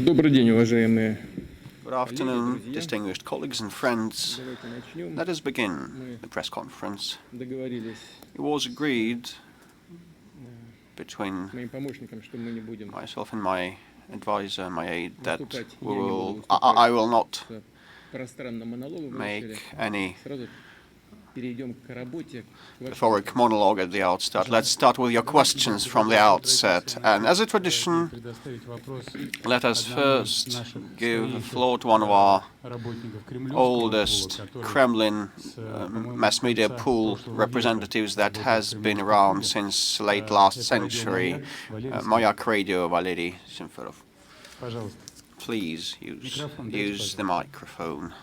Добрый день, уважаемые. Good afternoon, distinguished colleagues and friends. Let us begin the press conference. It was agreed between myself and my advisor, my aide, that I will not make any rhetoric monologue at the outset. Let's start with your questions from the outset. And as a tradition, let us first give the floor to one of our oldest Kremlin mass media pool representatives that has been around since late last century, Mayak Radio, Valery Simferov. Please use the microphone.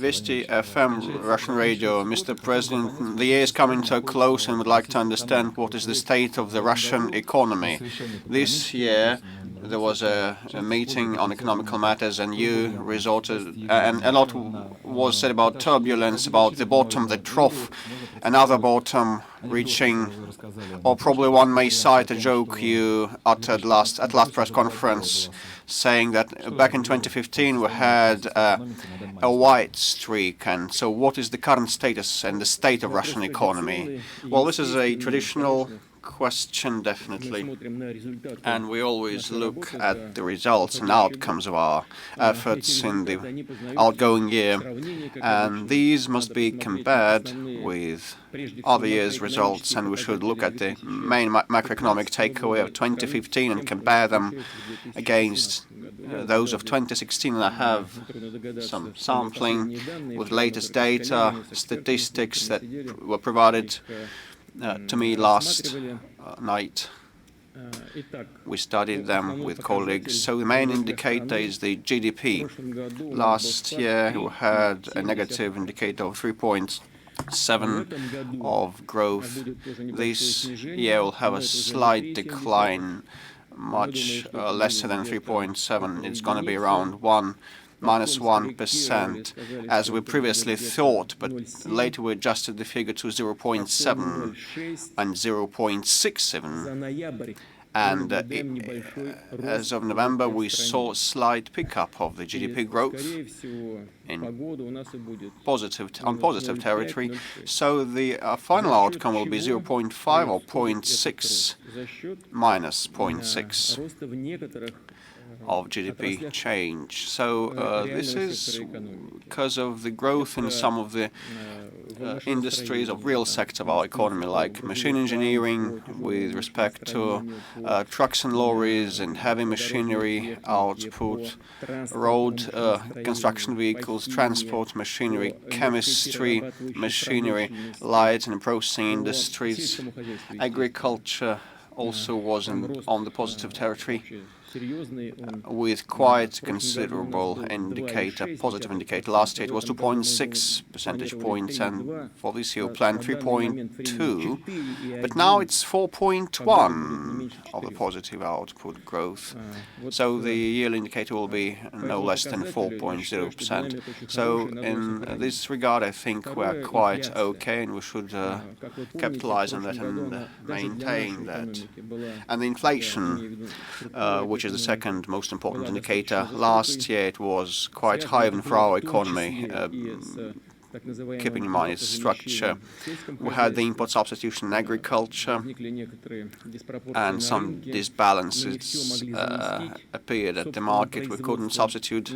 Vesti FM, Russian radio. Mr. President, the year is coming so close and would like to understand what is the state of the Russian economy. This year there was a meeting on economical matters and you resorted, and a lot was said about turbulence, about the bottom, the trough, another bottom reaching, or probably one may cite a joke you uttered at last press conference, saying that back in 2015 we had a white streak. And so what is the current status and the state of Russian economy? Well, this is a traditional question, definitely, and we always look at the results and outcomes of our efforts in the outgoing year, and these must be compared with other years' results, and we should look at the main macroeconomic takeaway of 2015 and compare them against those of 2016. And I have some sampling with latest data, statistics that were provided to me last night. We studied them with colleagues. So the main indicator is the GDP. Last year we had a negative indicator of 3.7 of growth. This year will have a slight decline, much lesser than 3.7. It's going to be around -1%, as we previously thought, but later we adjusted the figure to 0.7 and 0.67. And as of November, we saw a slight pickup of the GDP growth on positive territory. So the final outcome will be 0.5 or 0.6, minus 0.6 of GDP change. So this is because of the growth in some of the industries of real sector of our economy, like machine engineering with respect to trucks and lorries and heavy machinery output, road construction vehicles, transport machinery, chemistry machinery, light and processing industries. Agriculture also was on the positive territory, with quite considerable positive indicator. Last year it was 2.6 percentage points, and for this year we planned 3.2, but now it's 4.1 of the positive output growth. So the yearly indicator will be no less than 4.0%. So in this regard, I think we're quite okay, and we should capitalize on that and maintain that. And the inflation, which is the second most important indicator. Last year it was quite high even for our economy, keeping in mind its structure. We had the import substitution in agriculture, and some disbalances appeared at the market. We couldn't substitute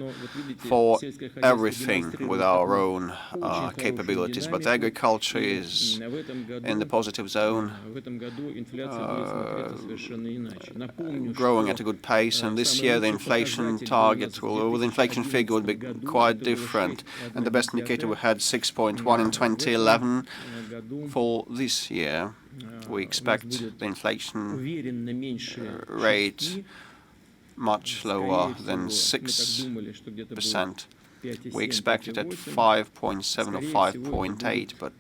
for everything with our own capabilities, but agriculture is in the positive zone, growing at a good pace, and this year the inflation target, the inflation figure would be quite different, and the best indicator we had 6.1 in 2011. For this year, we expect the inflation rate much lower than 6%. We expect it at 5.7 or 5.8, but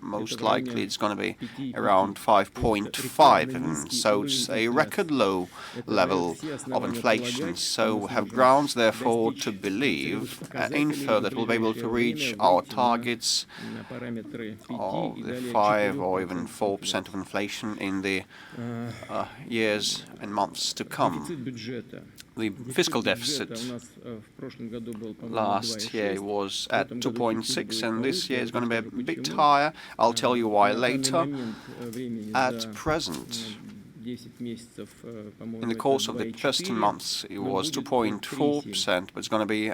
most likely it's going to be around 5.5 even. So it's a record low level of inflation. So we have grounds, therefore, to believe infer that we'll be able to reach our targets of the 5 or even 4% of inflation in the years and months to come. The fiscal deficit last year was at 2.6, and this year is going to be a bit higher. I'll tell you why later. At present, in the course of the first 10 months, it was 2.4%, but it's going to be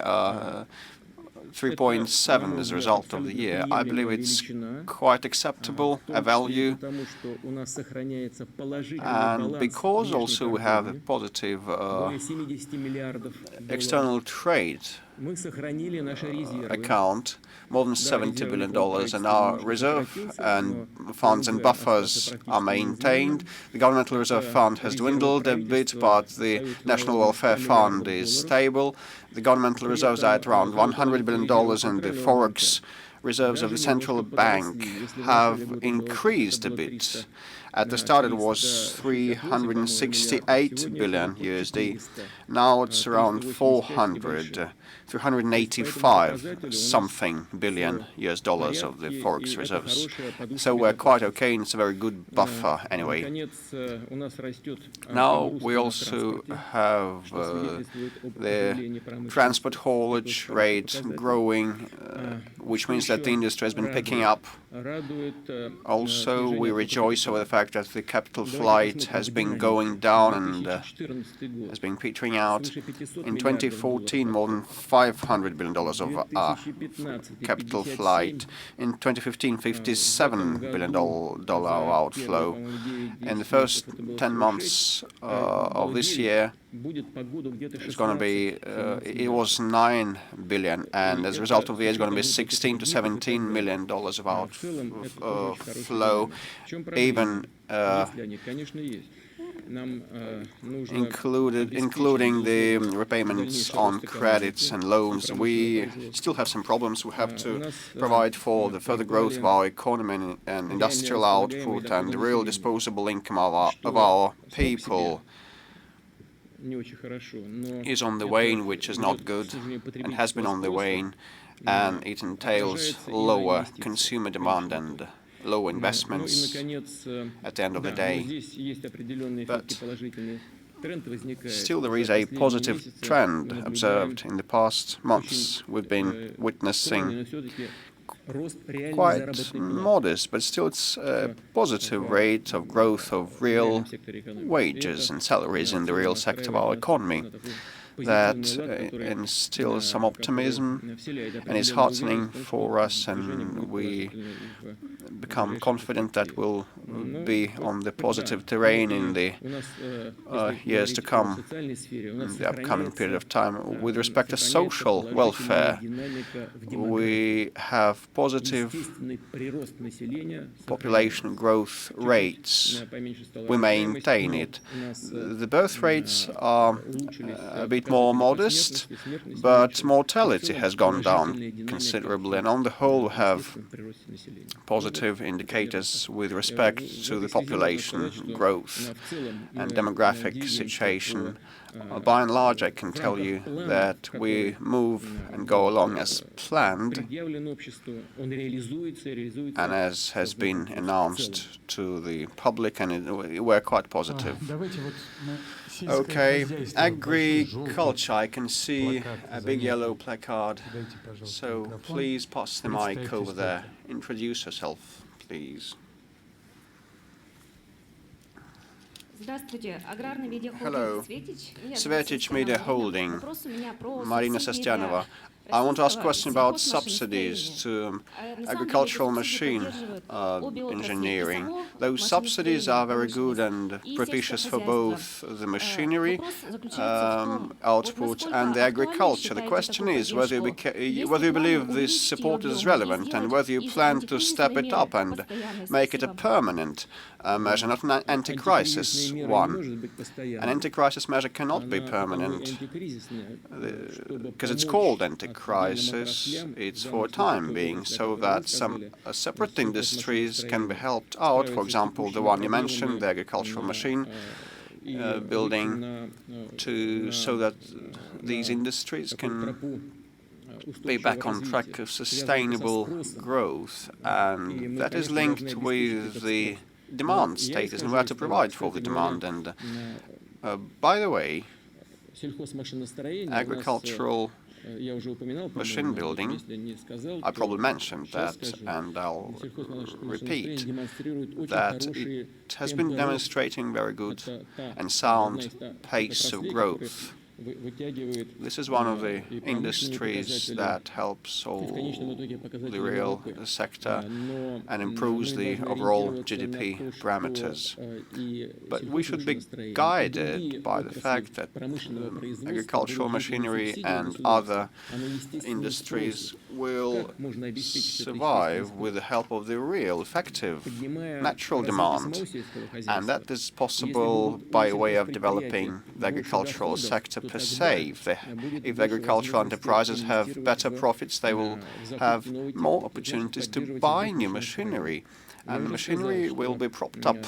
3.7 as a result of the year. I believe it's quite acceptable, a value, and because also we have a positive external trade account, more than $70 billion, and our reserve and funds and buffers are maintained. The governmental reserve fund has dwindled a bit, but the National Welfare Fund is stable. The governmental reserves are at around $100 billion, and the forex reserves of the central bank have increased a bit. At the start, it was 368 billion USD. Now it's around 385 something billion US dollars of the forex reserves. So we're quite okay, and it's a very good buffer anyway. Now we also have the transport haulage rate growing, which means that the industry has been picking up. Also, we rejoice over the fact that the capital flight has been going down and has been petering out. In 2014, more than $500 billion of capital flight. In 2015, $57 billion outflow. In the first 10 months of this year, it's going to be, it was $9 billion, and as a result of the year, it's going to be $16 to $17 million of outflow, even including the repayments on credits and loans. We still have some problems. We have to provide for the further growth of our economy and industrial output and the real disposable income of our people is on the wane, which is not good and has been on the wane, and it entails lower consumer demand and low investments at the end of the day. But still there is a positive trend observed in the past months. We've been witnessing quite modest, but still it's a positive rate of growth of real wages and salaries in the real sector of our economy. That instills some optimism and is heartening for us, and we become confident that we'll be on the positive terrain in the years to come, in the upcoming period of time. With respect to social welfare, we have positive population growth rates. We maintain it. The birth rates are a bit more modest, but mortality has gone down considerably, and on the whole we have positive indicators with respect to the population growth and demographic situation. By and large, I can tell you that we move and go along as planned and as has been announced to the public, and we're quite positive. Okay, agriculture. I can see a big yellow placard, so please pass the mic over there. Introduce yourself, please. Hello, Svetich Media Holding, Marina Sastyanova. I want to ask a question about subsidies to agricultural machine engineering. Those subsidies are very good and propitious for both the machinery output and the agriculture. The question is whether you believe this support is relevant and whether you plan to step it up and make it a permanent measure, not an anti-crisis one. An anti-crisis measure cannot be permanent because it's called anti-crisis. crisis, it's for a time being, so that some separate industries can be helped out. For example, the one you mentioned, the agricultural machine building, so that these industries can be back on track of sustainable growth, and that is linked with the demand status and where to provide for the demand. And by the way, agricultural machine building, I probably mentioned that, and I'll repeat that it has been demonstrating very good and sound pace of growth. This is one of the industries that helps all the real sector and improves the overall GDP parameters. But we should be guided by the fact that agricultural machinery and other industries will survive with the help of the real, effective, natural demand. And that is possible by way of developing the agricultural sector per se. If agricultural enterprises have better profits, they will have more opportunities to buy new machinery, and the machinery will be propped up.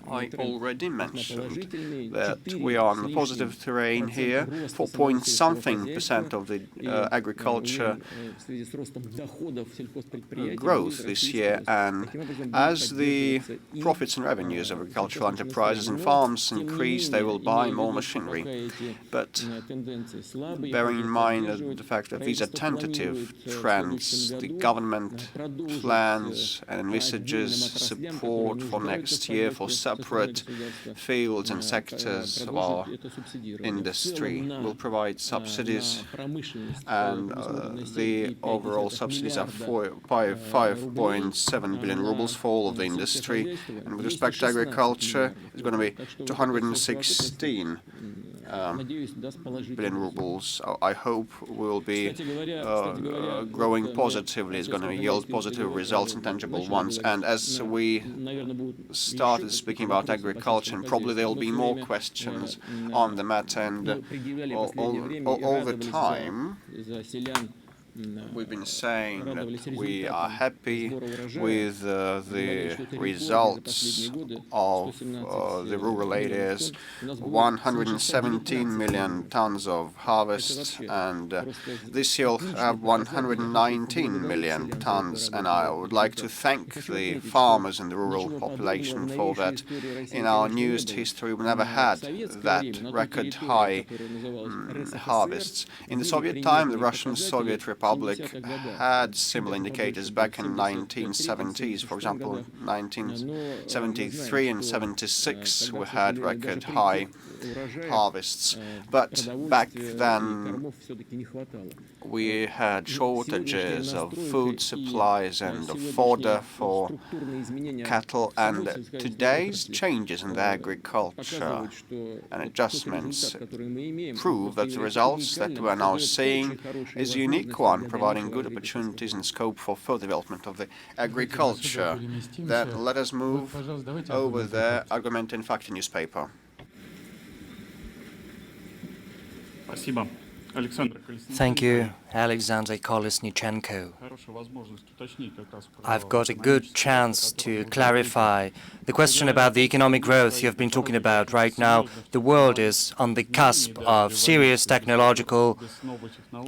I already mentioned that we are on the positive terrain here. 4-point-something% of the agriculture growth this year, and as the profits and revenues of agricultural enterprises and farms increase, they will buy more machinery. But bearing in mind the fact that these are tentative trends, the government plans and envisages support for next year for separate fields and sectors of our industry. Will provide subsidies, and the overall subsidies are 5.7 billion rubles for all of the industry. And with respect to agriculture, it's going to be 216 billion rubles. I hope will be growing positively. It's going to yield positive results and tangible ones. And as we started speaking about agriculture, and probably there will be more questions on the matter, and all the time we've been saying that we are happy with the results of the rural areas. 117 million tons of harvest, and this year we'll have 119 million tons. And I would like to thank the farmers and the rural population for that. In our newest history, we never had that record high harvests. In the Soviet time, the Russian Soviet Republic had similar indicators back in 1970s. For example, 1973 and 76 we had record high harvests. But back then we had shortages of food supplies and of fodder for cattle, and today's changes in the agriculture and adjustments prove that the results that we are now seeing is a unique one, providing good opportunities and scope for further development of the agriculture. Then let us move over there. Argument in Fact newspaper. Thank you, Alexander Kolesnichenko. I've got a good chance to clarify the question about the economic growth you've been talking about. Right now, the world is on the cusp of serious technological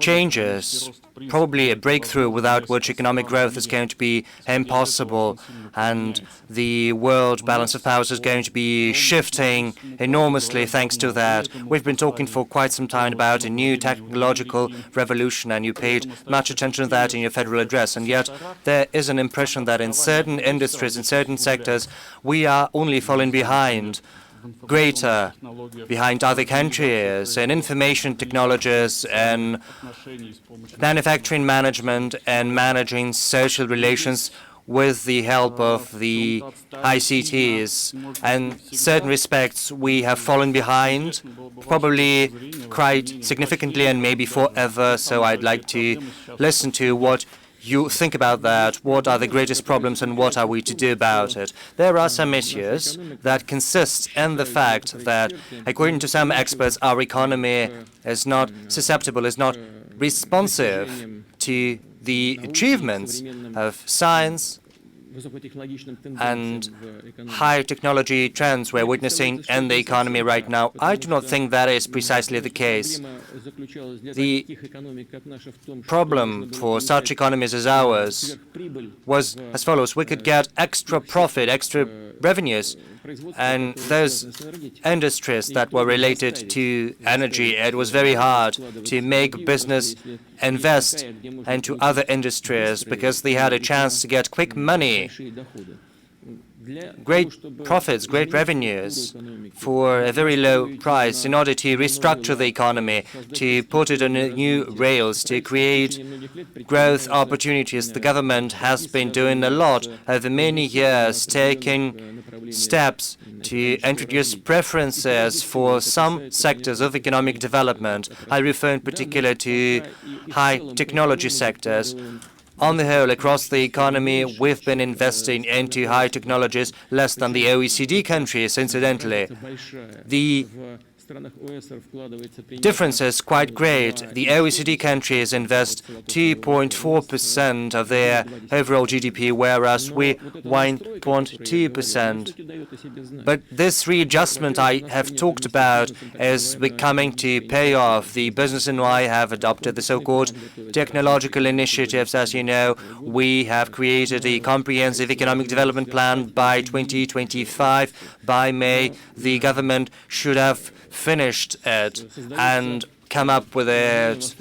changes, probably a breakthrough without which economic growth is going to be impossible, and the world balance of powers is going to be shifting enormously thanks to that. We've been talking for quite some time about a new technological revolution, and you paid much attention to that in your federal address, and yet there is an impression that in certain industries, in certain sectors, we are only falling behind other countries in information technologies and manufacturing management and managing social relations with the help of the ICTs. And in certain respects, we have fallen behind, probably quite significantly and maybe forever. So I'd like to listen to what you think about that. What are the greatest problems and what are we to do about it? There are some issues that consist in the fact that, according to some experts, our economy is not susceptible, is not responsive to the achievements of science and high technology trends we're witnessing in the economy right now. I do not think that is precisely the case. The problem for such economies as ours was as follows. We could get extra profit, extra revenues, and those industries that were related to energy, it was very hard to make business invest into other industries because they had a chance to get quick money, great profits, great revenues for a very low price in order to restructure the economy, to put it on new rails, to create growth opportunities. The government has been doing a lot over many years, taking steps to introduce preferences for some sectors of economic development. I refer in particular to high technology sectors. On the whole, across the economy, we've been investing into high technologies less than the OECD countries, incidentally. The difference is quite great. The OECD countries invest 2.4% of their overall GDP, whereas we 1.2%. But this readjustment I have talked about is becoming to pay off. The business and I have adopted the so-called technological initiatives. As you know, we have created a comprehensive economic development plan by 2025. By May, the government should have finished it and come up with it,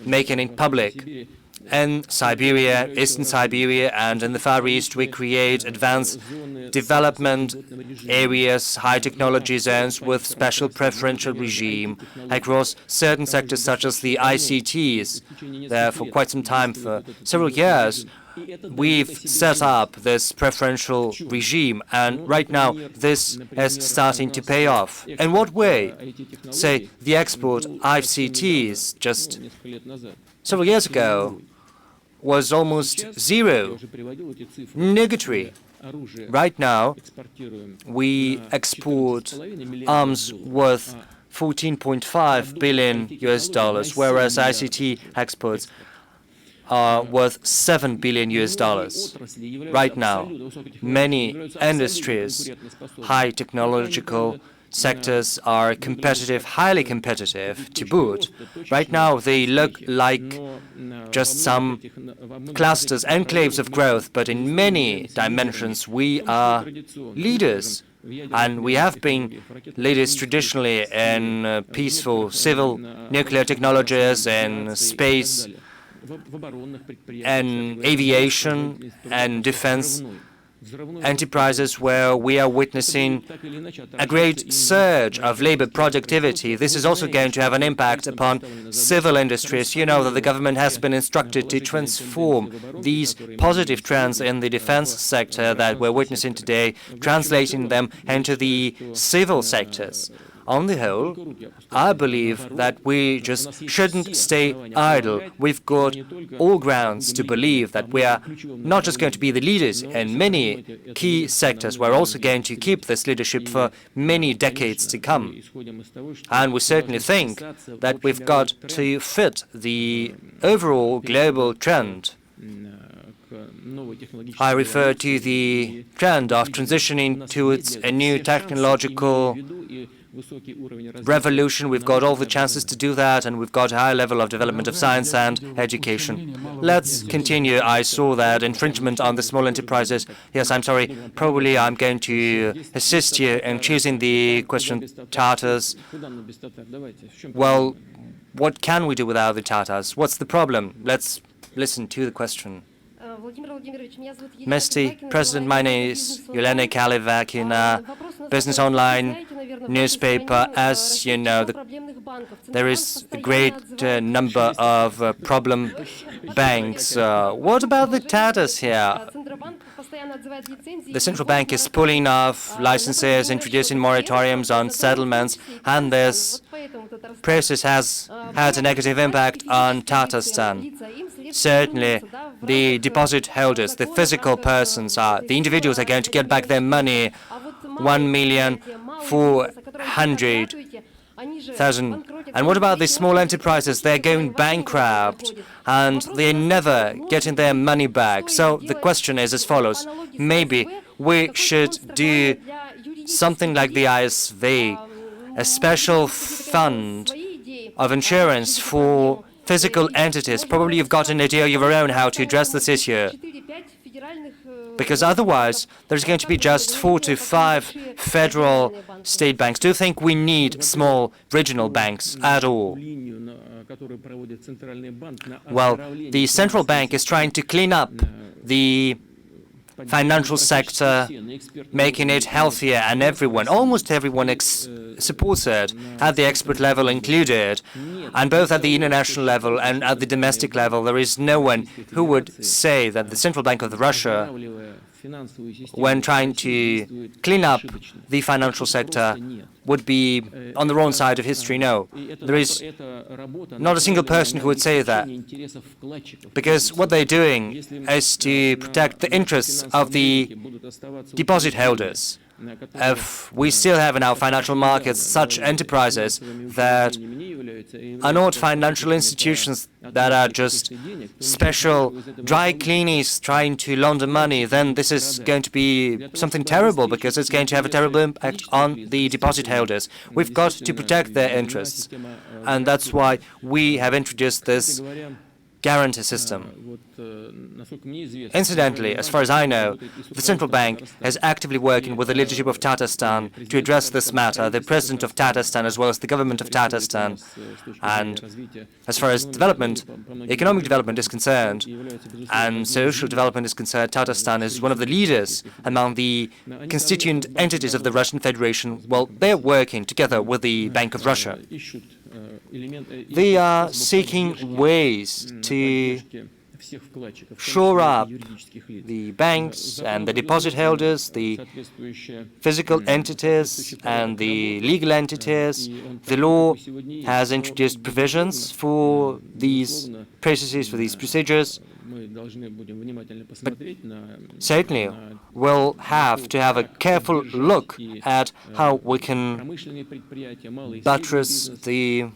making it public. In Siberia, Eastern Siberia, and in the Far East, we create advanced development areas, high technology zones with special preferential regime across certain sectors such as the ICTs. There for quite some time, for several years, we've set up this preferential regime, and right now this is starting to pay off. In what way? Say, the export of ICTs just several years ago was almost zero, negatory. Right now, we export arms worth $14.5 billion, whereas ICT exports are worth $7 billion. Right now, many industries, high technological sectors are competitive, highly competitive to boot. Right now, they look like just some clusters, enclaves of growth, but in many dimensions, we are leaders. And we have been leaders traditionally in peaceful civil nuclear technologies, in space, and aviation and defense enterprises, where we are witnessing a great surge of labor productivity. This is also going to have an impact upon civil industries. You know that the government has been instructed to transform these positive trends in the defense sector that we're witnessing today, translating them into the civil sectors. On the whole, I believe that we just shouldn't stay idle. We've got all grounds to believe that we are not just going to be the leaders in many key sectors, we're also going to keep this leadership for many decades to come. And we certainly think that we've got to fit the overall global trend. I refer to the trend of transitioning towards a new technological revolution. We've got all the chances to do that, and we've got a high level of development of science and education. Let's continue. I saw that infringement on the small enterprises. Yes, I'm sorry. Probably I'm going to assist you in choosing the question Tatars. Well, what can we do without the Tatars? What's the problem? Let's listen to the question. Mr. President, my name is Yelena Kalivakina, Business Online newspaper. As you know, there is a great number of problem banks. What about the Tatars here? The central bank is pulling off licenses, introducing moratoriums on settlements, and this process has had a negative impact on Tatarstan. Certainly, the deposit holders, the physical persons, the individuals are going to get back their money, 1,400,000 And what about the small enterprises? They're going bankrupt and they're never getting their money back. So the question is as follows. Maybe we should do something like the ISV, a special fund of insurance for physical entities. Probably you've got an idea of your own how to address this issue. Because otherwise, there's going to be just 4 to 5 federal state banks. Do you think we need small regional banks at all? Well, the central bank is trying to clean up the financial sector, making it healthier, and everyone, almost everyone supports it, at the expert level included, and both at the international level and at the domestic level. There is no one who would say that the Central Bank of Russia, when trying to clean up the financial sector, would be on the wrong side of history. No, there is not a single person who would say that, because what they're doing is to protect the interests of the deposit holders. If we still have in our financial markets such enterprises that are not financial institutions, that are just special dry cleaners trying to launder money, then this is going to be something terrible, because it's going to have a terrible impact on the deposit holders. We've got to protect their interests, and that's why we have introduced this guarantee system. Incidentally, as far as I know, the central bank is actively working with the leadership of Tatarstan to address this matter, the president of Tatarstan as well as the government of Tatarstan. And as far as development, economic development is concerned, and social development is concerned, Tatarstan is one of the leaders among the constituent entities of the Russian Federation. Well, they're working together with the Bank of Russia. They are seeking ways to shore up the banks and the deposit holders, the physical entities and the legal entities. The law has introduced provisions for these processes, for these procedures. But certainly, we'll have to have a careful look at how we can buttress the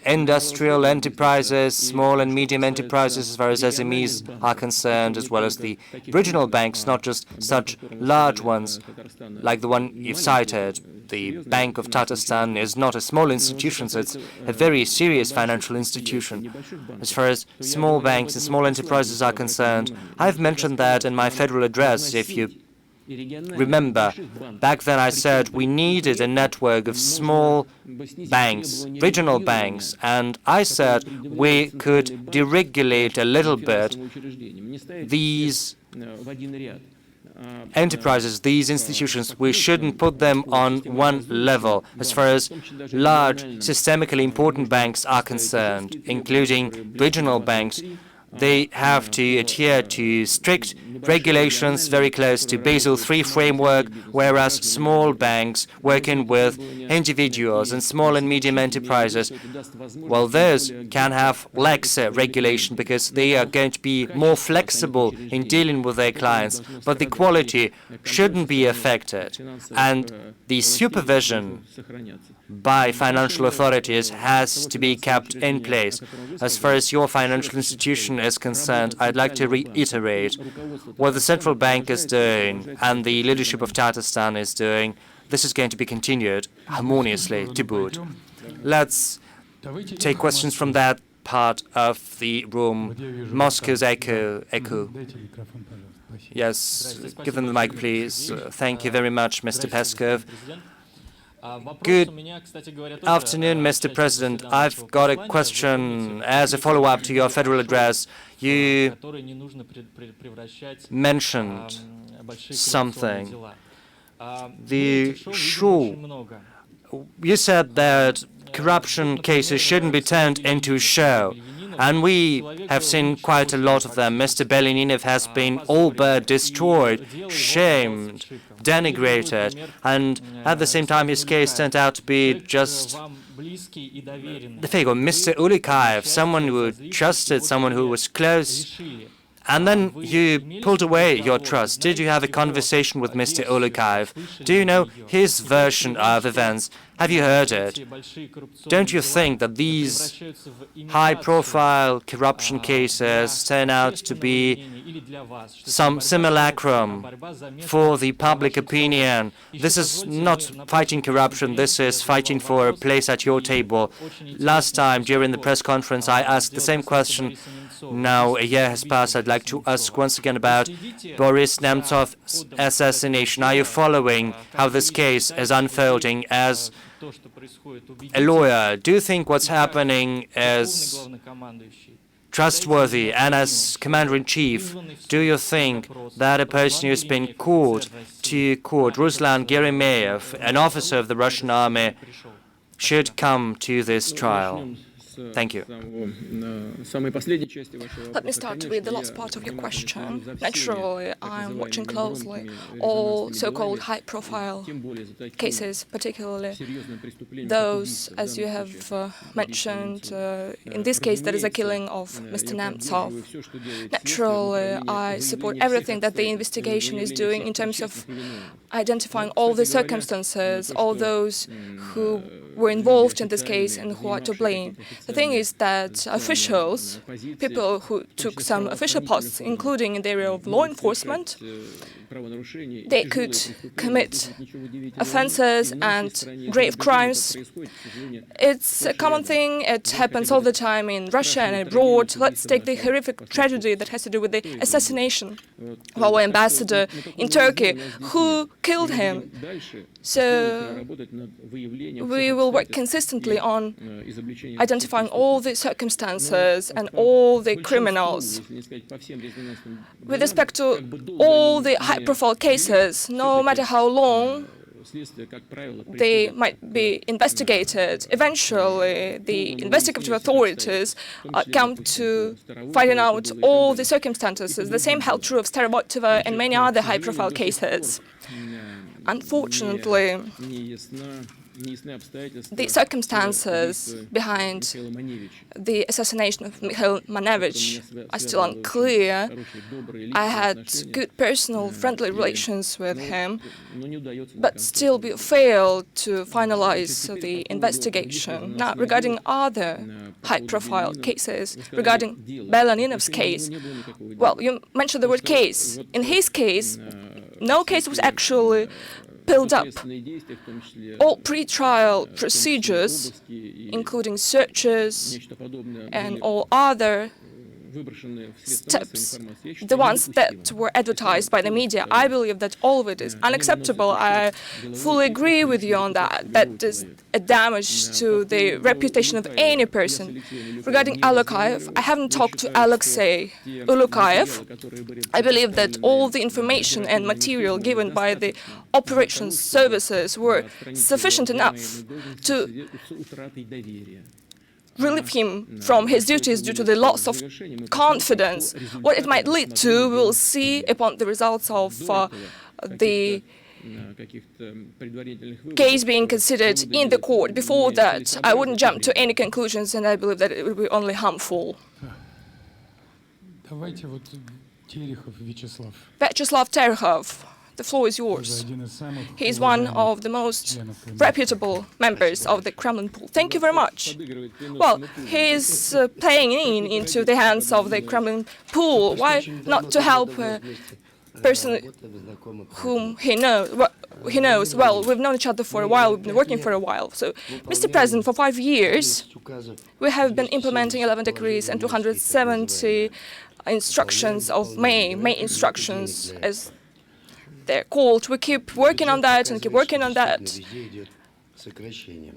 industrial enterprises, small and medium enterprises, as far as SMEs are concerned, as well as the regional banks, not just such large ones like the one you've cited. The Bank of Tatarstan is not a small institution, so it's a very serious financial institution. As far as small banks and small enterprises are concerned, I've mentioned that in my federal address, if you remember. Back then I said we needed a network of small banks, regional banks, and I said we could deregulate a little bit these enterprises, these institutions. We shouldn't put them on one level as far as large, systemically important banks are concerned, including regional banks. They have to adhere to strict regulations very close to Basel III framework, whereas small banks working with individuals and small and medium enterprises, well, those can have laxer regulation because they are going to be more flexible in dealing with their clients, but the quality shouldn't be affected, and the supervision by financial authorities has to be kept in place. As far as your financial institution is concerned, I'd like to reiterate what the central bank is doing and the leadership of Tatarstan is doing. This is going to be continued harmoniously to boot. Let's take questions from that part of the room. Moscow's echo. Yes, give them the mic, please. Thank you very much, Mr. Peskov. Good afternoon, Mr. President. I've got a question as a follow-up to your federal address. You mentioned something. You said that corruption cases shouldn't be turned into a show, and we have seen quite a lot of them. Mr. Belyunov has been all but destroyed, shamed, denigrated, and at the same time his case turned out to be just the figure. Mr. Ulikayev, someone who trusted, someone who was close, and then you pulled away your trust. Did you have a conversation with Mr. Ulikayev? Do you know his version of events? Have you heard it? Don't you think that these high-profile corruption cases turn out to be some simulacrum for the public opinion? This is not fighting corruption, this is fighting for a place at your table. Last time, during the press conference, I asked the same question. Now a year has passed. I'd like to ask once again about Boris Nemtsov's assassination. Are you following how this case is unfolding as a lawyer? Do you think what's happening is trustworthy? And as Commander-in-Chief, do you think that a person who's been called to court, Ruslan Geremeyev, an officer of the Russian army, should come to this trial? Thank you. Let me start with the last part of your question. Naturally, I'm watching closely all so-called high-profile cases, particularly those, as you have mentioned, in this case, there is a killing of Mr. Nemtsov. Naturally, I support everything that the investigation is doing in terms of identifying all the circumstances, all those who were involved in this case and who are to blame. The thing is that officials, people who took some official posts, including in the area of law enforcement, they could commit offenses and grave crimes. It's a common thing. It happens all the time in Russia and abroad. Let's take the horrific tragedy that has to do with the assassination of our ambassador in Turkey, who killed him. So we will work consistently on identifying all the circumstances and all the criminals. With respect to all the high-profile cases, no matter how long they might be investigated, eventually the investigative authorities come to finding out all the circumstances. The same held true of Starobotova and many other high-profile cases. Unfortunately, the circumstances behind the assassination of Mikhail Manevich are still unclear. I had good personal, friendly relations with him, but still we failed to finalize the investigation. Now, regarding other high-profile cases, regarding Belaninov's case, well, you mentioned the word case. In his case, no case was actually built up. All pre-trial procedures, including searches and all other steps, the ones that were advertised by the media, I believe that all of it is unacceptable. I fully agree with you on that. That is a damage to the reputation of any person. Regarding Ulukayev, I haven't talked to Alexei Ulukayev. I believe that all the information and material given by the operations services were sufficient enough to relieve him from his duties due to the loss of confidence. What it might lead to, we'll see upon the results of the case being considered in the court. Before that, I wouldn't jump to any conclusions, and I believe that it would be only harmful. Vyacheslav Terkhov, the floor is yours. He is one of the most reputable members of the Kremlin pool. Thank you very much. Well, he is playing into the hands of the Kremlin pool. Why not to help a person whom he knows? Well, we've known each other for a while, we've been working for a while. So, Mr. President, for 5 years, we have been implementing 11 decrees and 270 instructions of May instructions, as they're called. We keep working on that and keep working on that.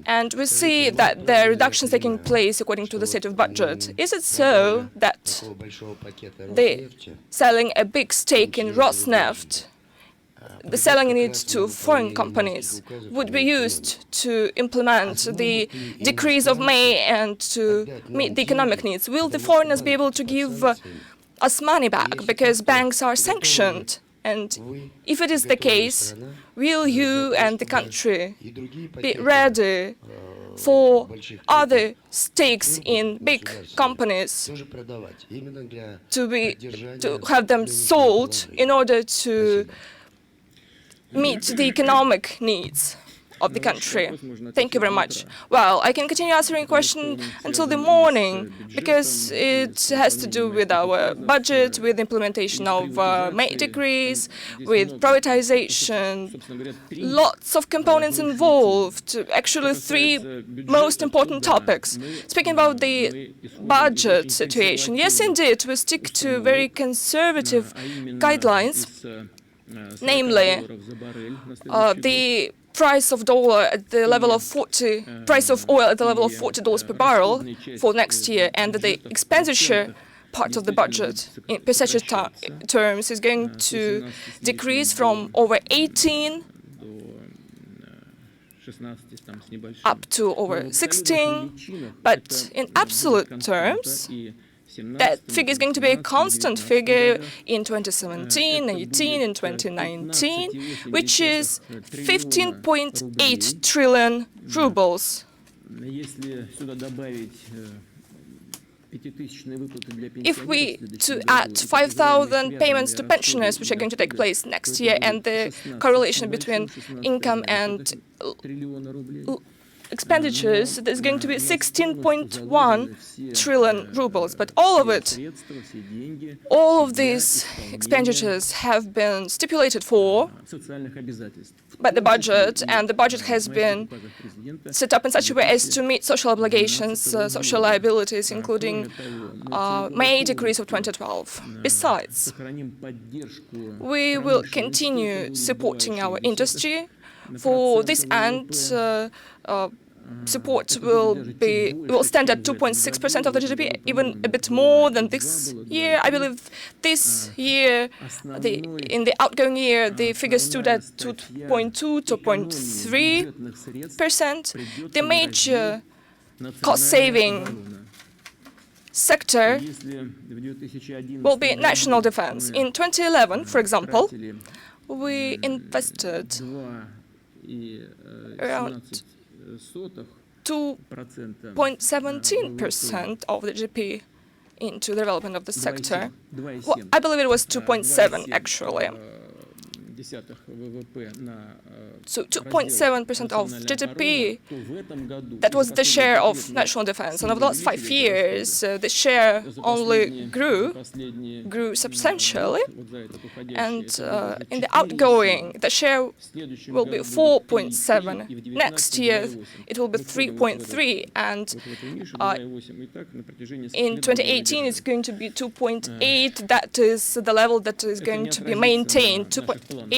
And we see that the reduction is taking place according to the state of budget. Is it so that the selling a big stake in Rosneft, the selling it to foreign companies, would be used to implement the decrees of May and to meet the economic needs? Will the foreigners be able to give us money back because banks are sanctioned? And if it is the case, will you and the country be ready for other stakes in big companies to have them sold in order to meet the economic needs of the country. Thank you very much. Well, I can continue answering question until the morning, because it has to do with our budget, with implementation of Mayak decrees, with privatization, lots of components involved, actually three most important topics. Speaking about the budget situation, yes, indeed, we stick to very conservative guidelines, namely the price of dollar at the level of price of oil at the level of $40 per barrel for next year, and the expenditure part of the budget in percentage terms is going to decrease from over 18 up to over 16, but in absolute terms, that figure is going to be a constant figure in 2017, 18, and 2019, which is 15.8 trillion rubles. If we add 5,000 payments to pensioners, which are going to take place next year, and the correlation between income and expenditures, there's going to be 16.1 trillion rubles. But all of these expenditures have been stipulated for by the budget, and the budget has been set up in such a way as to meet social obligations, social liabilities, including May decrees of 2012. Besides, we will continue supporting our industry. For this end, support will stand at 2.6% of the GDP, even a bit more than this year. I believe this year, in the outgoing year, the figure stood at 2.2, 2.3%. The major cost-saving sector will be national defense. In 2011, for example, we invested around 2.17% of the GDP into the development of the sector. Well, I believe it was 2.7 actually. So 2.7% of GDP, that was the share of national defense. And over the last 5 years, the share only grew substantially. And in the outgoing, the share will be 4.7. Next year, it will be 3.3. And in 2018, it's going to be 2.8. That is the level that is going to be maintained, 2.8%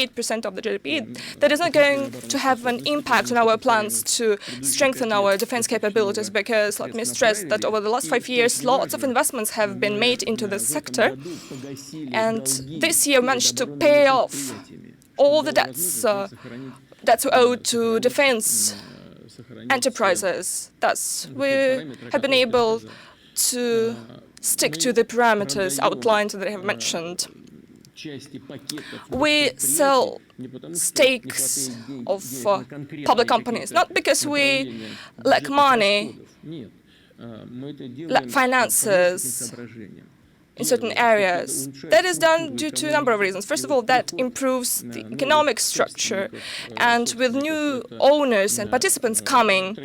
of the GDP. That is not going to have an impact on our plans to strengthen our defense capabilities, because let me stress that over the last 5 years, lots of investments have been made into this sector, and this year managed to pay off all the debts owed to defense enterprises. Thus, we have been able to stick to the parameters outlined that I have mentioned. We sell stakes of public companies, not because we lack money, lack finances in certain areas. That is done due to a number of reasons. First of all, that improves the economic structure, and with new owners and participants coming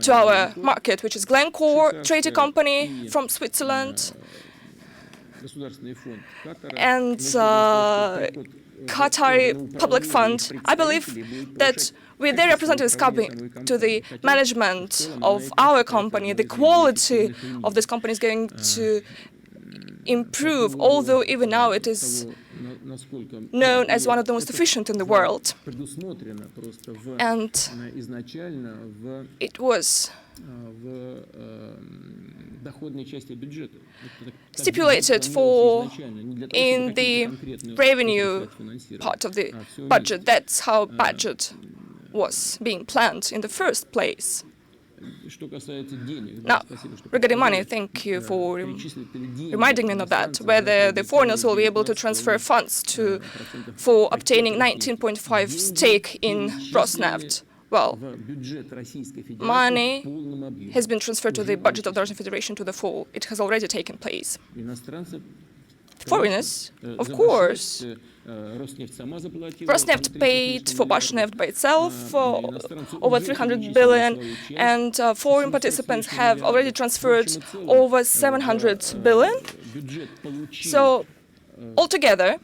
to our market, which is Glencore, trader company from Switzerland, and Qatari Public Fund, I believe that with their representatives coming to the management of our company, the quality of this company is going to improve, although even now it is known as one of the most efficient in the world. And it was stipulated for in the revenue part of the budget. That's how budget was being planned in the first place. Now, regarding money, thank you for reminding me of that, whether the foreigners will be able to transfer funds for obtaining 19.5 stake in Rosneft. Well, money has been transferred to the budget of the Russian Federation to the full. It has already taken place. Foreigners, of course. Rosneft paid for Bashneft by itself over 300 billion, and foreign participants have already transferred over 700 billion. So, altogether,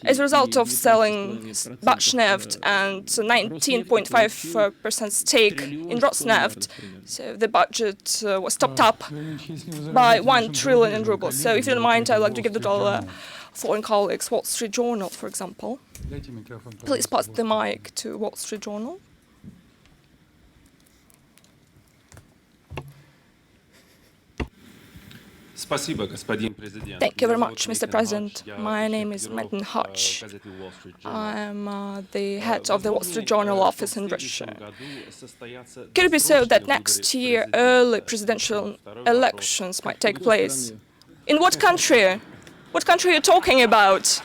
as a result of selling Bashneft and 19.5% stake in Rosneft, so the budget was topped up by 1 trillion rubles. So if you don't mind, I'd like to give the dollar foreign colleagues, Wall Street Journal, for example. Please pass the mic to Wall Street Journal. Thank you very much, Mr. President. My name is Metin Hutch. I'm the head of the Wall Street Journal office in Russia. Could it be so that next year early presidential elections might take place? In what country? What country are you talking about?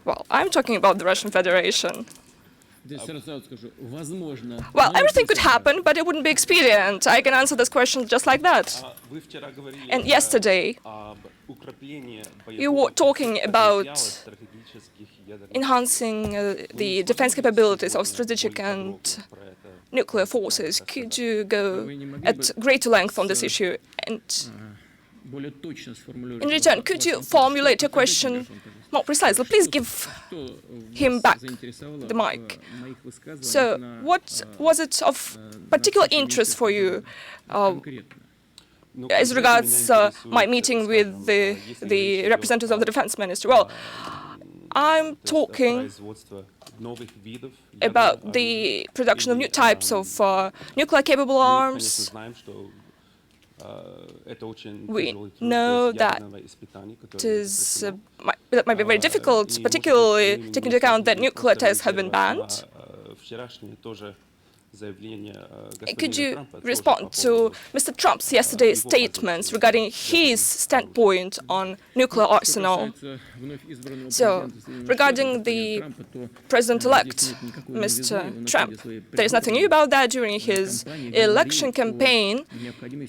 Well, I'm talking about the Russian Federation. Well, everything could happen, but it wouldn't be expedient. I can answer this question just like that. And yesterday, you were talking about enhancing the defense capabilities of strategic and nuclear forces. Could you go at greater length on this issue? And in return, could you formulate your question more precisely? Please give him back the mic. So, what was it of particular interest for you as regards my meeting with the representatives of the defense ministry? Well, I'm talking about the production of new types of nuclear-capable arms. We know that that might be very difficult, particularly taking into account that nuclear tests have been banned. Could you respond to Mr. Trump's yesterday's statements regarding his standpoint on nuclear arsenal? So, regarding the president-elect, Mr. Trump, there is nothing new about that. During his election campaign,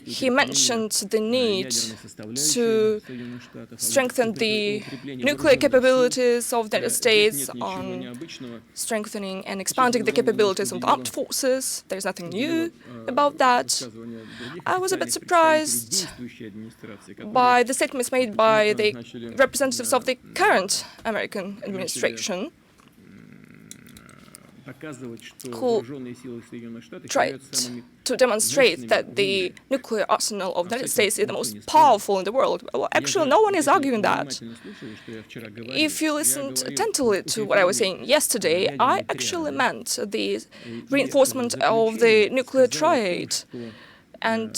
he mentioned the need to strengthen the nuclear capabilities of the United States, on strengthening and expanding the capabilities of the armed forces. There is nothing new about that. I was a bit surprised by the statements made by the representatives of the current American administration, who tried to demonstrate that the nuclear arsenal of the United States is the most powerful in the world. Well, actually, no one is arguing that. If you listened attentively to what I was saying yesterday, I actually meant the reinforcement of the nuclear triad. And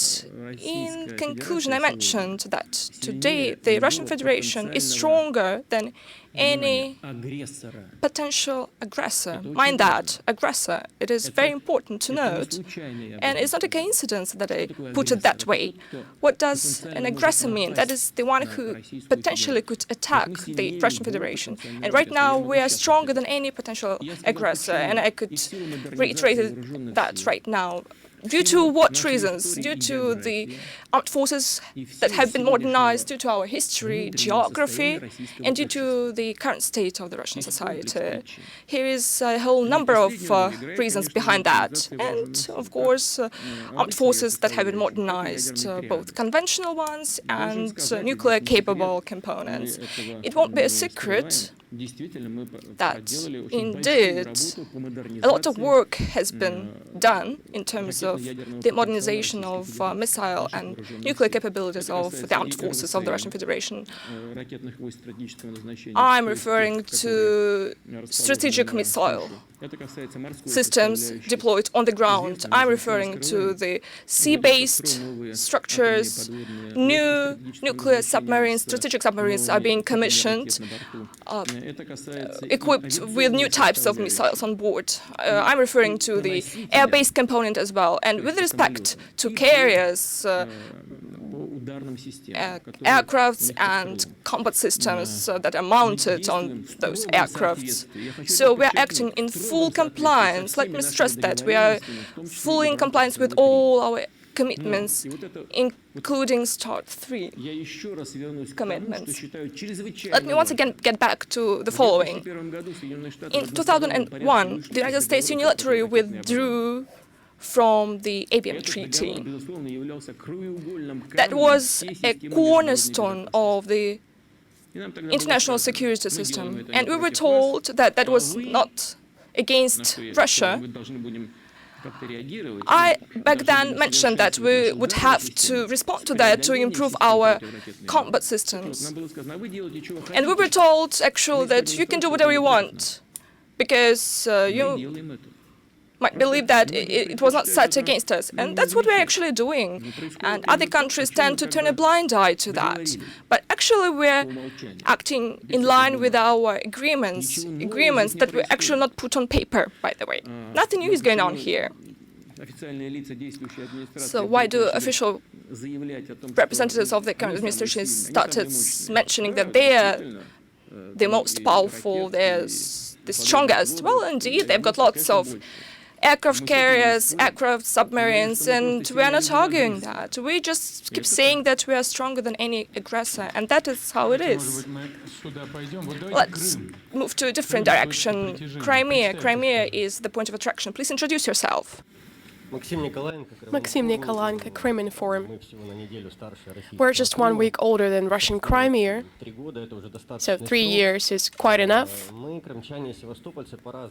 in conclusion, I mentioned that today the Russian Federation is stronger than any potential aggressor. Mind that, aggressor. It is very important to note. And it's not a coincidence that I put it that way. What does an aggressor mean? That is the one who potentially could attack the Russian Federation. And right now we are stronger than any potential aggressor. And I could reiterate that right now. Due to what reasons? Due to the armed forces that have been modernized, due to our history, geography, and due to the current state of the Russian society. Here is a whole number of reasons behind that. And, of course, armed forces that have been modernized, both conventional ones and nuclear-capable components. It won't be a secret that, indeed, a lot of work has been done in terms of the modernization of missile and nuclear capabilities of the armed forces of the Russian Federation. I'm referring to strategic missile systems deployed on the ground. I'm referring to the sea-based structures. New nuclear submarines, strategic submarines are being commissioned, equipped with new types of missiles on board. I'm referring to the air-based component as well. And with respect to carriers, aircrafts and combat systems that are mounted on those aircrafts. So we are acting in full compliance. Let me stress that we are fully in compliance with all our commitments, including START 3 commitments. Let me once again get back to the following. In 2001, the United States unilaterally withdrew from the ABM Treaty. That was a cornerstone of the international security system, and we were told that that was not against Russia. I back then mentioned that we would have to respond to that to improve our combat systems. And we were told, actually, that you can do whatever you want, because you might believe that it was not set against us. And that's what we're actually doing. And other countries tend to turn a blind eye to that. But actually we're acting in line with our agreements that were actually not put on paper, by the way. Nothing new is going on here. So why do official representatives of the current administration started mentioning that they are the most powerful, they're the strongest? Well, indeed, they've got lots of aircraft carriers, aircraft submarines, and we are not arguing that. We just keep saying that we are stronger than any aggressor, and that is how it is. Let's move to a different direction. Crimea. Crimea is the point of attraction. Please introduce yourself. Maxim Nikolaenko, Crimean Forum. We're just 1 week older than Russian Crimea, so 3 years is quite enough.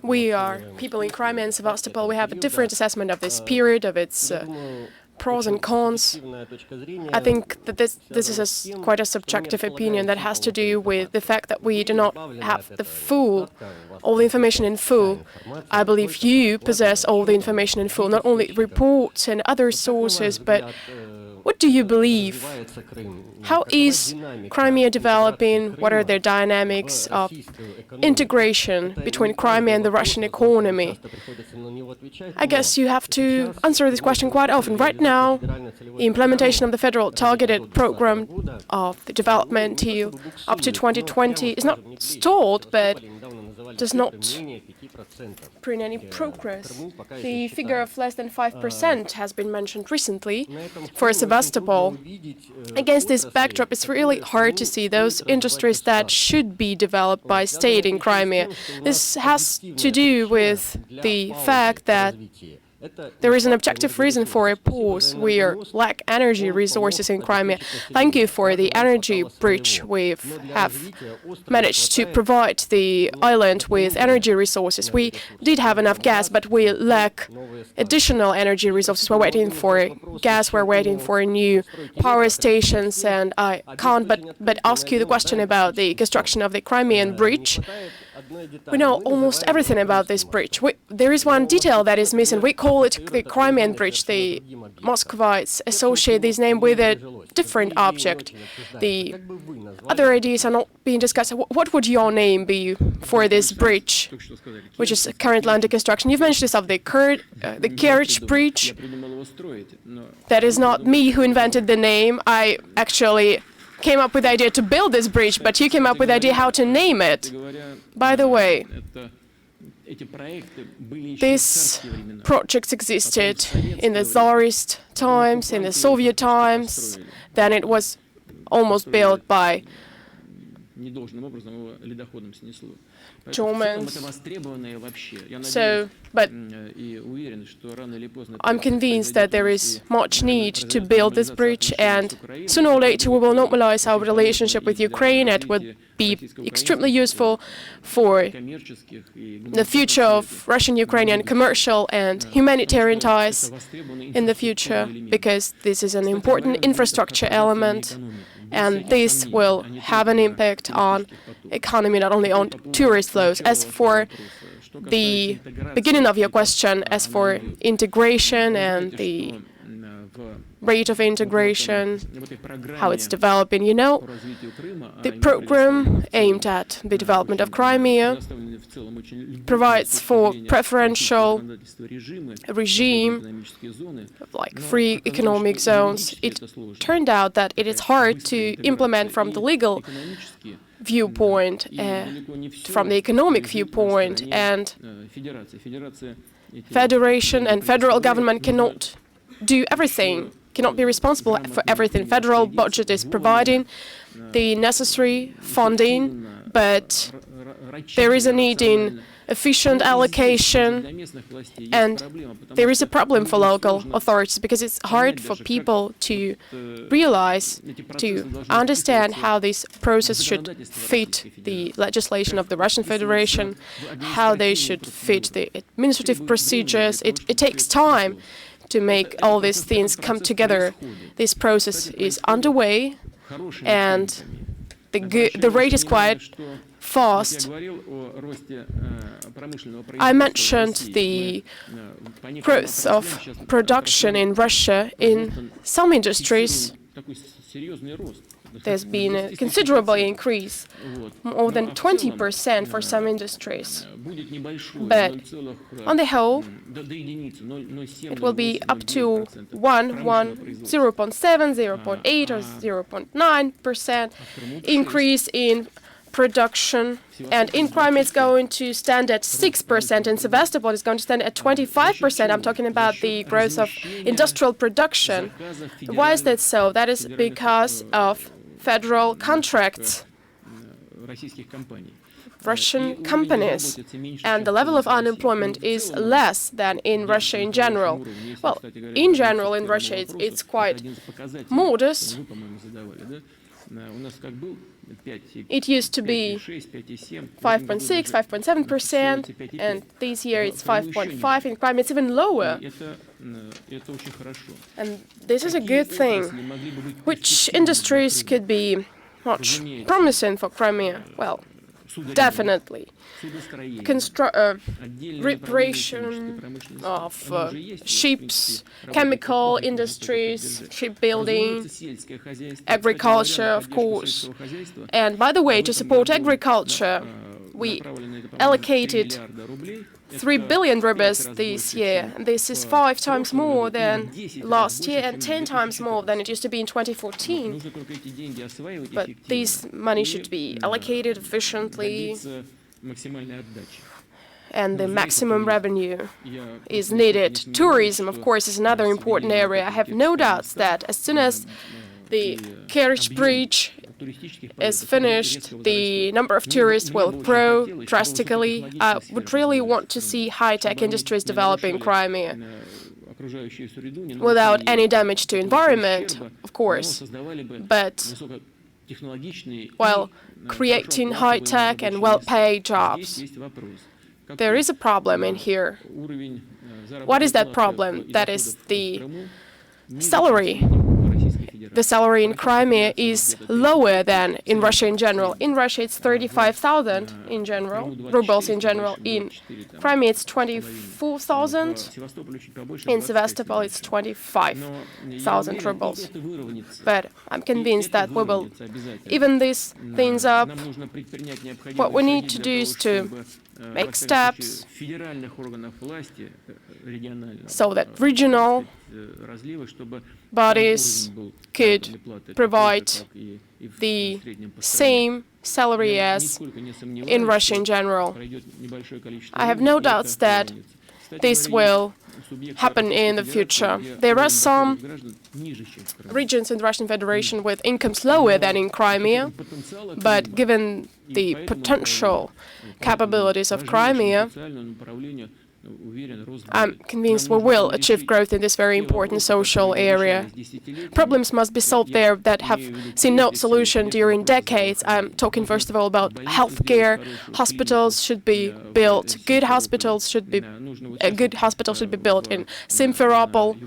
We are people in Crimea and Sevastopol. We have a different assessment of this period, of its pros and cons. I think that this is quite a subjective opinion that has to do with the fact that we do not have all the information in full. I believe you possess all the information in full, not only reports and other sources, but what do you believe? How is Crimea developing? What are the dynamics of integration between Crimea and the Russian economy? I guess you have to answer this question quite often. Right now, the implementation of the federal targeted program of the development up to 2020 is not stalled, but does not bring any progress. The figure of less than 5% has been mentioned recently for Sevastopol. Against this backdrop, it's really hard to see those industries that should be developed by state in Crimea. This has to do with the fact that there is an objective reason for a pause. We lack energy resources in Crimea. Thank you for the energy bridge. We have managed to provide the island with energy resources. We did have enough gas, but we lack additional energy resources. We're waiting for gas, we're waiting for new power stations, and I can't but ask you the question about the construction of the Crimean Bridge. We know almost everything about this bridge. There is one detail that is missing. We call it the Crimean Bridge. The Muscovites associate this name with a different object. The other ideas are not being discussed. What would your name be for this bridge, which is currently under construction? You've mentioned this of the Kerch Bridge. That is not me who invented the name. I actually came up with the idea to build this bridge, but you came up with the idea how to name it. By the way, these projects existed in the Tsarist times, in the Soviet times, then it was almost built by Germans. But I'm convinced that there is much need to build this bridge, and sooner or later we will normalize our relationship with Ukraine. It would be extremely useful for the future of Russian-Ukrainian commercial and humanitarian ties in the future, because this is an important infrastructure element, and this will have an impact on economy, not only on tourist flows. As for the beginning of your question, as for integration and the rate of integration, how it's developing. You know, the program aimed at the development of Crimea provides for preferential regime, like free economic zones. It turned out that it is hard to implement from the legal viewpoint, from the economic viewpoint, and federation and federal government cannot do everything, cannot be responsible for everything. Federal budget is providing the necessary funding, but there is a need in efficient allocation, and there is a problem for local authorities because it's hard for people to realize, to understand how this process should fit the legislation of the Russian Federation, how they should fit the administrative procedures. It takes time to make all these things come together. This process is underway, and the rate is quite fast. I mentioned the growth of production in Russia. In some industries, there's been a considerable increase, more than 20% for some industries. But on the whole, it will be up to 0.7, 0.8, or 0.9% increase in production, and in Crimea it's going to stand at 6%, in Sevastopol it's going to stand at 25%. I'm talking about the growth of industrial production. Why is that so? That is because of federal contracts, Russian companies, and the level of unemployment is less than in Russia in general. Well, in general in Russia it's quite modest. It used to be 5.6, 5.7%, and this year it's 5.5. In Crimea it's even lower. And this is a good thing. Which industries could be much promising for Crimea? Well, definitely reparation of ships, chemical industries, shipbuilding, agriculture, of course. And by the way, to support agriculture, we allocated 3 billion rubles this year. This is 5 times more than last year and 10 times more than it used to be in 2014. But this money should be allocated efficiently, and the maximum revenue is needed. Tourism, of course, is another important area. I have no doubts that as soon as the Kerch Bridge is finished, the number of tourists will grow drastically. I would really want to see high-tech industries developing in Crimea without any damage to environment, of course, but while creating high-tech and well-paid jobs. There is a problem in here. What is that problem? That is the salary. The salary in Crimea is lower than in Russia in general. In Russia, it's 35,000 in general, rubles in general. In Crimea, it's 24,000. In Sevastopol, it's 25,000 rubles. But I'm convinced that we will even these things up. What we need to do is to make steps so that regional bodies could provide the same salary as in Russia in general. I have no doubts that this will happen in the future. There are some regions in the Russian Federation with incomes lower than in Crimea, but given the potential capabilities of Crimea, I'm convinced we will achieve growth in this very important social area. Problems must be solved there that have seen no solution during decades. I'm talking first of all about healthcare. Hospitals should be built. A good hospital should be built in Simferopol.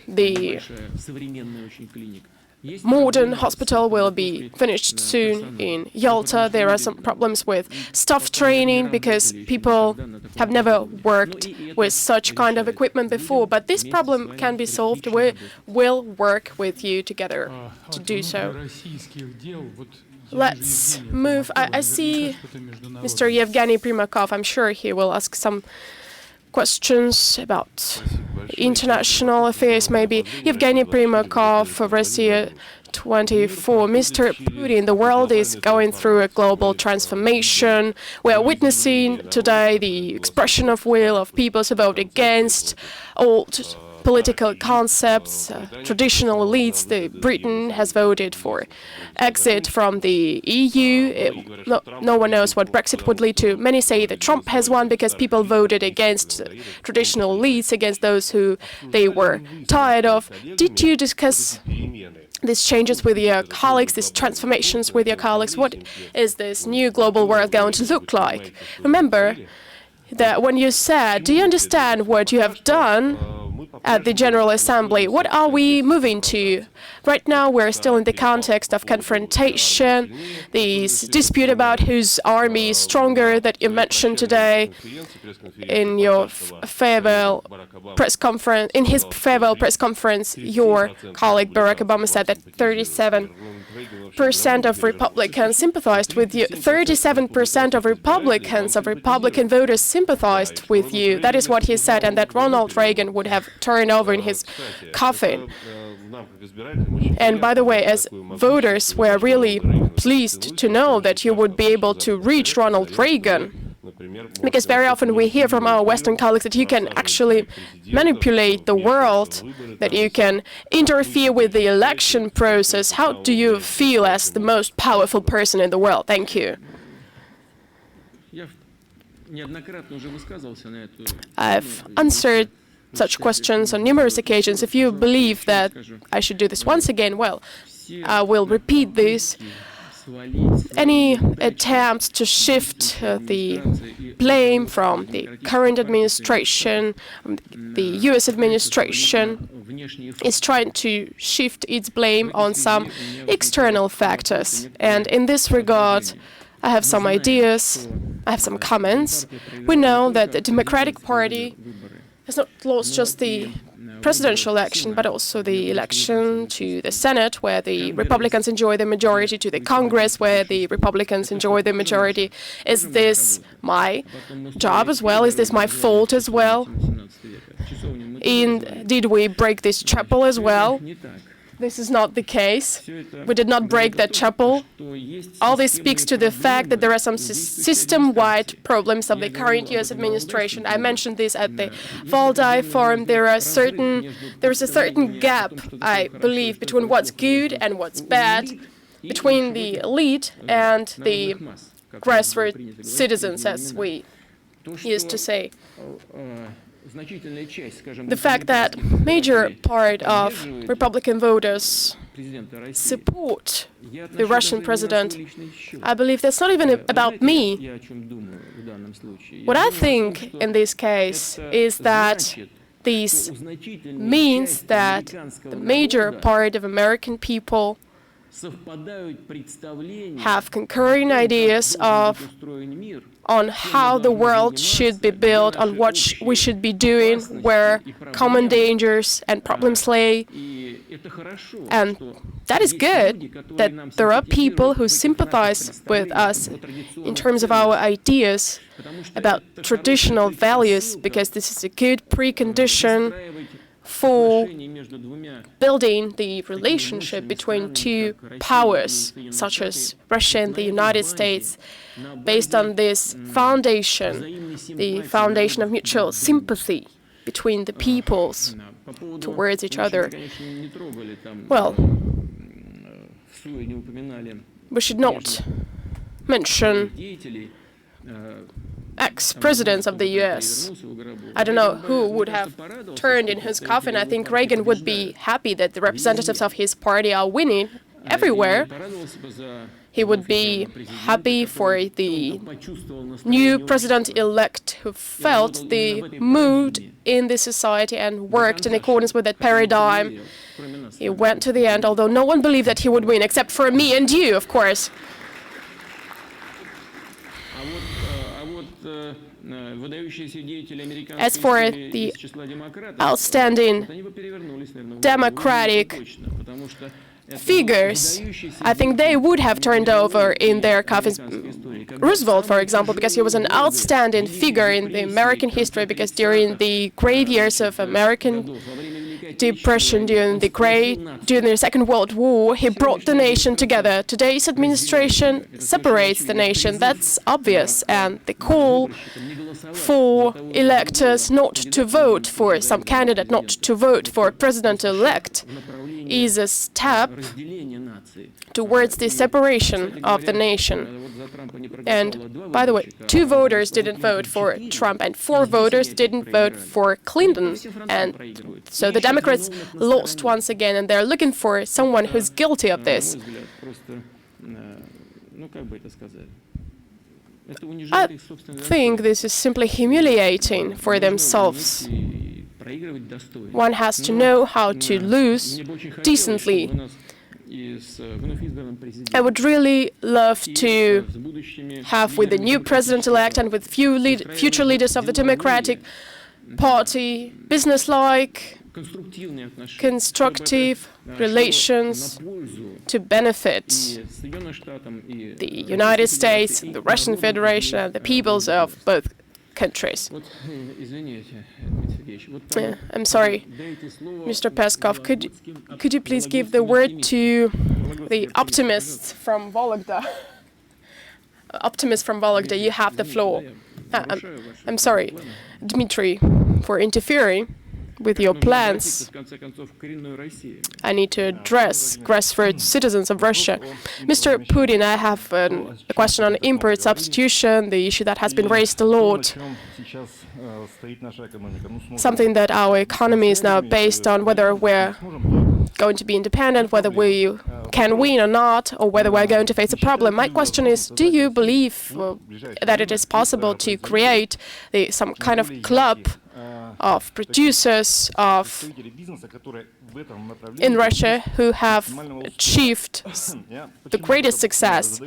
The modern hospital will be finished soon in Yalta. There are some problems with staff training because people have never worked with such kind of equipment before. But this problem can be solved. We will work with you together to do so. Let's move. I see Mr. Yevgeny Primakov. I'm sure he will ask some questions about international affairs, maybe. Yevgeny Primakov, Rossiya 24. Mr. Putin, the world is going through a global transformation. We are witnessing today the expression of will of people who vote against old political concepts, traditional elites. Britain has voted for exit from the EU. No one knows what Brexit would lead to. Many say that Trump has won because people voted against traditional elites, against those who they were tired of. Did you discuss these changes with your colleagues, these transformations with your colleagues? What is this new global world going to look like? Remember that when you said, do you understand what you have done at the General Assembly? What are we moving to? Right now, we're still in the context of confrontation, this dispute about whose army is stronger that you mentioned today in your farewell press conference. In his farewell press conference, your colleague Barack Obama said that 37% of Republicans sympathized with you. 37% of Republican voters sympathized with you. That is what he said, and that Ronald Reagan would have turned over in his coffin. And by the way, as voters, we're really pleased to know that you would be able to reach Ronald Reagan, because very often we hear from our Western colleagues that you can actually manipulate the world, that you can interfere with the election process. How do you feel as the most powerful person in the world? Thank you. I've answered such questions on numerous occasions. If you believe that I should do this once again, well, I will repeat this. Any attempts to shift the blame from the current administration, the US administration, is trying to shift its blame on some external factors. And in this regard, I have some ideas, I have some comments. We know that the Democratic Party has not lost just the presidential election, but also the election to the Senate, where the Republicans enjoy the majority, to the Congress, where the Republicans enjoy the majority. Is this my job as well? Is this my fault as well? Did we break this chapel as well? This is not the case. We did not break that chapel. All this speaks to the fact that there are some system-wide problems of the current US administration. I mentioned this at the Valdai Forum. There is a certain gap, I believe, between what's good and what's bad, between the elite and the grassroots citizens, as we used to say. The fact that major part of Republican voters support the Russian president, I believe that's not even about me. What I think in this case is that this means that the major part of American people have concurring ideas on how the world should be built, on what we should be doing, where common dangers and problems lay. And that is good, that there are people who sympathize with us in terms of our ideas about traditional values, because this is a good precondition for building the relationship between two powers, such as Russia and the United States, based on this foundation, the foundation of mutual sympathy between the peoples towards each other. Well, we should not mention ex-presidents of the US. I don't know who would have turned in his coffin. I think Reagan would be happy that the representatives of his party are winning everywhere. he would be happy for the new president-elect who felt the mood in the society and worked in accordance with that paradigm. He went to the end, although no one believed that he would win, except for me and you, of course. As for the outstanding democratic figures, I think they would have turned over in their coffins. Roosevelt, for example, because he was an outstanding figure in the American history, because during the great years of American Depression, during the Second World War, he brought the nation together. Today's administration separates the nation. That's obvious, and the call for electors not to vote for some candidate, not to vote for president-elect, is a step towards the separation of the nation. And, by the way, 2 voters didn't vote for Trump, and 4 voters didn't vote for Clinton. And so the Democrats lost once again, and they're looking for someone who's guilty of this. I think this is simply humiliating for themselves. One has to know how to lose decently. I would really love to have, with the new president-elect and with future leaders of the Democratic Party, business-like, constructive relations to benefit the United States, the Russian Federation, and the peoples of both countries. I'm sorry, Mr. Peskov, could you please give the word to the optimists from Vologda? Optimist from Vologda, you have the floor. I'm sorry, Dmitry, for interfering with your plans. I need to address grassroots citizens of Russia. Mr. Putin, I have a question on import substitution, the issue that has been raised a lot. Something that our economy is now based on, whether we're going to be independent, whether we can win or not, or whether we're going to face a problem. My question is, do you believe that it is possible to create some kind of club of producers in Russia who have achieved the greatest success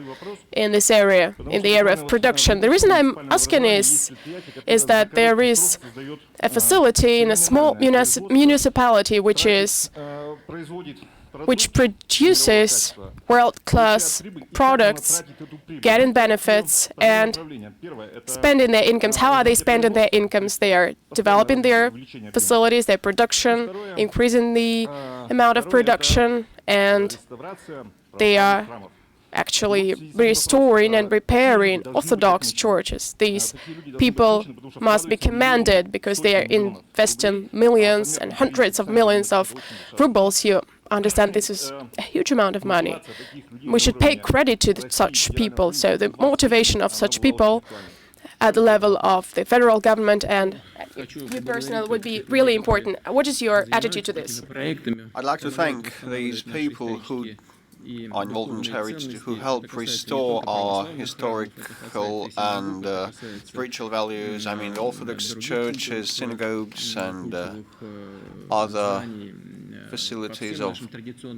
in this area, in the area of production? The reason I'm asking is that there is a facility in a small municipality which produces world-class products, getting benefits and spending their incomes. How are they spending their incomes? They are developing their facilities, their production, increasing the amount of production, and they are actually restoring and repairing Orthodox churches. These people must be commended because they are investing millions and hundreds of millions of rubles. You understand this is a huge amount of money. We should pay credit to such people. So the motivation of such people at the level of the federal government and you personally would be really important. What is your attitude to this? I'd like to thank these people who are involved in charity, who help restore our historical and spiritual values. I mean, the Orthodox churches, synagogues, and other facilities of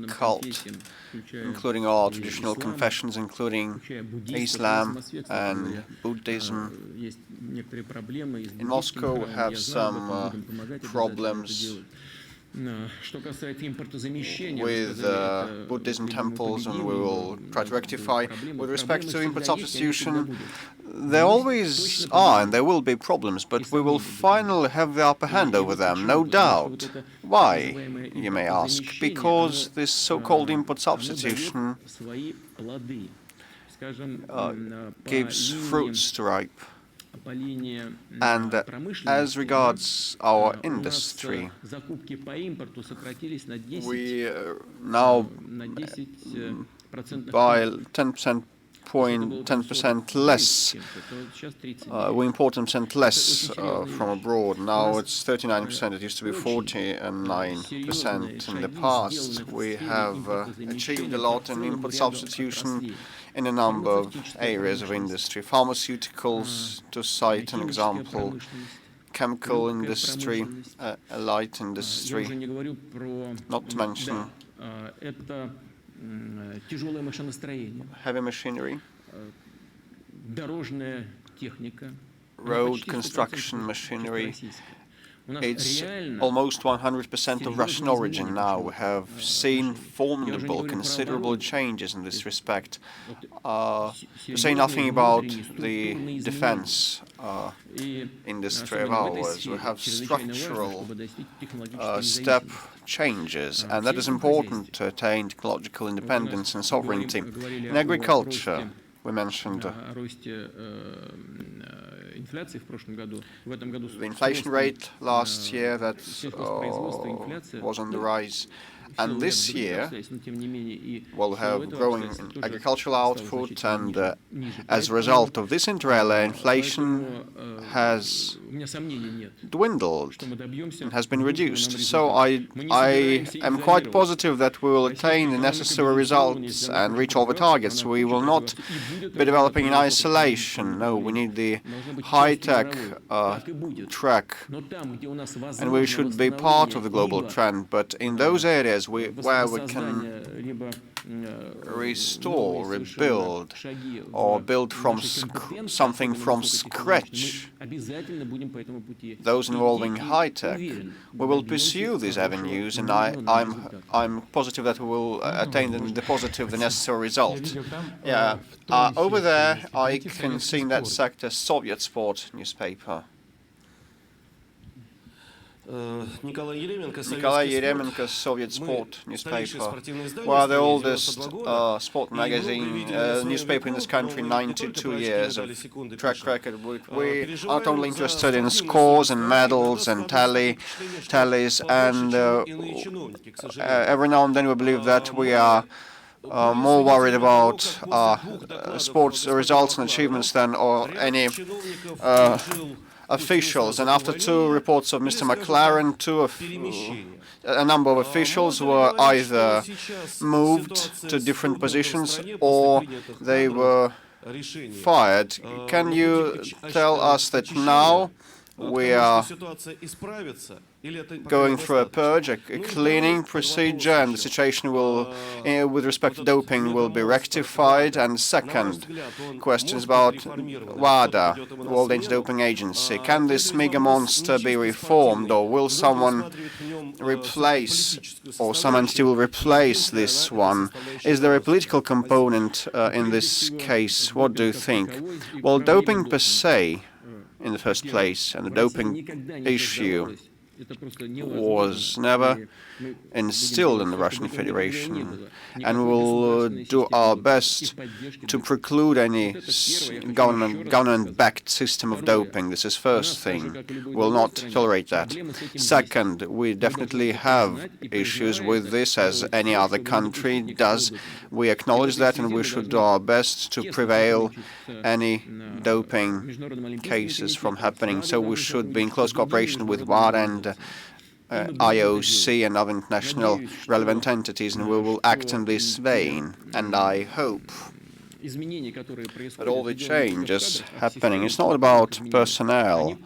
cult, including our traditional confessions, including Islam and Buddhism. In Moscow, we have some problems with Buddhism temples, and we will try to rectify. With respect to import substitution, there always are and there will be problems, but we will finally have the upper hand over them, no doubt. Why, you may ask? Because this so-called import substitution gives fruits to ripe. And as regards our industry, we now buy 10% less. We import 10% less from abroad. Now it's 39%. It used to be 49% in the past. We have achieved a lot in import substitution in a number of areas of industry. Pharmaceuticals, to cite an example, chemical industry, light industry, not to mention heavy machinery, road construction machinery. It's almost 100% of Russian origin now. We have seen formidable, considerable changes in this respect. To say nothing about the defense industry of ours. We have structural step changes, and that is important to attain technological independence and sovereignty. In agriculture, we mentioned the inflation rate last year that was on the rise. And this year, we'll have growing agricultural output, and as a result of this inter alia, inflation has dwindled and has been reduced. So I am quite positive that we will attain the necessary results and reach all the targets. We will not be developing in isolation. No, we need the high-tech track, and we should be part of the global trend. But in those areas where we can restore, rebuild, or build from something from scratch, those involving high-tech, we will pursue these avenues, and I'm positive that we will attain the necessary result. Yeah, over there I can see in that sector Soviet Sport newspaper. Nikolai Yeremenko's Soviet Sport newspaper, well, the oldest sport magazine, newspaper in this country, 92 years of track record. We are not only interested in scores and medals and tallies, and every now and then we believe that we are more worried about sports results and achievements than any officials. And after two reports of Mr. McLaren, a number of officials were either moved to different positions or they were fired. Can you tell us that now we are going through a purge, a cleaning procedure, and the situation will, with respect to doping, will be rectified? And second question is about WADA, World Anti-Doping Agency. Can this mega monster be reformed, or will someone replace, or some entity will replace this one? Is there a political component in this case? What do you think? Well, doping per se, in the first place, and the doping issue was never instilled in the Russian Federation, and we'll do our best to preclude any government-backed system of doping. This is first thing. We'll not tolerate that. Second, we definitely have issues with this, as any other country does. We acknowledge that, and we should do our best to prevail any doping cases from happening. So we should be in close cooperation with WADA and IOC and other international relevant entities, and we will act in this vein. And I hope that all the changes happening, it's not about personnel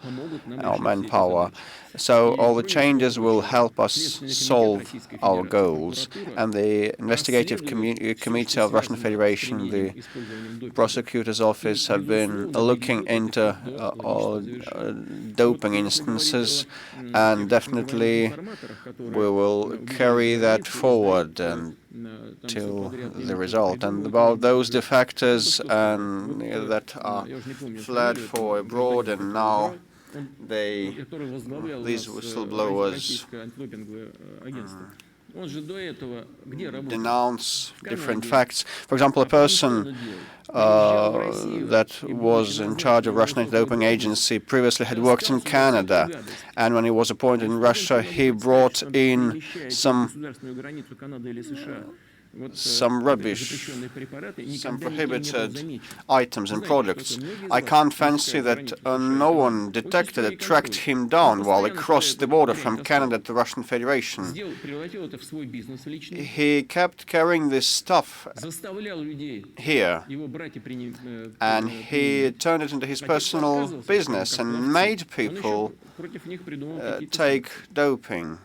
or manpower. So all the changes will help us solve our goals. And the investigative committee of Russian Federation, the prosecutor's office, have been looking into doping instances, and definitely we will carry that forward till the result. And about those defectors that are fled for abroad, and now these whistleblowers denounce different facts. For example, a person that was in charge of Russian Anti-Doping Agency previously had worked in Canada, and when he was appointed in Russia, he brought in some some rubbish, some prohibited items and products. I can't fancy that no one detected it, tracked him down while he crossed the border from Canada to the Russian Federation. He kept carrying this stuff here, and he turned it into his personal business and made people take doping.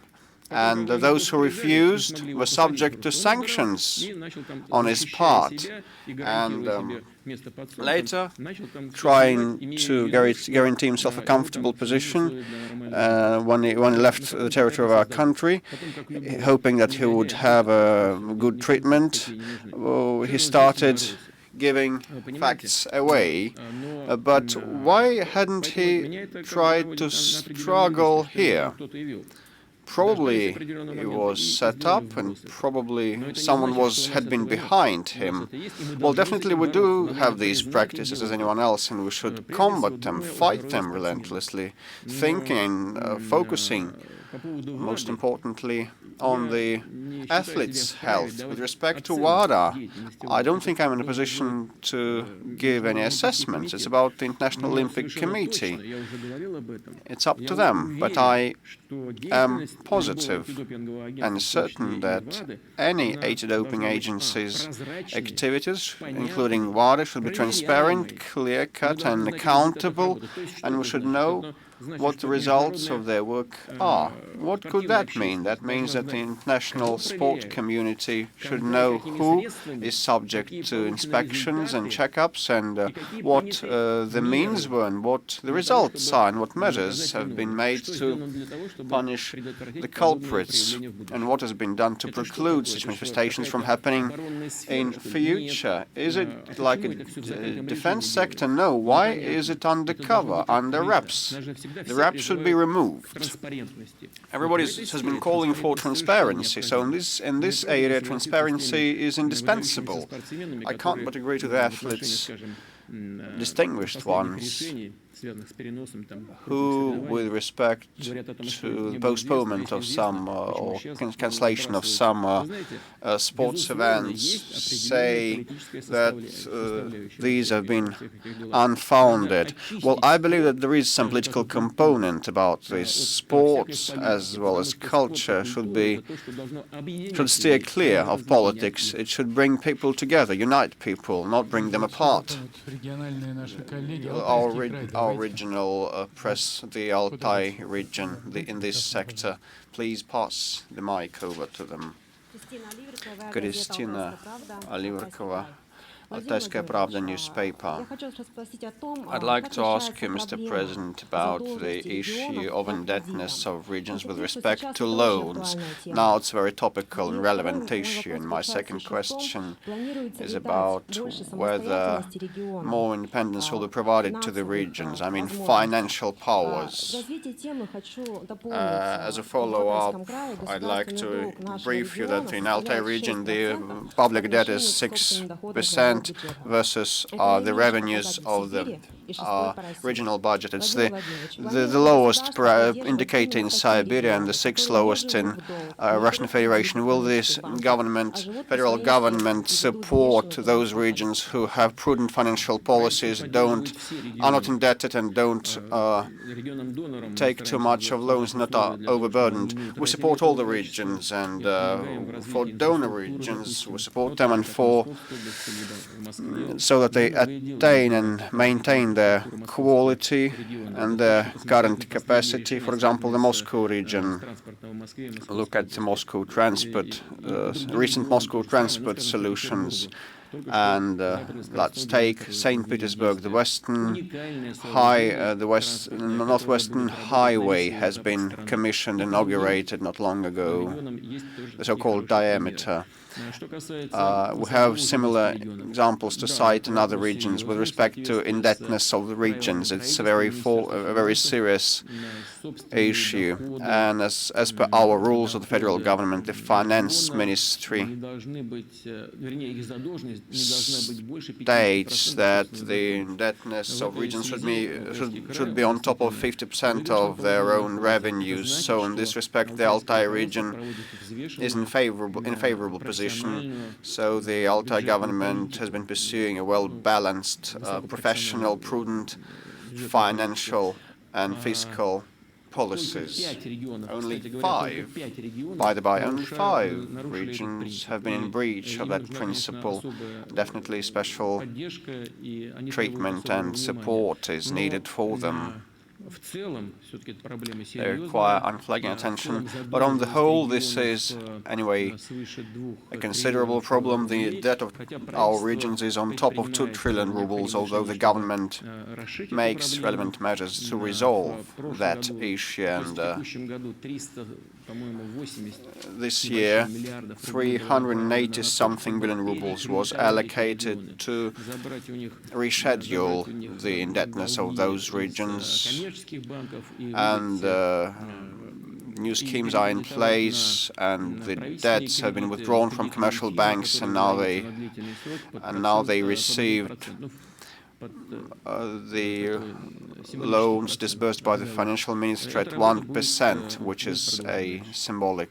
And those who refused were subject to sanctions on his part. And later, trying to guarantee himself a comfortable position when he left the territory of our country, hoping that he would have a good treatment, he started giving facts away. But why hadn't he tried to struggle here? Probably it was set up, and probably someone had been behind him. Well, definitely we do have these practices as anyone else, and we should combat them, fight them relentlessly, thinking, focusing, most importantly, on the athletes' health. With respect to WADA, I don't think I'm in a position to give any assessments. It's about the International Olympic Committee. It's up to them, but I am positive and certain that any anti-doping agency's activities, including WADA, should be transparent, clear-cut and accountable, and we should know what the results of their work are. What could that mean? That means that the international sport community should know who is subject to inspections and checkups, and what the means were, and what the results are, and what measures have been made to punish the culprits, and what has been done to preclude such manifestations from happening in future. Is it like a defense sector? No. Why is it undercover, under wraps? The wrap should be removed. Everybody has been calling for transparency, so in this area transparency is indispensable. I can't but agree to the athletes, distinguished ones, who, with respect to the postponement of some or cancellation of some sports events, say that these have been unfounded. Well, I believe that there is some political component about this. Sports, as well as culture, should steer clear of politics. It should bring people together, unite people, not bring them apart. Our regional press, the Altai region, in this sector, please pass the mic over to them. Kristina Aliverkova, Altaiskaya Pravda newspaper. I'd like to ask you, Mr. President, about the issue of indebtedness of regions with respect to loans. Now it's a very topical and relevant issue, and my second question is about whether more independence will be provided to the regions, I mean financial powers. As a follow-up, I'd like to brief you that in Altai region the public debt is 6%, versus the revenues of the regional budget. It's the lowest indicator in Siberia and the sixth lowest in Russian Federation. Will this federal government, support those regions who have prudent financial policies, are not indebted and don't take too much of loans, not overburdened? We support all the regions, and for donor regions, we support them, and so that they attain and maintain their quality and their current capacity. For example, the Moscow region. Look at the Moscow transport, recent Moscow transport solutions. And let's take St. Petersburg. The Northwestern Highway has been commissioned, inaugurated not long ago, the so-called diameter. We have similar examples to cite in other regions with respect to indebtedness of the regions. It's a very serious issue, and as per our rules of the federal government, the finance ministry states that the indebtedness of regions should be on top of 50% of their own revenues. So in this respect, the Altai region is in favorable position. position. So the Altai government has been pursuing a well-balanced, professional, prudent financial and fiscal policies. Only 5, by the by, only 5 regions have been in breach of that principle. Definitely special treatment and support is needed for them. They require unflagging attention, but on the whole this is anyway a considerable problem. The debt of our regions is on top of 2 trillion rubles, although the government makes relevant measures to resolve that issue. And this year 380-something billion rubles was allocated to reschedule the indebtedness of those regions. And new schemes are in place, and the debts have been withdrawn from commercial banks, and now they received the loans disbursed by the financial ministry at 1%, which is a symbolic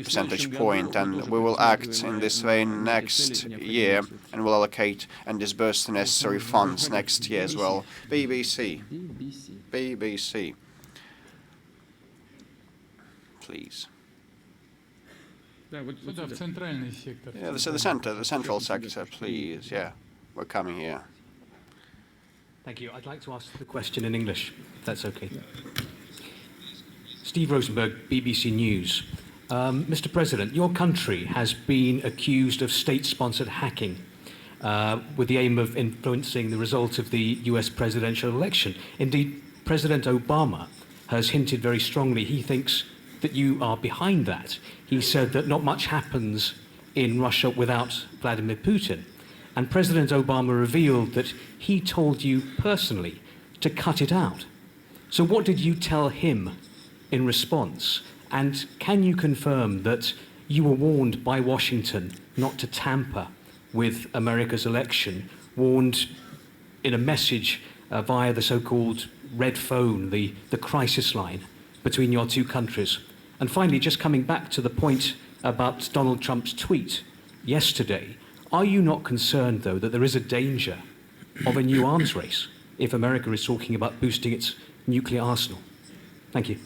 percentage point, and we will act in this way next year, and will allocate and disburse the necessary funds next year as well. BBC. Please. Yeah, the central sector, please. Yeah, we're coming here. Thank you. I'd like to ask the question in English, if that's okay. Steve Rosenberg, BBC News. Mr. President, your country has been accused of state-sponsored hacking with the aim of influencing the result of the US presidential election. Indeed, President Obama has hinted very strongly he thinks that you are behind that. He said that not much happens in Russia without Vladimir Putin. And President Obama revealed that he told you personally to cut it out. So what did you tell him in response? And can you confirm that you were warned by Washington not to tamper with America's election, warned in a message via the so-called red phone, the crisis line between your 2 countries? And finally, just coming back to the point about Donald Trump's tweet yesterday, are you not concerned, though, that there is a danger of a new arms race if America is talking about boosting its nuclear arsenal? Thank you.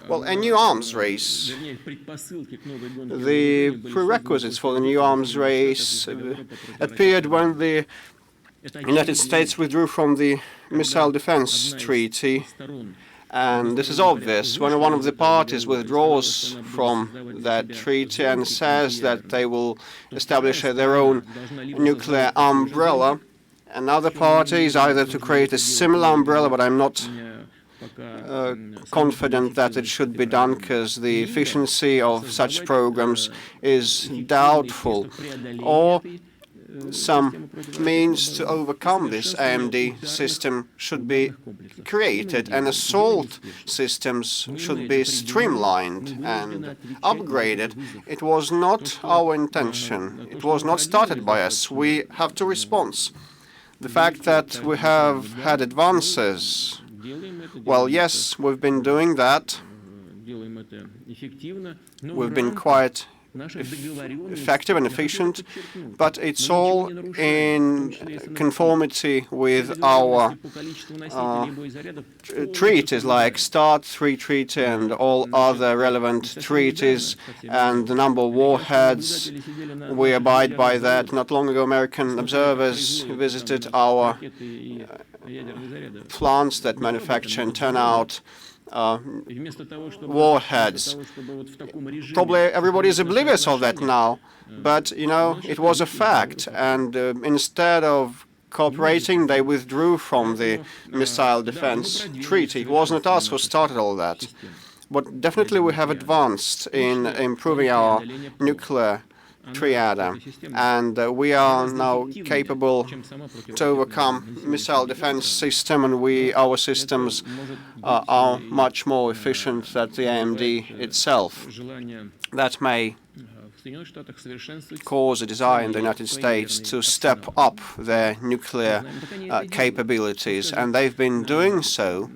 Well, a new arms race. The prerequisites for the new arms race appeared when the United States withdrew from the Missile Defense Treaty. And this is obvious. When one of the parties withdraws from that treaty and says that they will establish their own nuclear umbrella, another party is either to create a similar umbrella, but I'm not confident that it should be done because the efficiency of such programs is doubtful, or some means to overcome this AMD system should be created, and assault systems should be streamlined and upgraded. It was not our intention. It was not started by us. We have to respond. The fact that we have had advances, well, yes, we've been doing that. We've been quite effective and efficient, but it's all in conformity with our treaties like START 3 treaty and all other relevant treaties, and the number of warheads. We abide by that. Not long ago, American observers visited our plants that manufacture and turn out warheads. Probably everybody is oblivious of that now, but you know, it was a fact, and instead of cooperating, they withdrew from the Missile Defense Treaty. It wasn't us who started all that. But definitely we have advanced in improving our nuclear triad, and we are now capable to overcome missile defense system, and our systems are much more efficient than the AMD itself. That may cause a desire in the United States to step up their nuclear capabilities, and they've been doing so.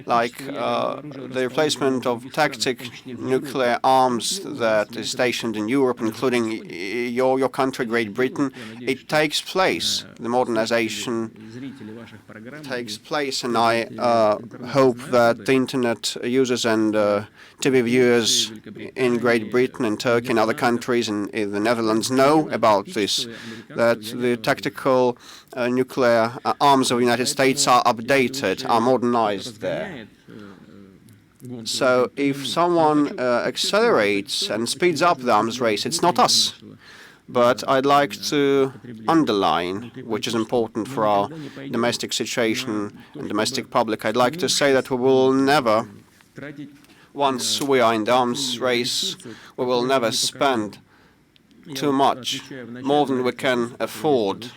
like the replacement of tactic nuclear arms that is stationed in Europe, including your country, Great Britain. It takes place. The modernization takes place, and I hope that the internet users and TV viewers in Great Britain and Turkey and other countries in the Netherlands know about this, that the tactical nuclear arms of the United States are updated, are modernized there. So if someone accelerates and speeds up the arms race, it's not us. But I'd like to underline, which is important for our domestic situation and domestic public, I'd like to say that we will never, once we are in the arms race, we will never spend too much, more than we can afford.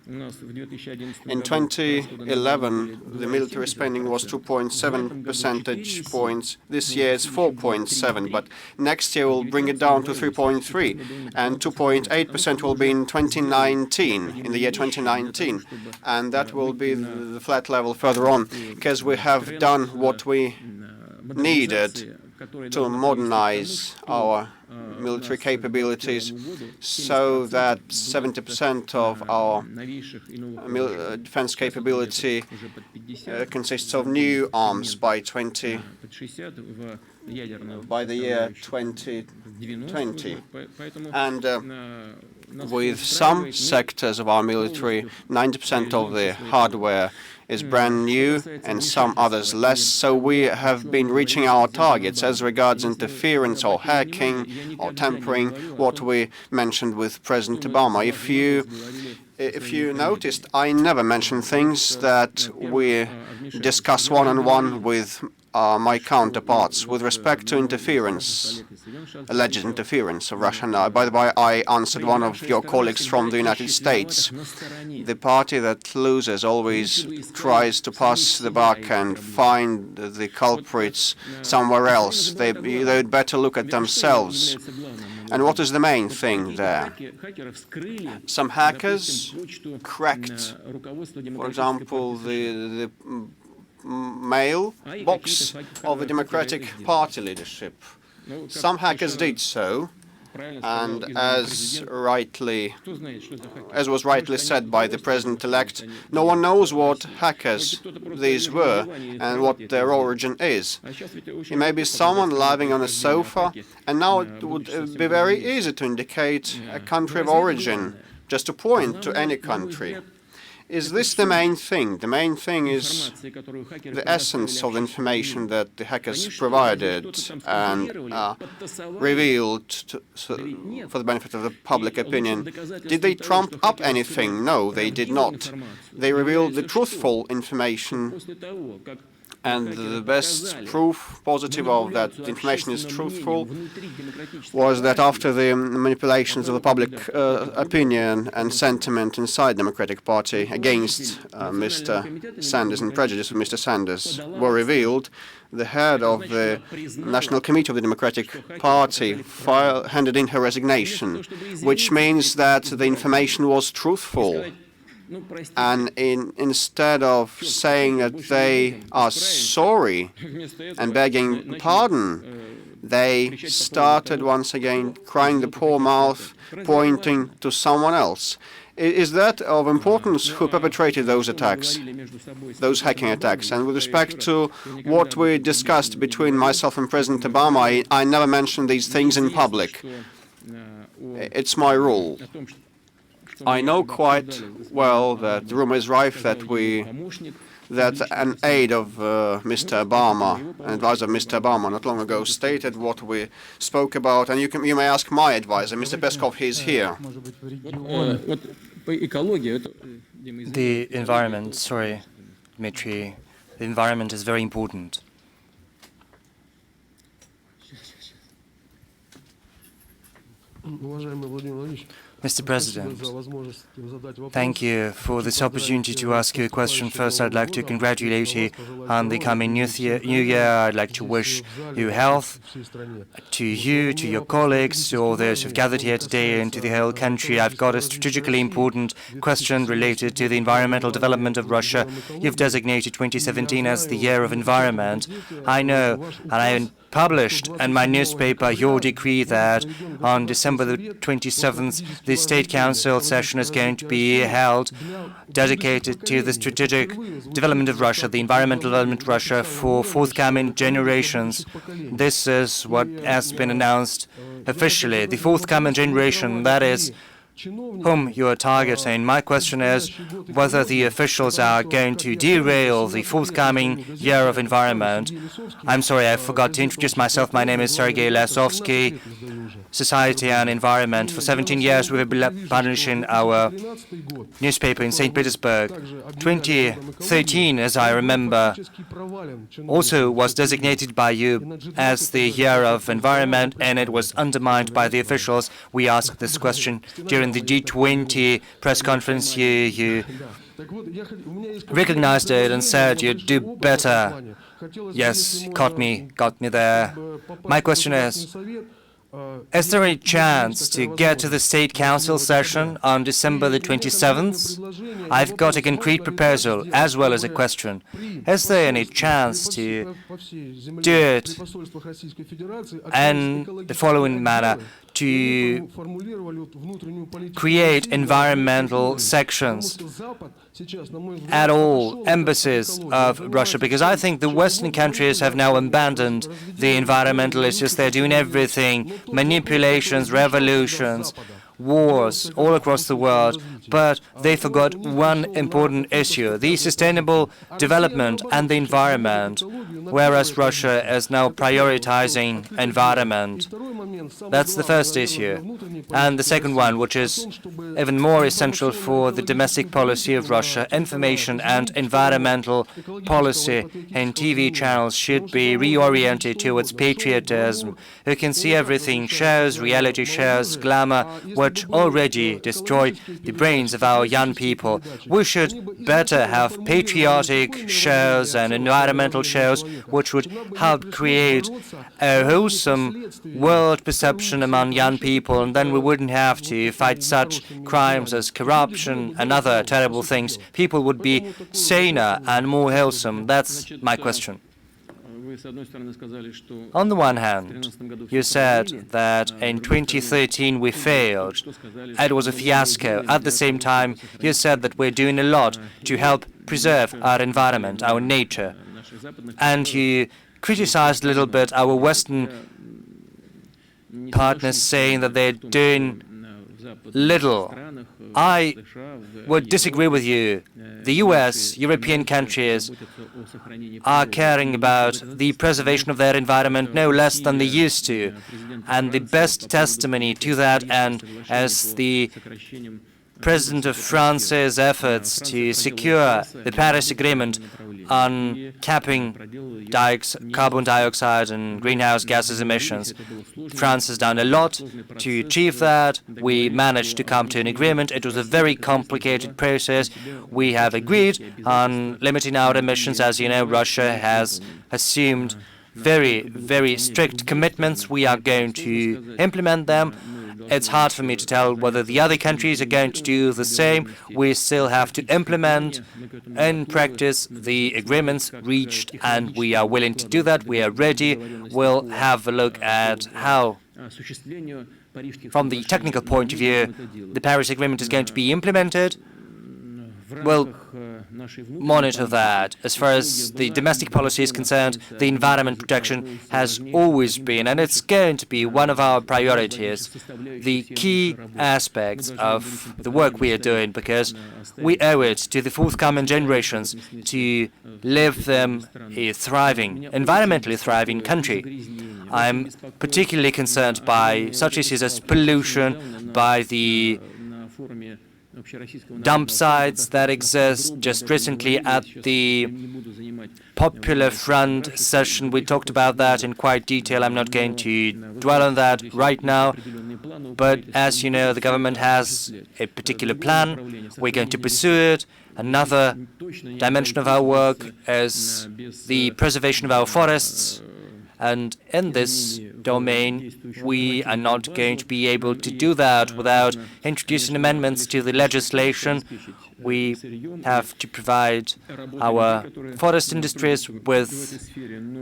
In 2011, the military spending was 2.7 percentage points. This year it's 4.7, but next year we'll bring it down to 3.3, and 2.8% will be in 2019, in the year 2019, and that will be the flat level further on, because we have done what we needed to modernize our military capabilities, so that 70% of our defense capability consists of new arms by the year 2020. And with some sectors of our military, 90% of the hardware is brand new and some others less, so we have been reaching our targets as regards interference or hacking or tampering, what we mentioned with President Obama. If you noticed, I never mention things that we discuss one-on-one with my counterparts with respect to interference, alleged interference of Russia. Now, by the way, I answered one of your colleagues from the United States. The party that loses always tries to pass the buck and find the culprits somewhere else. They'd better look at themselves. And what is the main thing there? Some hackers cracked, for example, the mail box of the Democratic Party leadership. Some hackers did so, and as was rightly said by the president-elect, no one knows what hackers these were and what their origin is. It may be someone living on a sofa, and now it would be very easy to indicate a country of origin, just to point to any country. Is this the main thing? The main thing is the essence of the information that the hackers provided and revealed for the benefit of the public opinion. Did they trump up anything? No, they did not. They revealed the truthful information, and the best proof positive of that the information is truthful was that after the manipulations of the public opinion and sentiment inside the Democratic Party against Mr. Sanders and prejudice of Mr. Sanders were revealed, the head of the National Committee of the Democratic Party handed in her resignation, which means that the information was truthful. And instead of saying that they are sorry and begging pardon, they started once again crying the poor mouth, pointing to someone else. Is that of importance who perpetrated those attacks, those hacking attacks? And with respect to what we discussed between myself and President Obama, I never mentioned these things in public. It's my rule. I know quite well that the rumor is rife that an aide of Mr. Obama, an advisor of Mr. Obama, not long ago stated what we spoke about, and you may ask my advisor, Mr. Peskov, he's here. The environment, sorry, Dmitry, the environment is very important. Mr. President, thank you for this opportunity to ask you a question. First, I'd like to congratulate you on the coming new year. I'd like to wish you health, to you, to your colleagues, to all those who've gathered here today, and to the whole country. I've got a strategically important question related to the environmental development of Russia. You've designated 2017 as the year of environment. I know, and I published in my newspaper your decree that on December the 27th, the State Council session is going to be held dedicated to the strategic development of Russia, the environmental development of Russia for forthcoming generations. This is what has been announced officially. The forthcoming generation, that is, whom you are targeting. My question is whether the officials are going to derail the forthcoming year of environment. I'm sorry, I forgot to introduce myself. My name is Sergei Lasovsky, Society and Environment. For 17 years, we've been publishing our newspaper in St. Petersburg. 2013, as I remember, also was designated by you as the year of environment, and it was undermined by the officials. We asked this question during the G20 press conference. You recognized it and said you'd do better. Yes, got me there. My question is there a chance to get to the State Council session on December the 27th? I've got a concrete proposal as well as a question. Is there any chance to do it in the following manner, to create environmental sections at all embassies of Russia? Because I think the Western countries have now abandoned the environmental issues. They're doing everything, manipulations, revolutions, wars all across the world, but they forgot one important issue, the sustainable development and the environment, whereas Russia is now prioritizing environment. That's the first issue. And the second one, which is even more essential for the domestic policy of Russia, information and environmental policy in TV channels should be reoriented towards patriotism. You can see everything, shows, reality shows, glamour, which already destroy the brains of our young people. We should better have patriotic shows and environmental shows which would help create a wholesome world perception among young people, and then we wouldn't have to fight such crimes as corruption and other terrible things. People would be saner and more wholesome. That's my question. On the one hand, you said that in 2013 we failed. It was a fiasco. At the same time, you said that we're doing a lot to help preserve our environment, our nature. And you criticized a little bit our Western partners, saying that they're doing little. I would disagree with you. The US, European countries are caring about the preservation of their environment no less than they used to. And the best testimony to that end is the President of France's efforts to secure the Paris Agreement on capping carbon dioxide and greenhouse gases emissions. France has done a lot to achieve that. We managed to come to an agreement. It was a very complicated process. We have agreed on limiting our emissions. As you know, Russia has assumed very, very strict commitments. We are going to implement them. It's hard for me to tell whether the other countries are going to do the same. We still have to implement in practice the agreements reached, and we are willing to do that. We are ready. We'll have a look at how, from the technical point of view, the Paris Agreement is going to be implemented. We'll monitor that. As far as the domestic policy is concerned, the environment protection has always been, and it's going to be, one of our priorities, the key aspects of the work we are doing, because we owe it to the forthcoming generations to live them a thriving, environmentally thriving country. I'm particularly concerned by such issues as pollution, by the dump sites that exist. Just recently at the Popular Front session, we talked about that in quite detail. I'm not going to dwell on that right now. But as you know, the government has a particular plan. We're going to pursue it. Another dimension of our work is the preservation of our forests. And in this domain, we are not going to be able to do that without introducing amendments to the legislation. We have to provide our forest industries with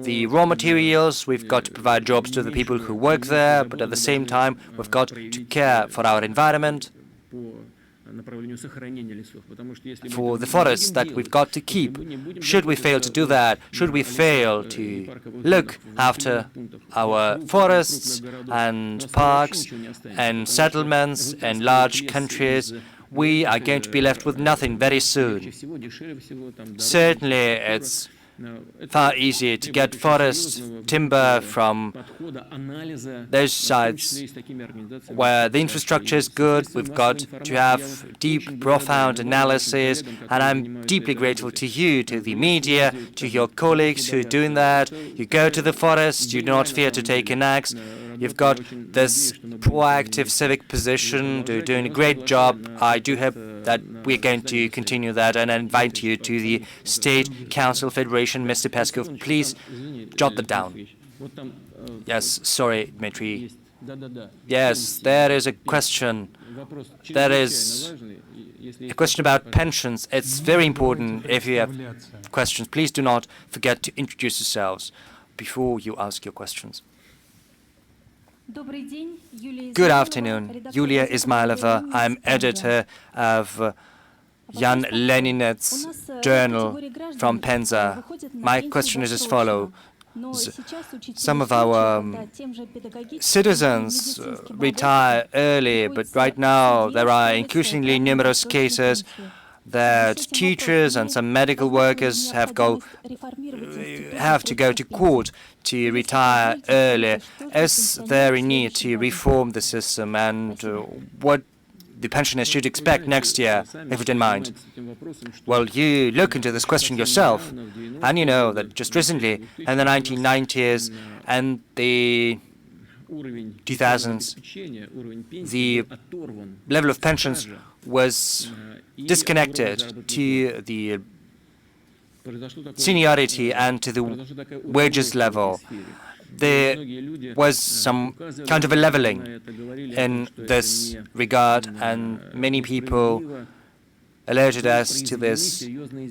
the raw materials. We've got to provide jobs to the people who work there, but at the same time, we've got to care for our environment, for the forests that we've got to keep. Should we fail to do that, should we fail to look after our forests and parks and settlements and large countries, we are going to be left with nothing very soon. Certainly, it's far easier to get forest timber from those sites where the infrastructure is good. We've got to have deep, profound analysis, and I'm deeply grateful to you, to the media, to your colleagues who are doing that. You go to the forest, you do not fear to take an axe. You've got this proactive civic position. You're doing a great job. I do hope that we're going to continue that, and I invite you to the State Council Federation. Mr. Peskov, please jot that down. Yes, sorry, Dmitry. Yes, there is a question. There is a question about pensions. It's very important. If you have questions, please do not forget to introduce yourselves before you ask your questions. Good afternoon, Yulia Ismailova. I'm editor of Yan Leninets journal from Penza. My question is as follows. Some of our citizens retire early, but right now there are increasingly numerous cases that teachers and some medical workers have to go to court to retire early. Is there a need to reform the system, and what the pensioners should expect next year, if you don't mind? Well, you look into this question yourself, and you know that just recently, in the 1990s and the 2000s, the level of pensions was disconnected to the seniority and to the wages level. There was some kind of a leveling in this regard, and many people alerted us to this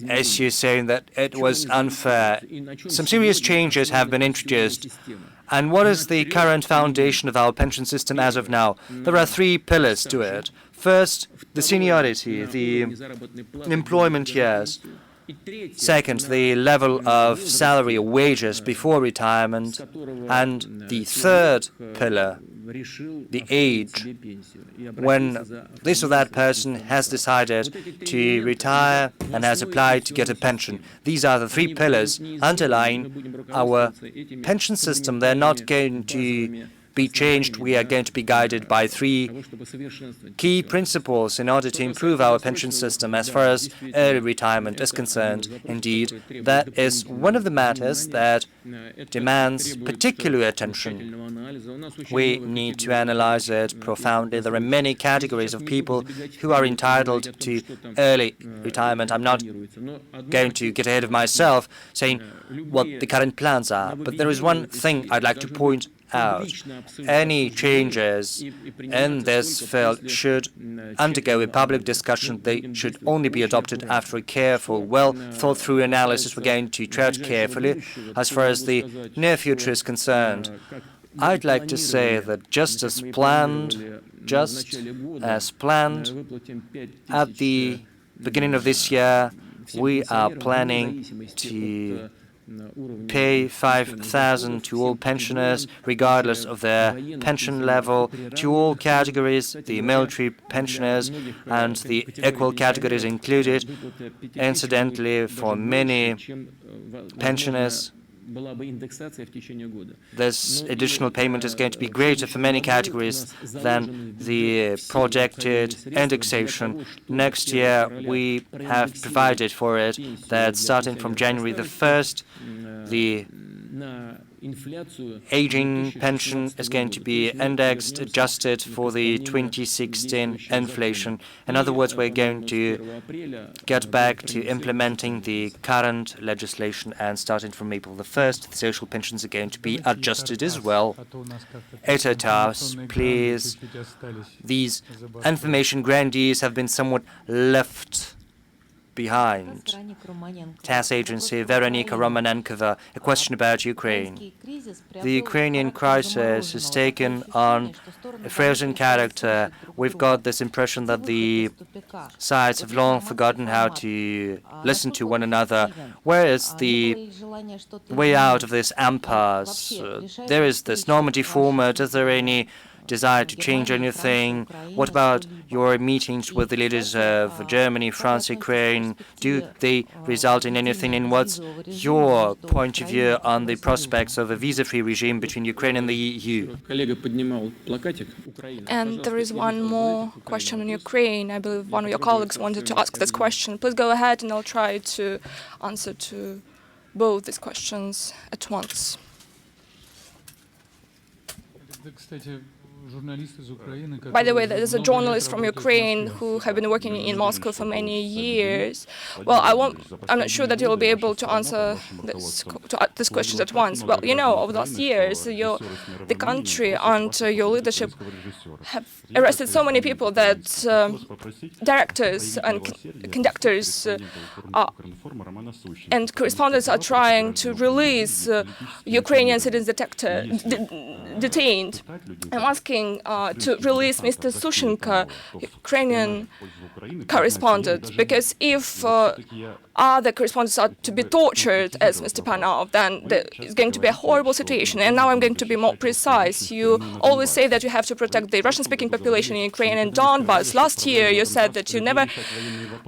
issue, saying that it was unfair. Some serious changes have been introduced. And what is the current foundation of our pension system as of now? There are three pillars to it. First, the seniority, the employment years. Second, the level of salary or wages before retirement. And the third pillar, the age, when this or that person has decided to retire and has applied to get a pension. These are the three pillars underlying our pension system. They're not going to be changed. We are going to be guided by three key principles in order to improve our pension system as far as early retirement is concerned. Indeed, that is one of the matters that demands particular attention. We need to analyze it profoundly. There are many categories of people who are entitled to early retirement. I'm not going to get ahead of myself saying what the current plans are, but there is one thing I'd like to point out. Any changes in this field should undergo a public discussion. They should only be adopted after a careful, well-thought-through analysis. We're going to tread carefully. As far as the near future is concerned, I'd like to say that just as planned, at the beginning of this year, we are planning to pay 5,000 to all pensioners, regardless of their pension level, to all categories, the military pensioners and the equal categories included. Incidentally, for many pensioners, this additional payment is going to be greater for many categories than the projected indexation. Next year, we have provided for it that starting from January the 1st, the aging pension is going to be indexed, adjusted for the 2016 inflation. In other words, we're going to get back to implementing the current legislation, and starting from April the 1st, the social pensions are going to be adjusted as well. Etatas, please. These information grandees have been somewhat left behind. TASS agency, Veronika Romanenkova, a question about Ukraine. The Ukrainian crisis has taken on a frozen character. We've got this impression that the sides have long forgotten how to listen to one another. Where is the way out of this impasse? There is this Normandy format. Is there any desire to change anything? What about your meetings with the leaders of Germany, France, Ukraine? Do they result in anything? And what's your point of view on the prospects of a visa-free regime between Ukraine and the EU? And there is one more question on Ukraine. I believe one of your colleagues wanted to ask this question. Please go ahead, and I'll try to answer to both these questions at once. By the way, there's a journalist from Ukraine who have been working in Moscow for many years. Well, I'm not sure that you'll be able to answer this questions at once. Well, you know, over the last years, the country under your leadership have arrested so many people that directors and conductors and correspondents are trying to release Ukrainian citizens detained. I'm asking to release Mr. Sushenko, Ukrainian correspondent, because if other correspondents are to be tortured as Mr. Panov, then it's going to be a horrible situation. And now I'm going to be more precise. You always say that you have to protect the Russian-speaking population in Ukraine and Donbas. Last year you said that you never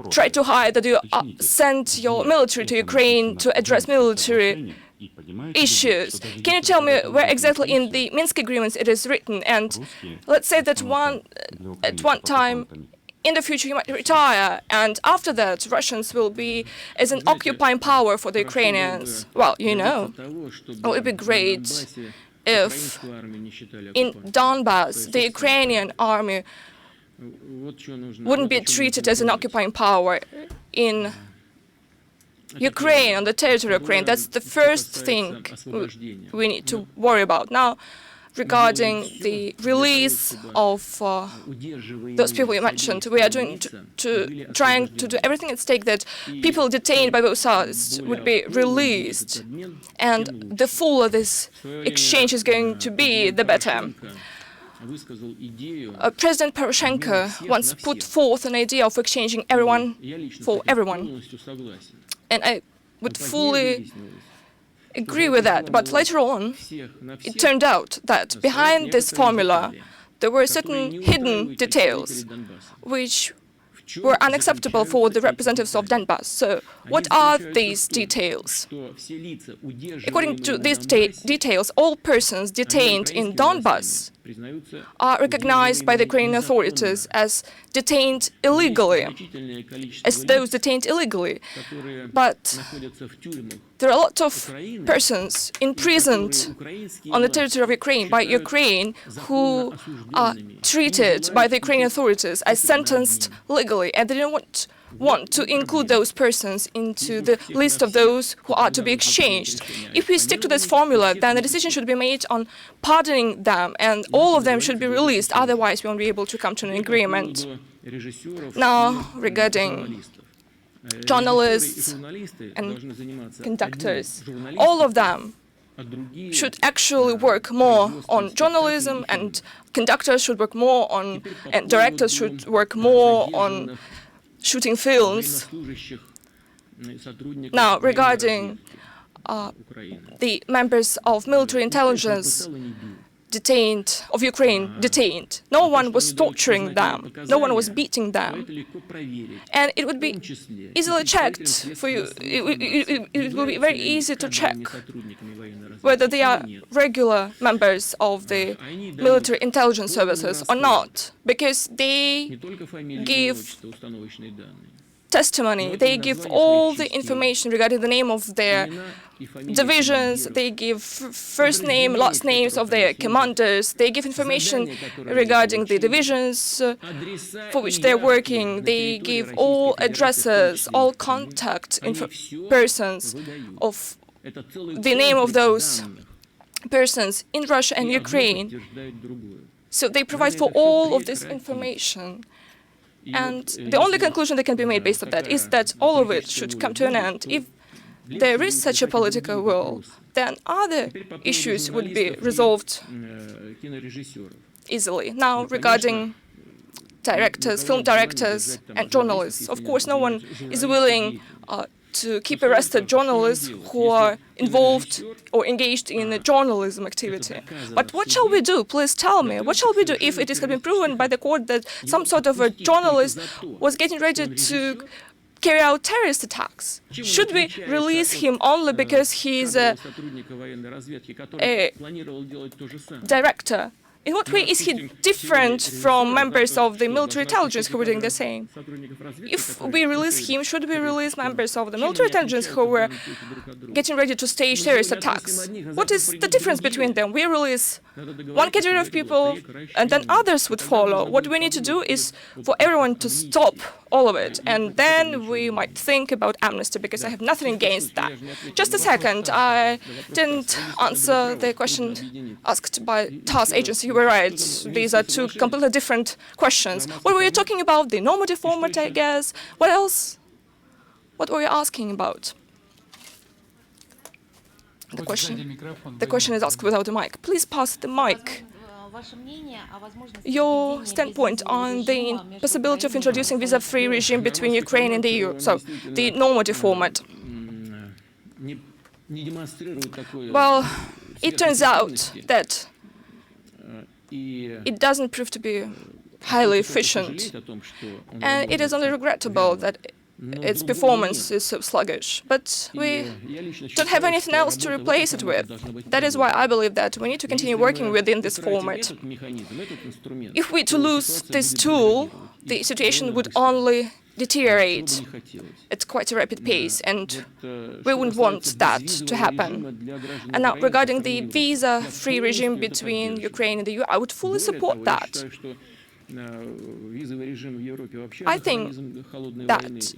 tried to hide, that you sent your military to Ukraine to address military issues. Can you tell me where exactly in the Minsk agreements it is written? And let's say that at one time in the future you might retire, and after that Russians will be as an occupying power for the Ukrainians. Well, you know, it would be great if in Donbas the Ukrainian army wouldn't be treated as an occupying power in Ukraine, on the territory of Ukraine. That's the first thing we need to worry about. Now, regarding the release of those people you mentioned, we are trying to do everything at stake that people detained by both sides would be released. And the fuller this exchange is going to be, the better. President Poroshenko once put forth an idea of exchanging everyone for everyone. And I would fully agree with that. But later on, it turned out that behind this formula, there were certain hidden details which were unacceptable for the representatives of Donbas. So what are these details? According to these details, all persons detained in Donbas are recognized by the Ukrainian authorities as detained illegally, as those detained illegally. But there are a lot of persons imprisoned on the territory of Ukraine by Ukraine who are treated by the Ukrainian authorities as sentenced legally, and they don't want to include those persons into the list of those who are to be exchanged. If we stick to this formula, then the decision should be made on pardoning them, and all of them should be released, otherwise we won't be able to come to an agreement. Now, regarding journalists and conductors, all of them should actually work more on journalism, and conductors should work more on, and directors should work more on shooting films. Now, regarding the members of military intelligence, of Ukraine detained. No one was torturing them. No one was beating them. And it would be easily checked for you. It will be very easy to check whether they are regular members of the military intelligence services or not, because they give testimony, they give all the information regarding the name of their divisions, they give first name, last names of their commanders, they give information regarding the divisions for which they're working, they give all addresses, all contact persons of the name of those persons in Russia and Ukraine. So they provide for all of this information. And the only conclusion that can be made based on that is that all of it should come to an end. If there is such a political will, then other issues would be resolved easily. Now, regarding directors, film directors, and journalists, of course, no one is willing to keep arrested journalists who are involved or engaged in a journalism activity. But what shall we do? Please tell me. What shall we do if it has been proven by the court that some sort of a journalist was getting ready to carry out terrorist attacks? Should we release him only because he's a director? In what way is he different from members of the military intelligence who were doing the same? If we release him, should we release members of the military intelligence who were getting ready to stage terrorist attacks? What is the difference between them? We release one category of people, and then others would follow. What we need to do is for everyone to stop all of it, and then we might think about amnesty, because I have nothing against that. Just a second, I didn't answer the question asked by TASS agency. You were right. These are two completely different questions. What were you talking about? The normative format, I guess. What else? What were you asking about? The question is asked without a mic. Please pass the mic. Your standpoint on the possibility of introducing visa-free regime between Ukraine and the EU, so the normative format. Well, it turns out that it doesn't prove to be highly efficient, and it is only regrettable that its performance is so sluggish. But we don't have anything else to replace it with. That is why I believe that we need to continue working within this format. If we to lose this tool, the situation would only deteriorate at quite a rapid pace, and we wouldn't want that to happen. And now, regarding the visa-free regime between Ukraine and the EU, I would fully support that. I think that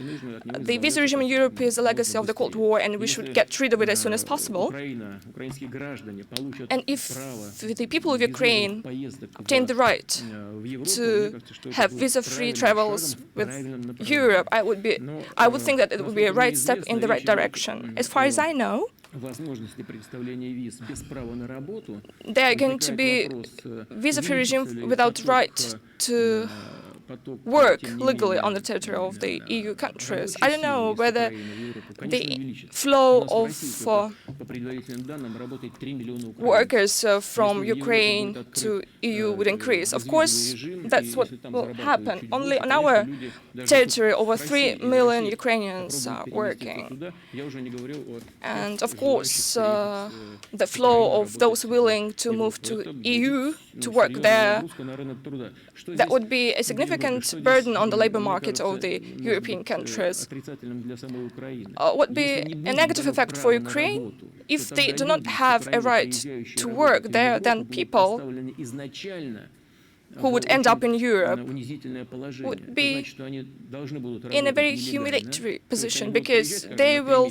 the visa regime in Europe is a legacy of the Cold War, and we should get rid of it as soon as possible. And if the people of Ukraine obtain the right to have visa-free travels with Europe, I would think that it would be a right step in the right direction. As far as I know, there are going to be visa-free regime without right to work legally on the territory of the EU countries. I don't know whether the flow of workers from Ukraine to EU would increase. Of course, that's what will happen. Only on our territory, over 3 million Ukrainians are working. And of course, the flow of those willing to move to EU to work there, that would be a significant burden on the labor market of the European countries. Would be a negative effect for Ukraine if they do not have a right to work there. Then people who would end up in Europe would be in a very humiliatory position, because they will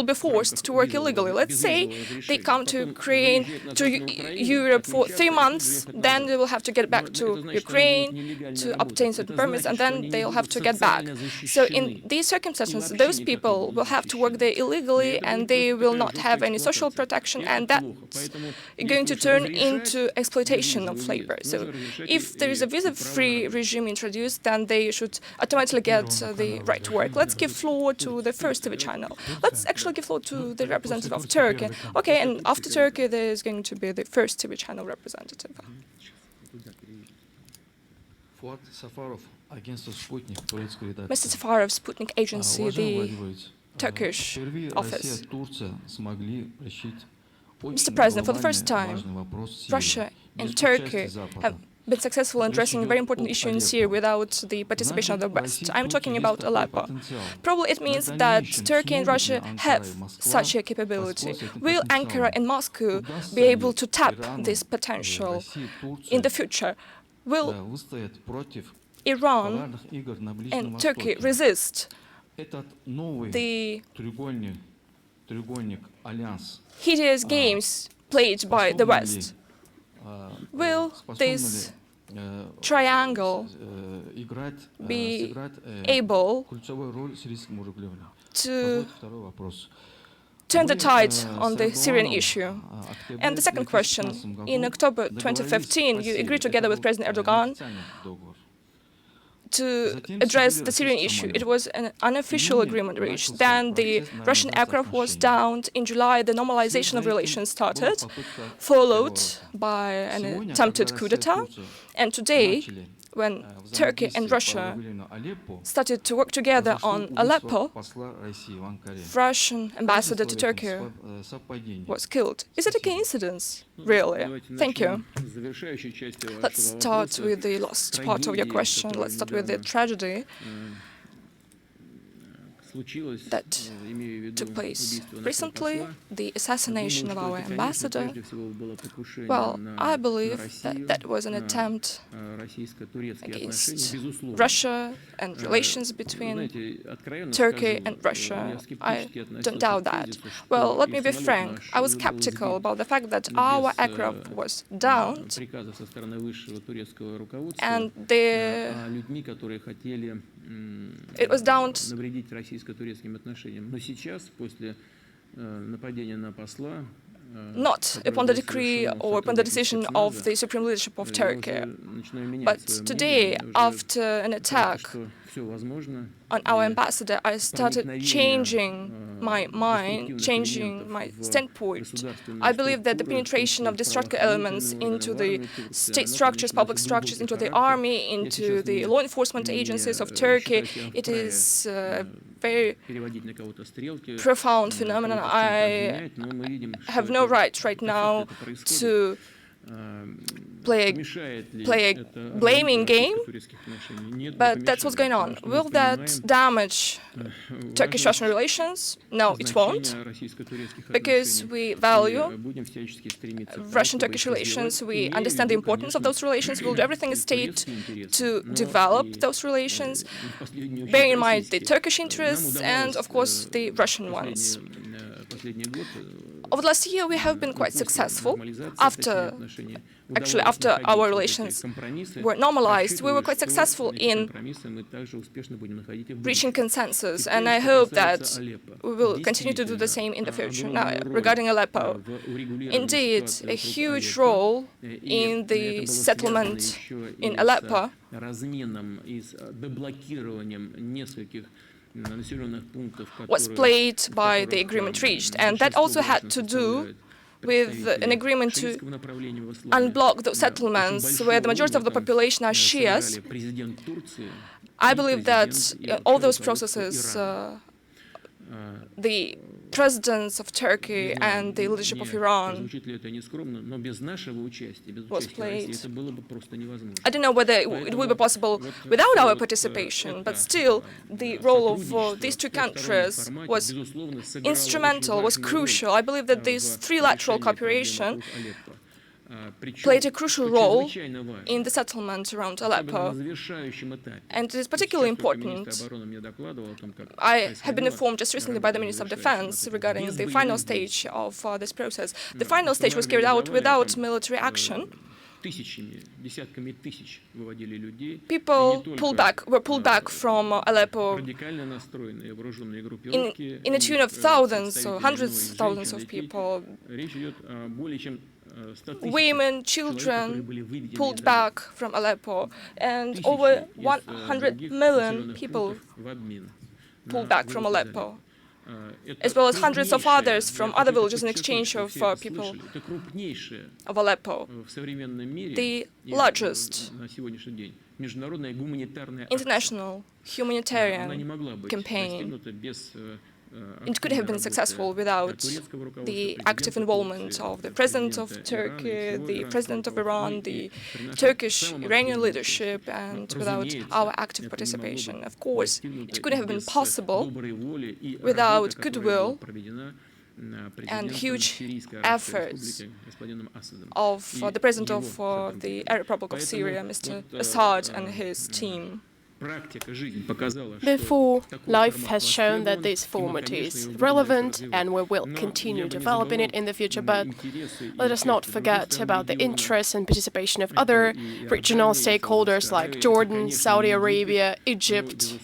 be forced to work illegally. Let's say they come to Ukraine, to Europe for 3 months, then they will have to get back to Ukraine to obtain certain permits, and then they'll have to get back. So in these circumstances, those people will have to work there illegally, and they will not have any social protection, and that's going to turn into exploitation of labor. So If there is a visa-free regime introduced, then they should automatically get the right to work. Let's give floor to the first TV channel. Let's actually give floor to the representative of Turkey. Okay, and after Turkey, there is going to be the first TV channel representative. Mr. Safarov, Sputnik agency, the Turkish office. Mr. President, for the first time, Russia and Turkey have been successful in addressing a very important issue in Syria without the participation of the West. I'm talking about Aleppo. Probably it means that Turkey and Russia have such a capability. Will Ankara and Moscow be able to tap this potential in the future? Will Iran and Turkey resist the hideous games played by the West? Will this triangle be able to turn the tide on the Syrian issue? And the second question, in October 2015, you agreed together with President Erdogan to address the Syrian issue. It was an unofficial agreement reached. Then the Russian aircraft was downed. In July, the normalization of relations started, followed by an attempted coup d'etat. And today, when Turkey and Russia started to work together on Aleppo, Russian ambassador to Turkey was killed. Is it a coincidence? Really? Thank you. Let's start with the last part of your question. Let's start with the tragedy that took place recently, the assassination of our ambassador. Well, I believe that that was an attempt against Russia and relations between Turkey and Russia. I don't doubt that. Well, let me be frank. I was skeptical about the fact that our aircraft was downed and it was downed not upon the decree or upon the decision of the supreme leadership of Turkey, but today, after an attack on our ambassador, I started changing my mind, changing my standpoint. I believe that the penetration of destructive elements into the state structures, public structures, into the army, into the law enforcement agencies of Turkey, it is a very profound phenomenon. I have no right now to play a blaming game, but that's what's going on. Will that damage Turkish-Russian relations? No, it won't, because we value Russian-Turkish relations. We understand the importance of those relations. We'll do everything as state to develop those relations, bearing in mind the Turkish interests and, of course, the Russian ones. Over the last year, we have been quite successful. After our relations were normalized, we were quite successful in reaching consensus, and I hope that we will continue to do the same in the future. Now, regarding Aleppo, indeed, a huge role in the settlement in Aleppo was played by the agreement reached, and that also had to do with an agreement to unblock those settlements where the majority of the population are Shias. I believe that all those processes, the presidents of Turkey and the leadership of Iran was played. I don't know whether it will be possible without our participation, but still the role of these two countries was instrumental, was crucial. I believe that this trilateral cooperation played a crucial role in the settlement around Aleppo, and it is particularly important. I have been informed just recently by the Minister of Defense regarding the final stage of this process. The final stage was carried out without military action. People were pulled back from Aleppo in a tune of thousands or hundreds of thousands of people. women, children pulled back from Aleppo, and over 100 million people pulled back from Aleppo, as well as hundreds of others from other villages in exchange of people of Aleppo. The largest international humanitarian campaign. It could have been successful without the active involvement of the President of Turkey, the President of Iran, the Turkish-Iranian leadership, and without our active participation. Of course, it could have been possible without goodwill and huge efforts of the President of the Arab Republic of Syria, Mr. Assad, and his team. Therefore, life has shown that this format is relevant and we will continue developing it in the future, but let us not forget about the interest and participation of other regional stakeholders like Jordan, Saudi Arabia, Egypt,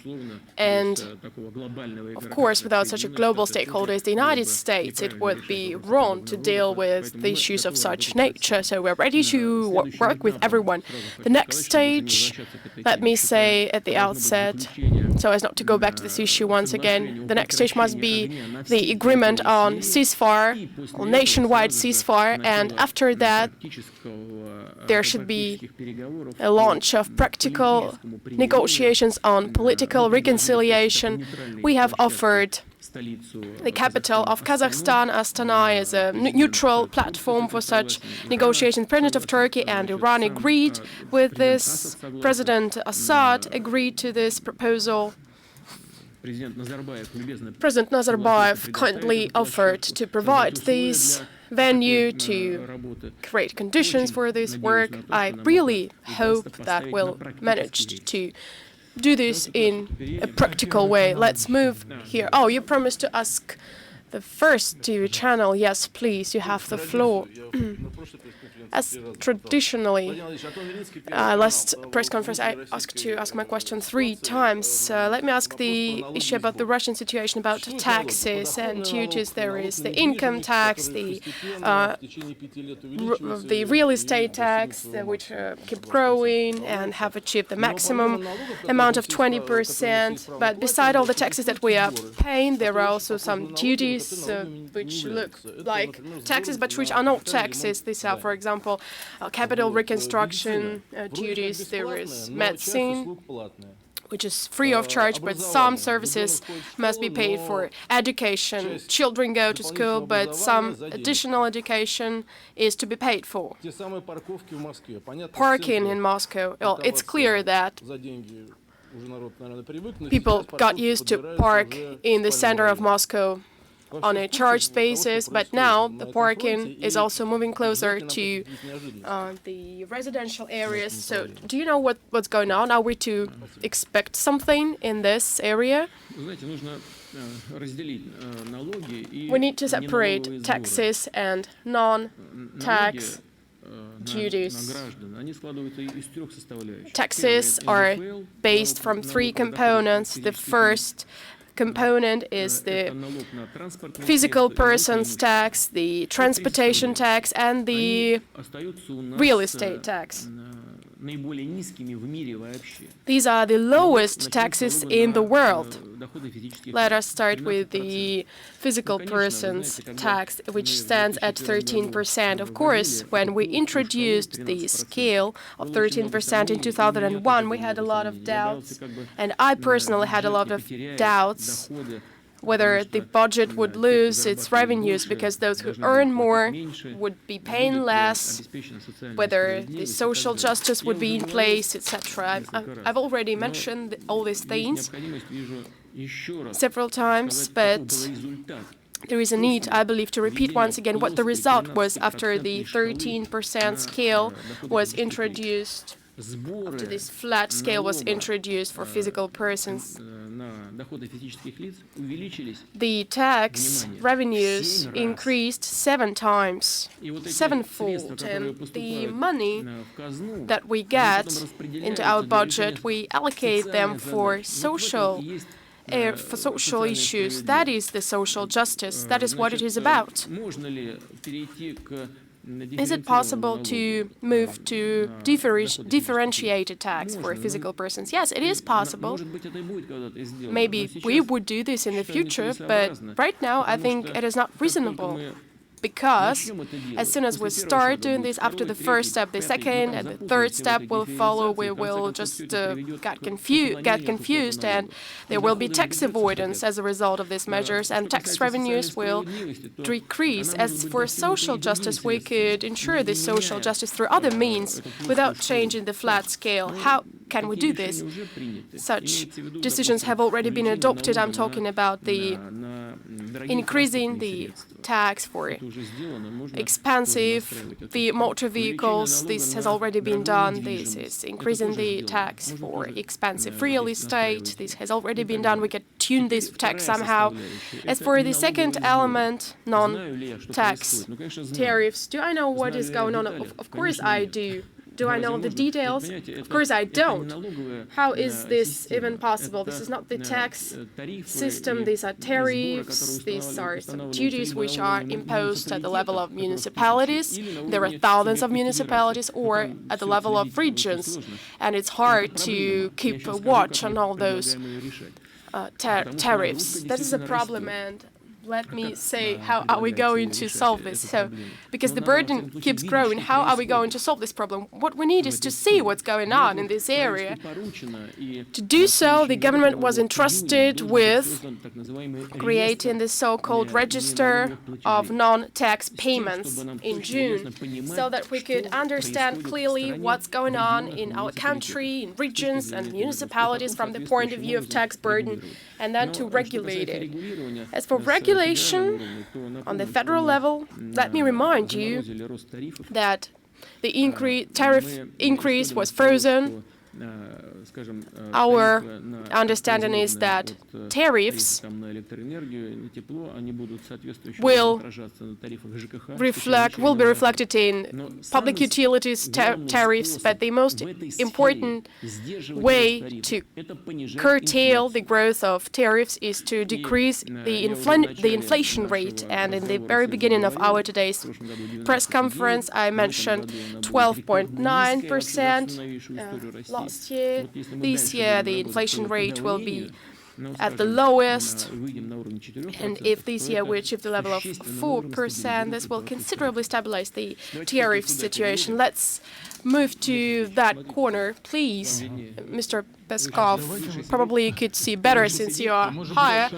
and of course, without such a global stakeholder as the United States, it would be wrong to deal with the issues of such nature. So we're ready to work with everyone. The next stage, let me say at the outset, so as not to go back to this issue once again, the next stage must be the agreement on ceasefire, or nationwide ceasefire, and after that there should be a launch of practical negotiations on political reconciliation. We have offered the capital of Kazakhstan, Astana, as a neutral platform for such negotiations. President of Turkey and Iran agreed with this. President Assad agreed to this proposal. President Nazarbayev kindly offered to provide this venue to create conditions for this work. I really hope that we'll manage to do this in a practical way. Let's move here. Oh, you promised to ask the first TV channel. Yes, please, you have the floor. As traditionally, last press conference, I asked to ask my question 3 times. Let me ask the issue about the Russian situation, about taxes and duties. There is the income tax, the real estate tax, which keep growing and have achieved the maximum amount of 20%. But beside all the taxes that we are paying, there are also some duties which look like taxes, but which are not taxes. These are, for example, capital reconstruction duties. There is medicine, which is free of charge, but some services must be paid for. Education, children go to school, but some additional education is to be paid for. Parking in Moscow, well, it's clear that people got used to park in the center of Moscow on a charged basis, but now the parking is also moving closer to the residential areas. So do you know what's going on? Are we to expect something in this area? We need to separate taxes and non-tax duties. Taxes are based from 3 components. The first component is the physical person's tax, the transportation tax, and the real estate tax. These are the lowest taxes in the world. Let us start with the physical person's tax, which stands at 13%. Of course, when we introduced the scale of 13% in 2001, we had a lot of doubts, and I personally had a lot of doubts whether the budget would lose its revenues because those who earn more would be paying less, whether the social justice would be in place, etc. I've already mentioned all these things several times, but there is a need, I believe, to repeat once again what the result was after the 13% scale was introduced, after this flat scale was introduced for physical persons. The tax revenues increased 7 times, 7-fold, and the money that we get into our budget, we allocate them for social issues. That is the social justice. That is what it is about. Is it possible to move to differentiated tax for physical persons? Yes, it is possible. Maybe we would do this in the future, but right now I think it is not reasonable. Because as soon as we start doing this, after the first step, the second and the third step will follow, we will just get confused, and there will be tax avoidance as a result of these measures, and tax revenues will decrease. As for social justice, we could ensure this social justice through other means without changing the flat scale. How can we do this? Such decisions have already been adopted. I'm talking about the increasing the tax for expensive the motor vehicles. This has already been done. This is increasing the tax for expensive real estate. This has already been done. We can tune this tax somehow. As for the second element, non-tax tariffs, do I know what is going on? Of course I do. Do I know the details? Of course I don't. How is this even possible? This is not the tax system. These are tariffs. These are some duties which are imposed at the level of municipalities. There are thousands of municipalities, or at the level of regions. And it's hard to keep a watch on all those tariffs. That is a problem, and let me say, how are we going to solve this? So, because the burden keeps growing, how are we going to solve this problem? What we need is to see what's going on in this area. To do so, the government was entrusted with creating the so-called register of non-tax payments in June, so that we could understand clearly what's going on in our country, in regions and municipalities from the point of view of tax burden, and then to regulate it. As for regulation on the federal level, let me remind you that the tariff increase was frozen. Our understanding is that tariffs will be reflected in public utilities tariffs, but the most important way to curtail the growth of tariffs is to decrease the inflation rate. And in the very beginning of our today's press conference, I mentioned 12.9% last year. This year, the inflation rate will be at the lowest, and if this year we achieve the level of 4%, this will considerably stabilize the tariff situation. Let's move to that corner, please. Mr. Peskov, probably you could see better since you are higher.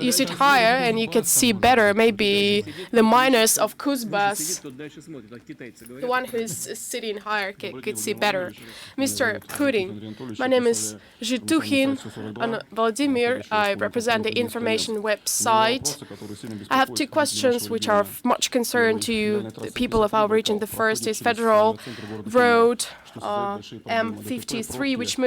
You sit higher and you could see better. Maybe the miners of Kuzbas, the one who's sitting higher, could see better. Mr. Putin, my name is Zhituhin Vladimir. I represent the information website. I have two questions which are of much concern to the people of our region. The first is federal road M53, which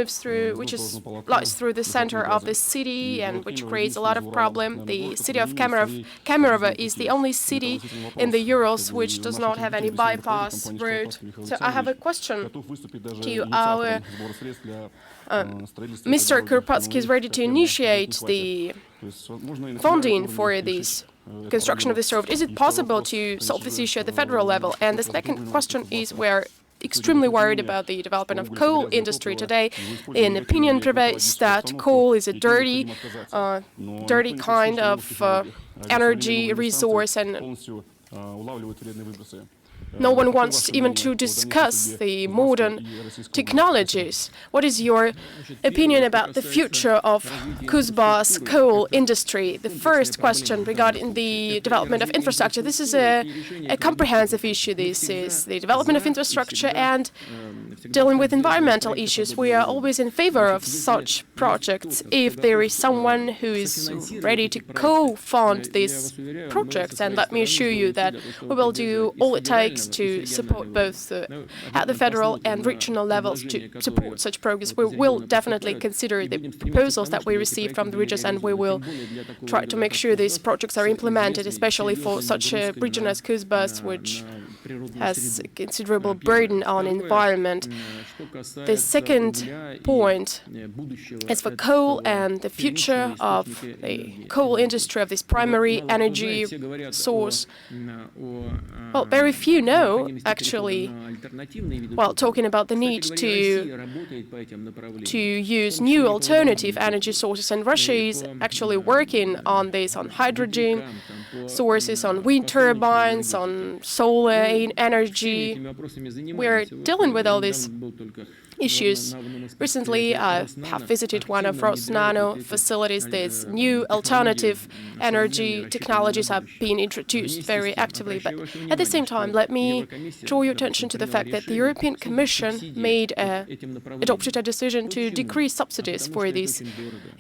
lies through the center of the city and which creates a lot of problem. The city of Kemerovo is the only city in the Urals which does not have any bypass road. So I have a question to our Mr. Kurpatsky is ready to initiate the funding for this construction of this road. Is it possible to solve this issue at the federal level? And the second question is, we're extremely worried about the development of coal industry today. An opinion prevails that coal is a dirty kind of energy resource, and no one wants even to discuss the modern technologies. What is your opinion about the future of Kuzbas coal industry? The first question regarding the development of infrastructure. This is a comprehensive issue. This is the development of infrastructure and dealing with environmental issues. We are always in favor of such projects if there is someone who is ready to co-fund these projects. And let me assure you that we will do all it takes to support both at the federal and regional levels to support such progress. We will definitely consider the proposals that we receive from the regions, and we will try to make sure these projects are implemented, especially for such a region as Kuzbas, which has a considerable burden on environment. The second point is for coal and the future of the coal industry, of this primary energy source. Well, very few know, actually, well, talking about the need to use new alternative energy sources, and Russia is actually working on this, on hydrogen sources, on wind turbines, on solar energy. We're dealing with all these issues. Recently, I have visited one of Rosnano facilities. These new alternative energy technologies are being introduced very actively. But at the same time, let me draw your attention to the fact that the European Commission adopted a decision to decrease subsidies for these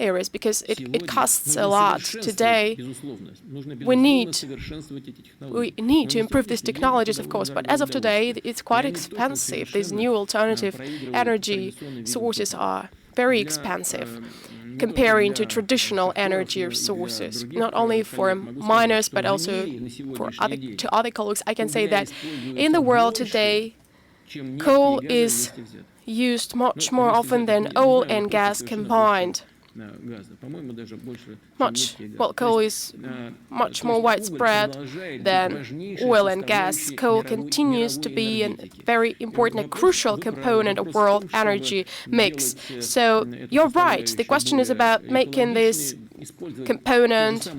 areas because it costs a lot today. We need to improve these technologies, of course, but as of today, it's quite expensive. These new alternative energy sources are very expensive comparing to traditional energy sources, not only for miners but also for other colleagues. I can say that in the world today, coal is used much more often than oil and gas combined. Coal is much more widespread than oil and gas. Coal continues to be a very important, a crucial component of world energy mix. So you're right. The question is about making this component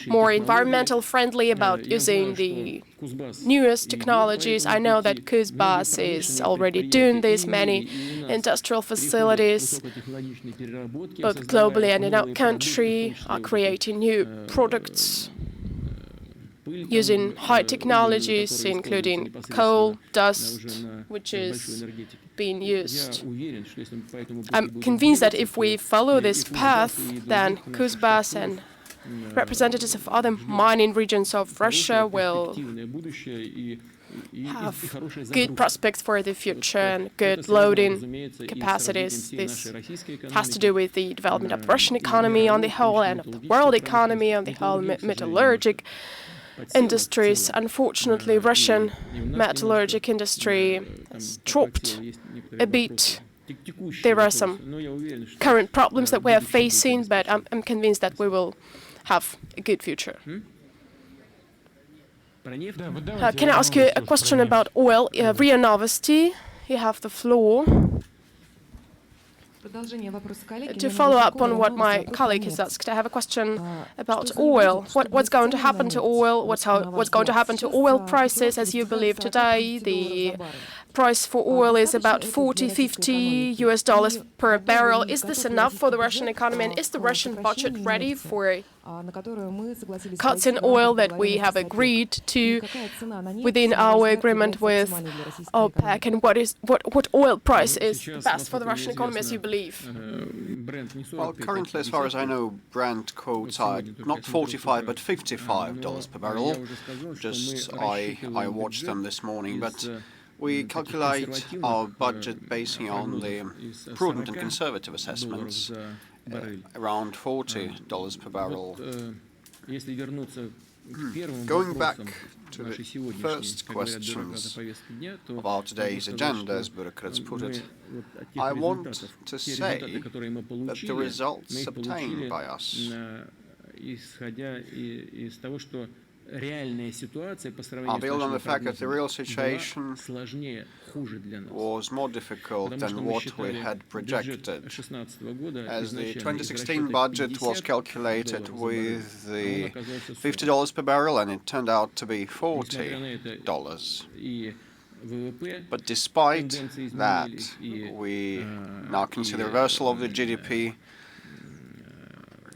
more environmental friendly, about using the newest technologies. I know that Kuzbas is already doing this. Many industrial facilities, both globally and in our country, are creating new products using high technologies, including coal dust, which is being used. I'm convinced that if we follow this path, then Kuzbas and representatives of other mining regions of Russia will have good prospects for the future and good loading capacities. This has to do with the development of the Russian economy on the whole and of the world economy on the whole, metallurgic industries. Unfortunately, Russian metallurgic industry has dropped a bit. There are some current problems that we are facing, but I'm convinced that we will have a good future. Can I ask you a question about oil? Ria Novosti, you have the floor. To follow up on what my colleague has asked, I have a question about oil. What's going to happen to oil? What's going to happen to oil prices? As you believe today, the price for oil is about $40-50 per barrel. Is this enough for the Russian economy? And is the Russian budget ready for cuts in oil that we have agreed to within our agreement with OPEC? And what oil price is best for the Russian economy, as you believe? Well, currently, as far as I know, Brent quotes are not $45 but $55 per barrel. Just I watched them this morning, but we calculate our budget basing on the prudent and conservative assessments, around $40 per barrel. Going back to the first questions of our today's agenda, as bureaucrats put it, I want to say that the results obtained by us are built on the fact that the real situation was more difficult than what we had projected, as the 2016 budget was calculated with the $50 per barrel and it turned out to be $40. But despite that, we now can see the reversal of the GDP,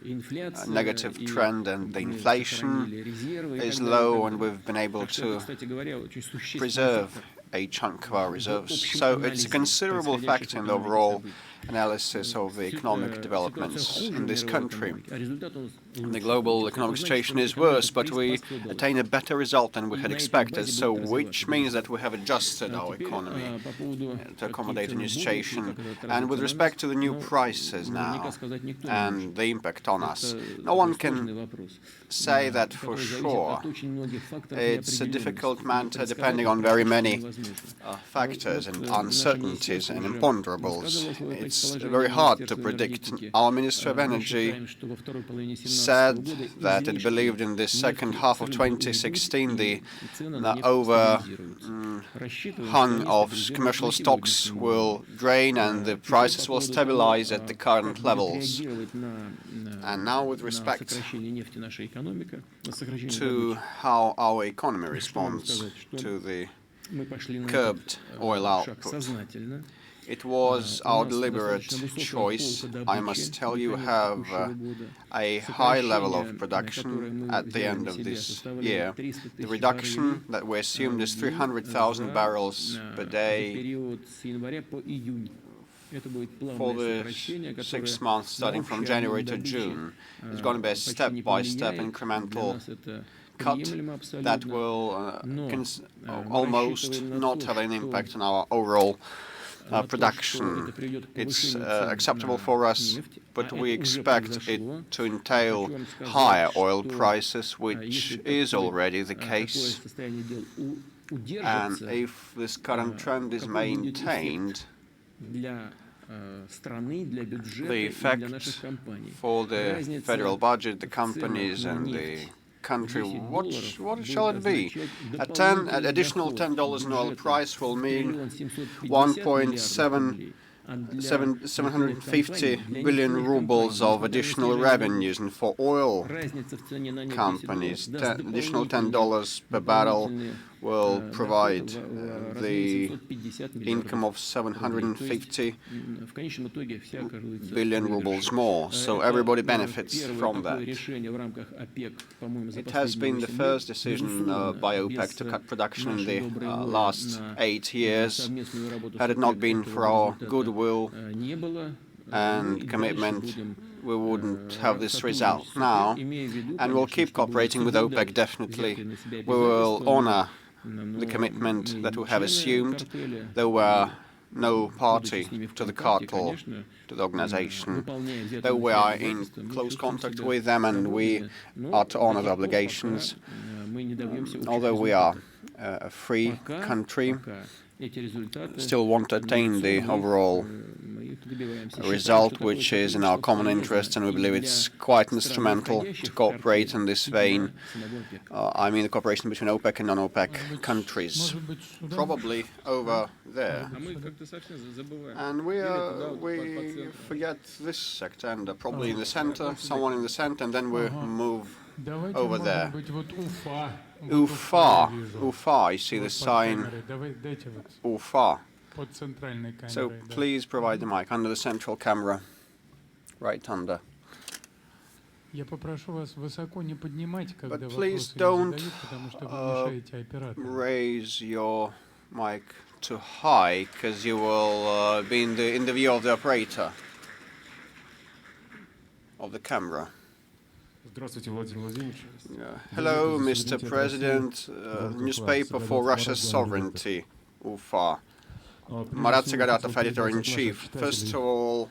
a negative trend, and the inflation is low, and we've been able to preserve a chunk of our reserves. So it's a considerable factor in the overall analysis of the economic developments in this country. The global economic situation is worse, but we attain a better result than we had expected, so which means that we have adjusted our economy to accommodate the new situation. And with respect to the new prices now and the impact on us, no one can say that for sure. It's a difficult matter depending on very many factors and uncertainties and imponderables. It's very hard to predict. Our Minister of Energy said that it believed in the second half of 2016 the overhang of commercial stocks will drain and the prices will stabilize at the current levels. And now with respect to how our economy responds to the curbed oil output. It was our deliberate choice. I must tell you, have a high level of production at the end of this year. The reduction that we assumed is 300,000 barrels per day for the 6 months starting from January to June. It's going to be a step-by-step incremental cut that will almost not have an impact on our overall production. It's acceptable for us, but we expect it to entail higher oil prices, which is already the case. And if this current trend is maintained, the effect for the federal budget, the companies and the country, what shall it be? An additional $10 in oil price will mean 750 billion rubles of additional revenues, and for oil companies, additional $10 per barrel will provide the income of 750 billion rubles more. So everybody benefits from that. It has been the first decision by OPEC to cut production in the last 8 years. Had it not been for our goodwill and commitment, we wouldn't have this result now. And we'll keep cooperating with OPEC, definitely. We will honor the commitment that we have assumed. There were no party to the cartel, to the organization. Though we are in close contact with them and we are to honor the obligations, although we are a free country, still want to attain the overall result, which is in our common interest, and we believe it's quite instrumental to cooperate in this vein. I mean the cooperation between OPEC and non-OPEC countries, probably over there. And we forget this sector, and probably in the center, someone in the center, and then we move over there. Ufa, you see the sign Ufa. So please provide the mic under the central camera, right under. But please don't raise your mic too high, because you will be in the view of the operator of the camera. Hello, Mr. President. Newspaper for Russia's sovereignty, Ufa. Marat Sagaratov, editor-in-chief. First of all,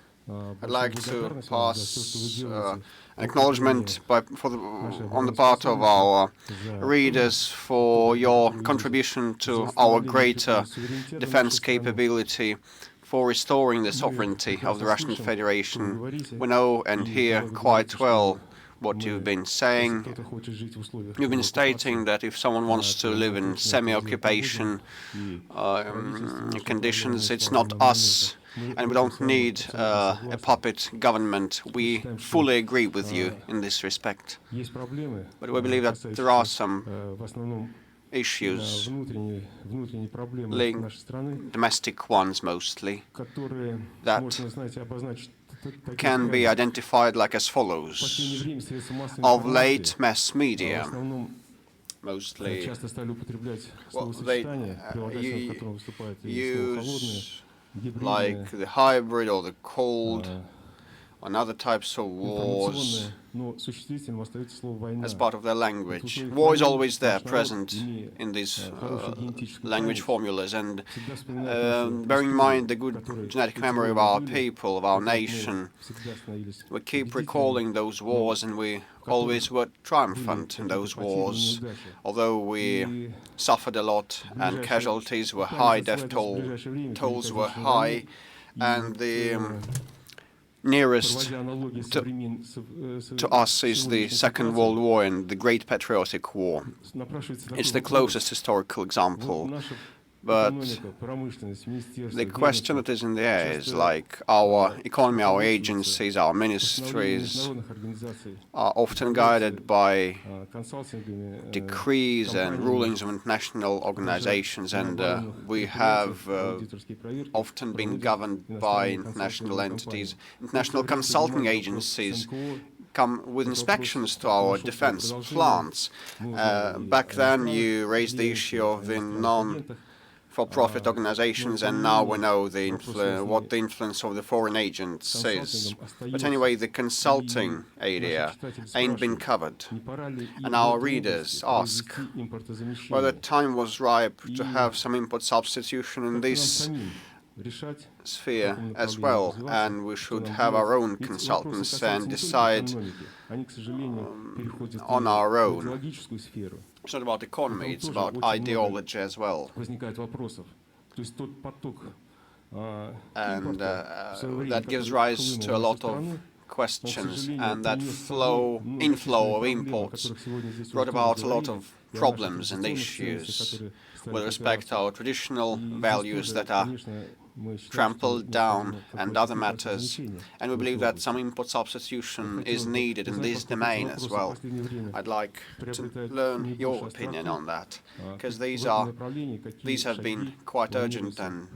I'd like to pass an acknowledgement on the part of our readers for your contribution to our greater defense capability, for restoring the sovereignty of the Russian Federation. We know and hear quite well what you've been saying. You've been stating that if someone wants to live in semi-occupation conditions, it's not us, and we don't need a puppet government. We fully agree with you in this respect. But we believe that there are some issues, domestic ones mostly, that can be identified like as follows. Of late, mass media, mostly, well, they use like the hybrid or the cold, and other types of wars as part of their language. War is always there, present in these language formulas, and bearing in mind the good genetic memory of our people, of our nation, we keep recalling those wars, and we always were triumphant in those wars, although we suffered a lot and casualties were high, death tolls were high, and the nearest to us is the Second World War and the Great Patriotic War. It's the closest historical example. But the question that is in the air is like our economy, our agencies, our ministries are often guided by decrees and rulings of international organizations, and we have often been governed by international entities. International consulting agencies come with inspections to our defense plants. Back then you raised the issue of the non-for-profit organizations, and now we know what the influence of the foreign agents is. But anyway, the consulting area ain't been covered. And our readers ask whether time was ripe to have some import substitution in this sphere as well, and we should have our own consultants and decide on our own. It's not about economy, it's about ideology as well. And that gives rise to a lot of questions, and that inflow of imports brought about a lot of problems and issues with respect to our traditional values that are trampled down and other matters, and we believe that some import substitution is needed in this domain as well. I'd like to learn your opinion on that, because these have been quite urgent and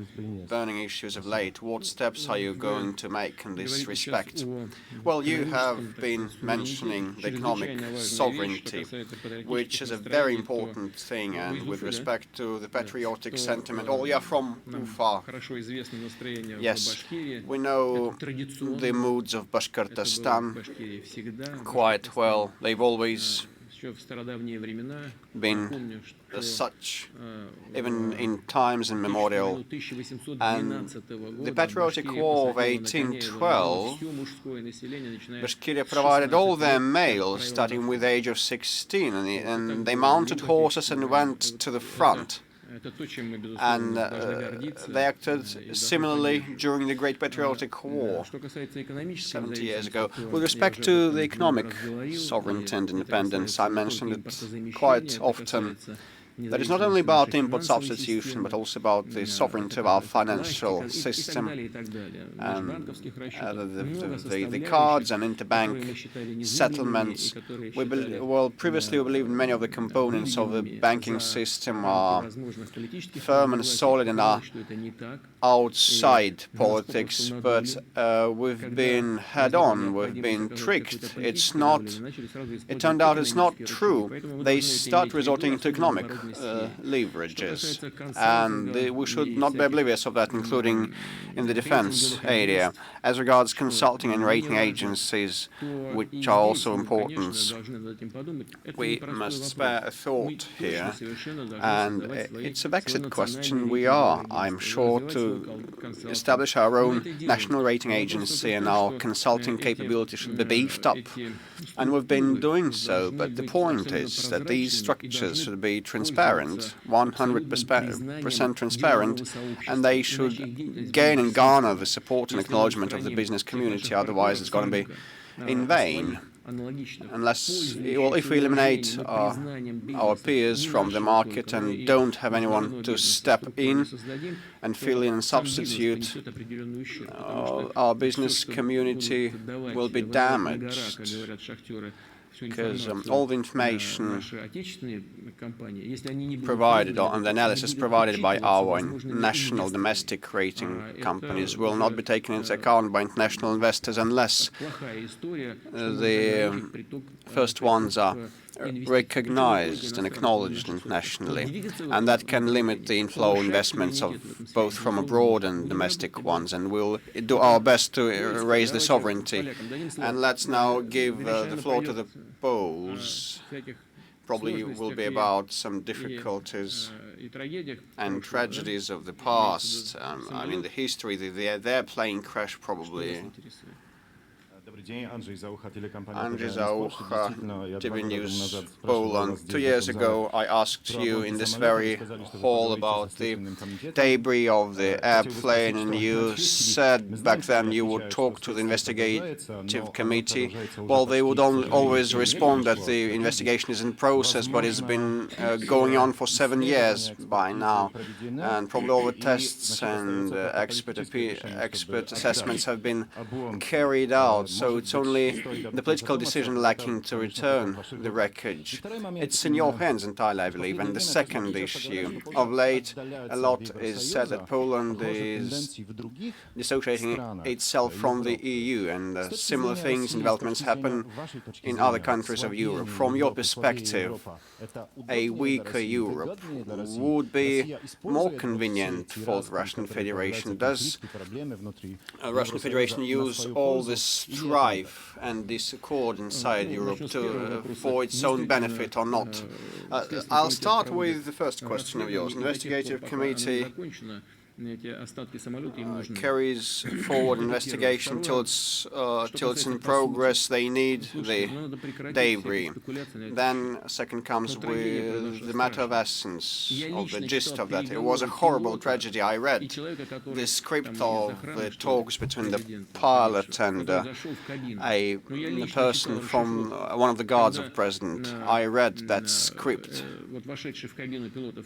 burning issues of late. What steps are you going to make in this respect? Well, you have been mentioning the economic sovereignty, which is a very important thing, and with respect to the patriotic sentiment, oh, you're from Ufa. Yes, we know the moods of Bashkortostan quite well. They've always been such, even in times immemorial. And the Patriotic War of 1812, Bashkiria provided all their males, starting with the age of 16, and they mounted horses and went to the front. And they acted similarly during the Great Patriotic War 70 years ago. With respect to the economic sovereignty and independence, I mentioned it quite often. That is not only about import substitution, but also about the sovereignty of our financial system, and the cards and interbank settlements. Previously we believed many of the components of the banking system are firm and solid and are outside politics, but we've been head-on, we've been tricked. It turned out it's not true. They start resorting to economic leverages, and we should not be oblivious of that, including in the defense area. As regards consulting and rating agencies, which are also important, we must spare a thought here, and it's a vexed question. We are, I'm sure, to establish our own national rating agency, and our consulting capability should be beefed up, and we've been doing so, but the point is that these structures should be transparent, 100% transparent, and they should gain and garner the support and acknowledgement of the business community, otherwise it's going to be in vain. Unless, well, if we eliminate our peers from the market and don't have anyone to step in and fill in and substitute, our business community will be damaged, because all the information provided and the analysis provided by our national domestic rating companies will not be taken into account by international investors unless the first ones are recognized and acknowledged internationally, and that can limit the inflow of investments of both from abroad and domestic ones, and we'll do our best to raise the sovereignty. And let's now give the floor to the Poles. Probably will be about some difficulties and tragedies of the past. I mean, the history, their plane crash probably. Andrzej Zaucha, TV News Poland. 2 years ago, I asked you in this very hall about the debris of the airplane, and you said back then you would talk to the investigative committee. Well, they would always respond that the investigation is in process, but it's been going on for 7 years by now, and probably all the tests and expert assessments have been carried out. So it's only the political decision lacking to return the wreckage. It's in your hands entirely, I believe. And the second issue, of late, a lot is said that Poland is dissociating itself from the EU, and similar things and developments happen in other countries of Europe. From your perspective, a weaker Europe would be more convenient for the Russian Federation. Does the Russian Federation use all this strife and discord inside Europe for its own benefit or not? I'll start with the first question of yours. Investigative committee carries forward investigation till it's in progress. They need the debris. Then second comes with the matter of essence, of the gist of that. It was a horrible tragedy. I read the script of the talks between the pilot and a person from one of the guards of the president. I read that script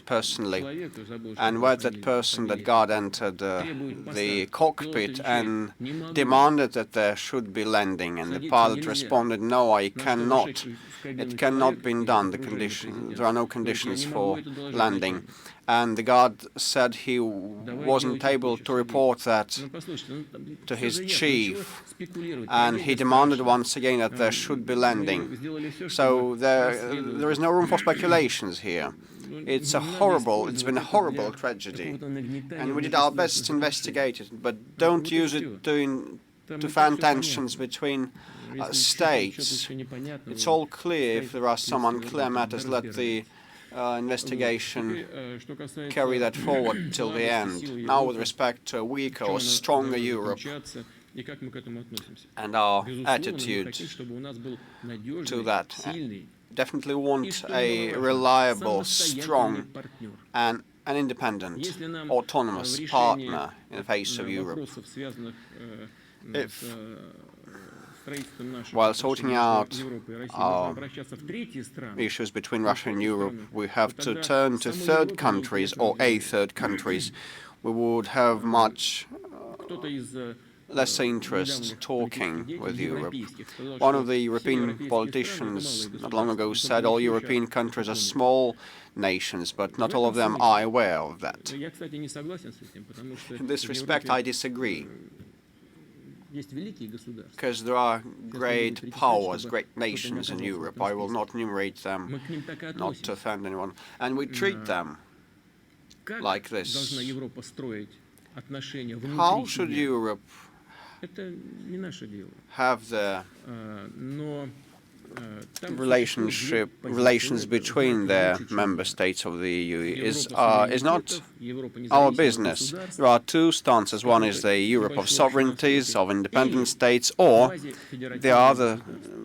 personally, and where that person, that guard, entered the cockpit and demanded that there should be landing, and the pilot responded, "No, I cannot. It cannot be done. There are no conditions for landing." And the guard said he wasn't able to report that to his chief, and he demanded once again that there should be landing. So there is no room for speculations here. It's been a horrible tragedy, and we did our best to investigate it, but don't use it to fan tensions between states. It's all clear. If there are some unclear matters, let the investigation carry that forward till the end. Now, with respect to a weaker or stronger Europe and our attitude to that, definitely want a reliable, strong, and an independent, autonomous partner in the face of Europe. If, while sorting out our issues between Russia and Europe, we have to turn to third countries or third countries, we would have much less interest talking with Europe. One of the European politicians not long ago said all European countries are small nations, but not all of them are aware of that. In this respect, I disagree, because there are great powers, great nations in Europe. I will not enumerate them, not to offend anyone. And we treat them like this. How should Europe have the relations between the member states of the EU is not our business. There are two stances. One is the Europe of sovereignties, of independent states, or the other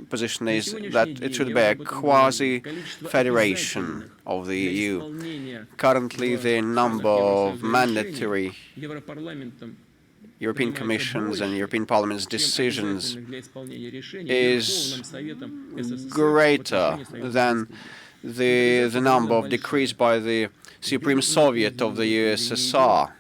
position is that it should be a quasi-federation of the EU. Currently, the number of mandatory European Commission's and European Parliament's decisions is greater than the number of decrees by the Supreme Soviet of the USSR.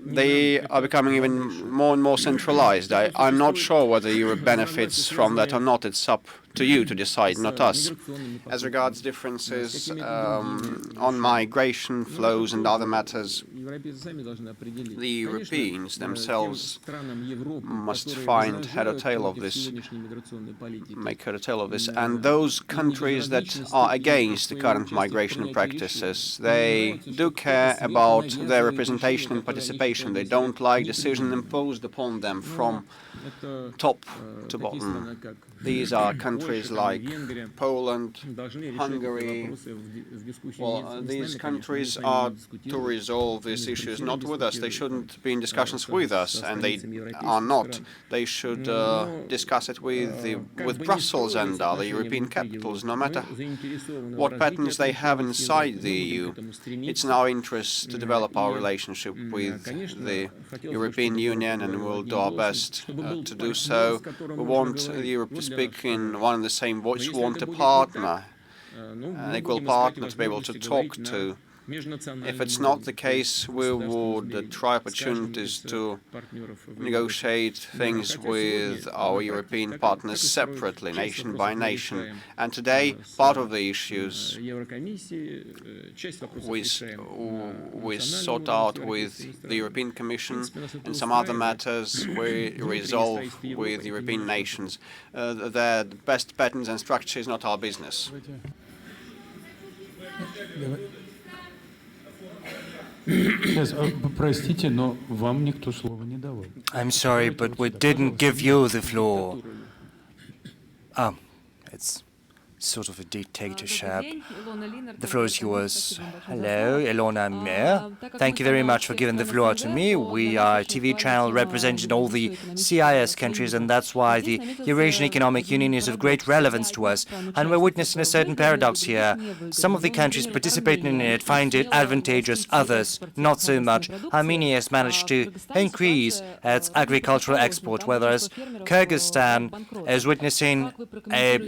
They are becoming even more and more centralized. I'm not sure whether Europe benefits from that or not. It's up to you to decide, not us. As regards differences on migration flows and other matters, the Europeans themselves must find head or tail of this, make head or tail of this. And those countries that are against the current migration practices, they do care about their representation and participation. They don't like decisions imposed upon them from top to bottom. These are countries like Poland, Hungary. Well, these countries are to resolve these issues not with us. They shouldn't be in discussions with us, and they are not. They should discuss it with Brussels and other European capitals, no matter what patterns they have inside the EU. It's in our interest to develop our relationship with the European Union, and we'll do our best to do so. We want Europe to speak in one and the same voice. We want a partner, an equal partner to be able to talk to. If it's not the case, we would try opportunities to negotiate things with our European partners separately, nation by nation. And today, part of the issues we sort out with the European Commission, and some other matters we resolve with European nations. Their best patterns and structure is not our business. I'm sorry, but we didn't give you the floor. It's sort of a dictatorship. The floor is yours. Hello, Ilona Mir. Thank you very much for giving the floor to me. We are a TV channel representing all the CIS countries, and that's why the Eurasian Economic Union is of great relevance to us. And we're witnessing a certain paradox here. Some of the countries participating in it find it advantageous, others not so much. Armenia has managed to increase its agricultural export, whereas Kyrgyzstan is witnessing a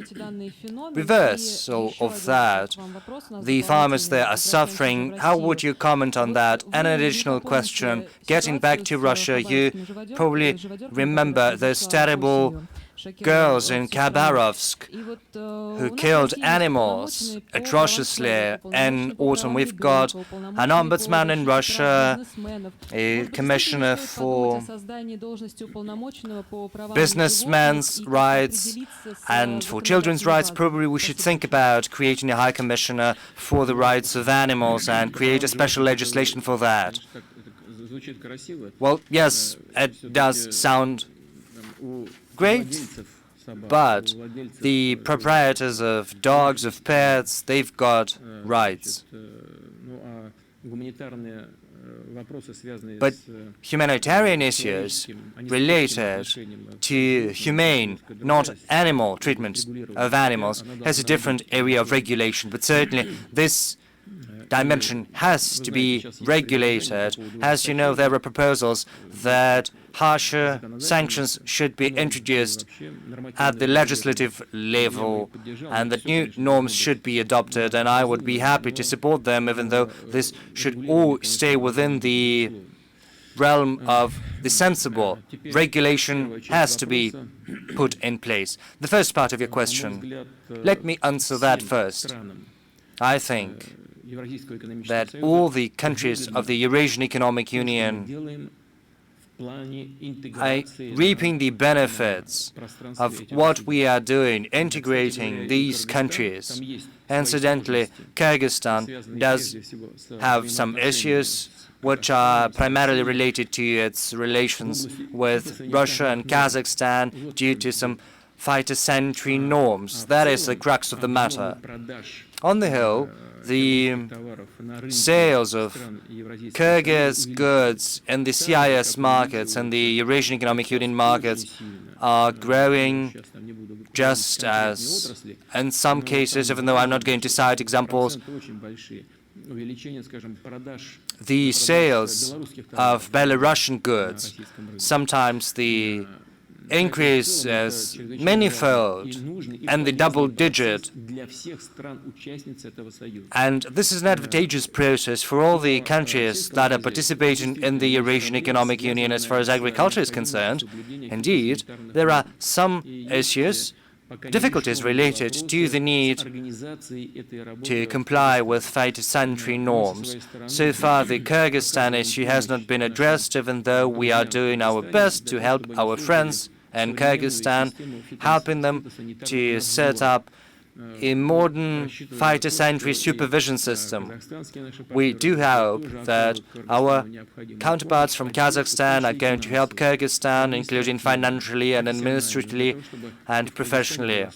reversal of that. The farmers there are suffering. How would you comment on that? An additional question, getting back to Russia, you probably remember those terrible girls in Khabarovsk who killed animals atrociously. In autumn, we've got an ombudsman in Russia, a commissioner for businessmen's rights and for children's rights. Probably we should think about creating a high commissioner for the rights of animals and create a special legislation for that. Well, yes, it does sound great, but the proprietors of dogs, of pets, they've got rights. But humanitarian issues related to humane, not animal treatment of animals has a different area of regulation, but certainly this dimension has to be regulated. As you know, there are proposals that harsher sanctions should be introduced at the legislative level and that new norms should be adopted, and I would be happy to support them, even though this should all stay within the realm of the sensible. Regulation has to be put in place. The first part of your question, let me answer that first. I think that all the countries of the Eurasian Economic Union are reaping the benefits of what we are doing, integrating these countries. Incidentally, Kyrgyzstan does have some issues which are primarily related to its relations with Russia and Kazakhstan due to some phytosanitary norms. That is the crux of the matter. On the whole, the sales of Kyrgyz goods in the CIS markets and the Eurasian Economic Union markets are growing just as, in some cases, even though I'm not going to cite examples, the sales of Belarusian goods, sometimes the increase is manifold and the double digit. And this is an advantageous process for all the countries that are participating in the Eurasian Economic Union as far as agriculture is concerned. Indeed, there are some issues difficulties related to the need to comply with phytosanitary norms. So far, the Kyrgyzstan issue has not been addressed, even though we are doing our best to help our friends in Kyrgyzstan, helping them to set up a modern phytosanitary supervision system. We do hope that our counterparts from Kazakhstan are going to help Kyrgyzstan, including financially and administratively and professionally,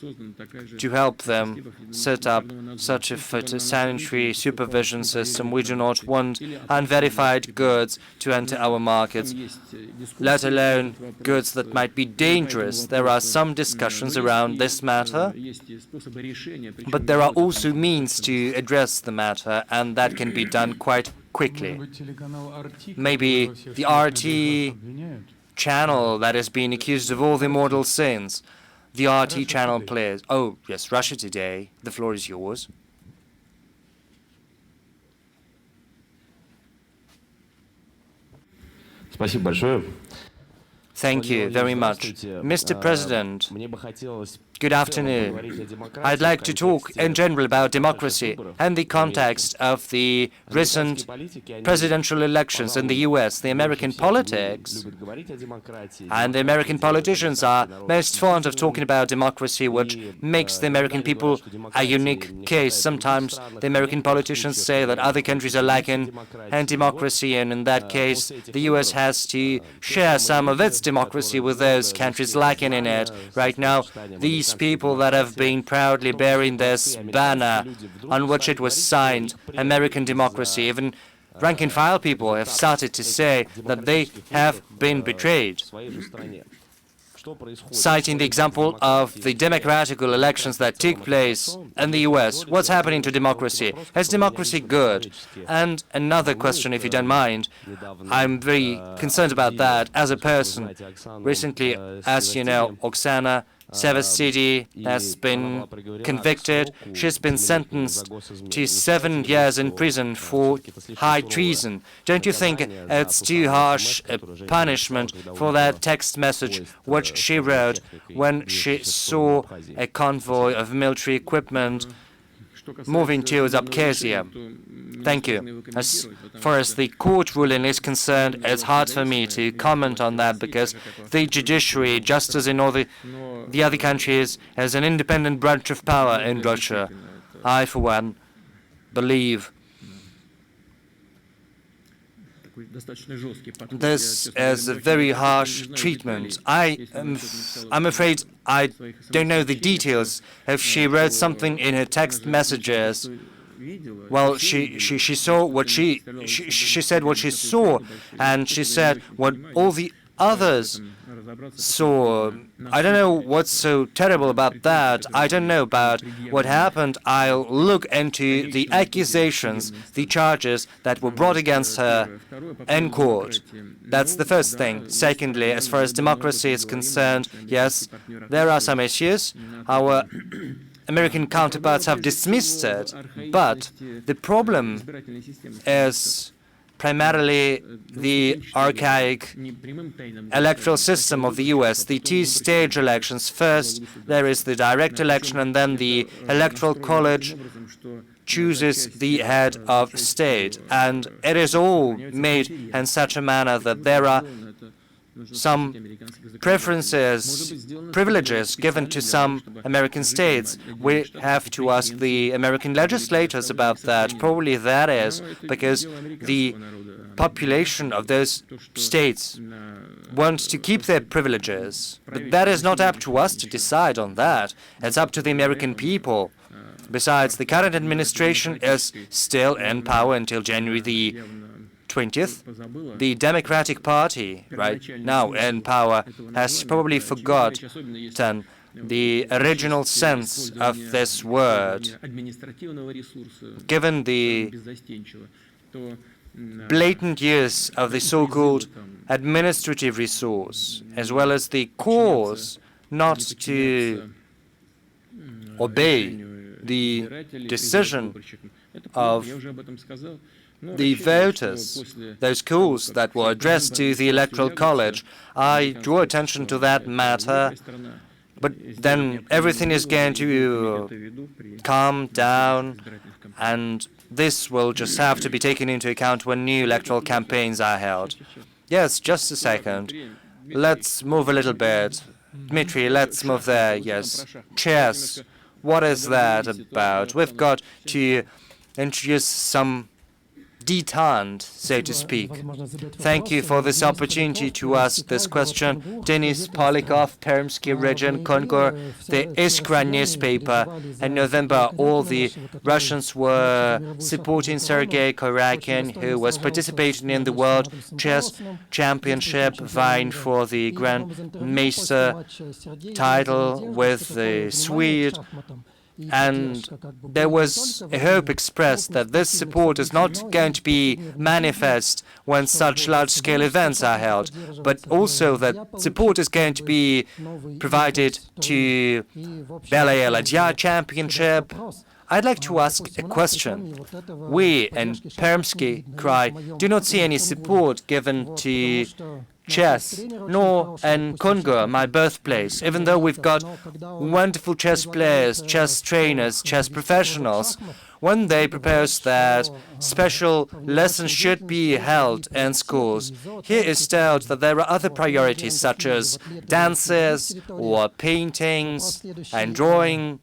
to help them set up such a phytosanitary supervision system. We do not want unverified goods to enter our markets, let alone goods that might be dangerous. There are some discussions around this matter, but there are also means to address the matter, and that can be done quite quickly. Maybe the RT channel that is being accused of all the mortal sins, the RT channel plays. Oh, yes, Russia Today, the floor is yours. Thank you very much. Mr. President, good afternoon. I'd like to talk in general about democracy and the context of the recent presidential elections in the US. The American politics and the American politicians are most fond of talking about democracy, which makes the American people a unique case. Sometimes the American politicians say that other countries are lacking in democracy, and in that case, the US has to share some of its democracy with those countries lacking in it. Right now, these people that have been proudly bearing this banner on which it was signed, American democracy, even rank-and-file people have started to say that they have been betrayed, citing the example of the democratic elections that took place in the US. What's happening to democracy? Is democracy good? And another question, if you don't mind. I'm very concerned about that as a person. Recently, as you know, Oksana Sevastidi has been convicted. She's been sentenced to 7 years in prison for high treason. Don't you think it's too harsh a punishment for that text message which she wrote when she saw a convoy of military equipment moving towards Abkhazia? Thank you. As far as the court ruling is concerned, it's hard for me to comment on that because the judiciary, just as in all the other countries, has an independent branch of power in Russia. I, for one, believe this is a very harsh treatment. I'm afraid I don't know the details. If she wrote something in her text messages, well, she saw what she said what she saw, and she said what all the others saw. I don't know what's so terrible about that. I don't know about what happened. I'll look into the accusations, the charges that were brought against her in court. That's the first thing. Secondly, as far as democracy is concerned, yes, there are some issues. Our American counterparts have dismissed it, but the problem is primarily the archaic electoral system of the US, the two-stage elections. First, there is the direct election, and then the electoral college chooses the head of state. And it is all made in such a manner that there are some preferences, privileges given to some American states. We have to ask the American legislators about that. Probably that is because the population of those states wants to keep their privileges. But that is not up to us to decide on that. It's up to the American people. Besides, the current administration is still in power until January the 20th. The Democratic Party, right now in power, has probably forgotten the original sense of this word, given the blatant use of the so-called administrative resource, as well as the cause not to obey the decision of the voters, those calls that were addressed to the Electoral College. I draw attention to that matter But then everything is going to calm down, and this will just have to be taken into account when new electoral campaigns are held. Yes, just a second. Let's move a little bit. Dmitry, let's move there. Yes. Chess. What is that about? We've got to introduce some detente, so to speak. Thank you for this opportunity to ask this question. Denis Polikov, Permsky region, Congo, the Iskra newspaper. In November, all the Russians were supporting Sergei Karakin, who was participating in the World Chess Championship, vying for the Grand Master title with the Swede. And there was a hope expressed that this support is not going to be manifest when such large-scale events are held, but also that support is going to be provided to Belaya Ladya Championship. I'd like to ask a question. We in Permsky Krai do not see any support given to chess, nor in Congo, my birthplace, even though we've got wonderful chess players, chess trainers, chess professionals. When they propose that special lessons should be held in schools, here is told that there are other priorities such as dances or paintings and drawing.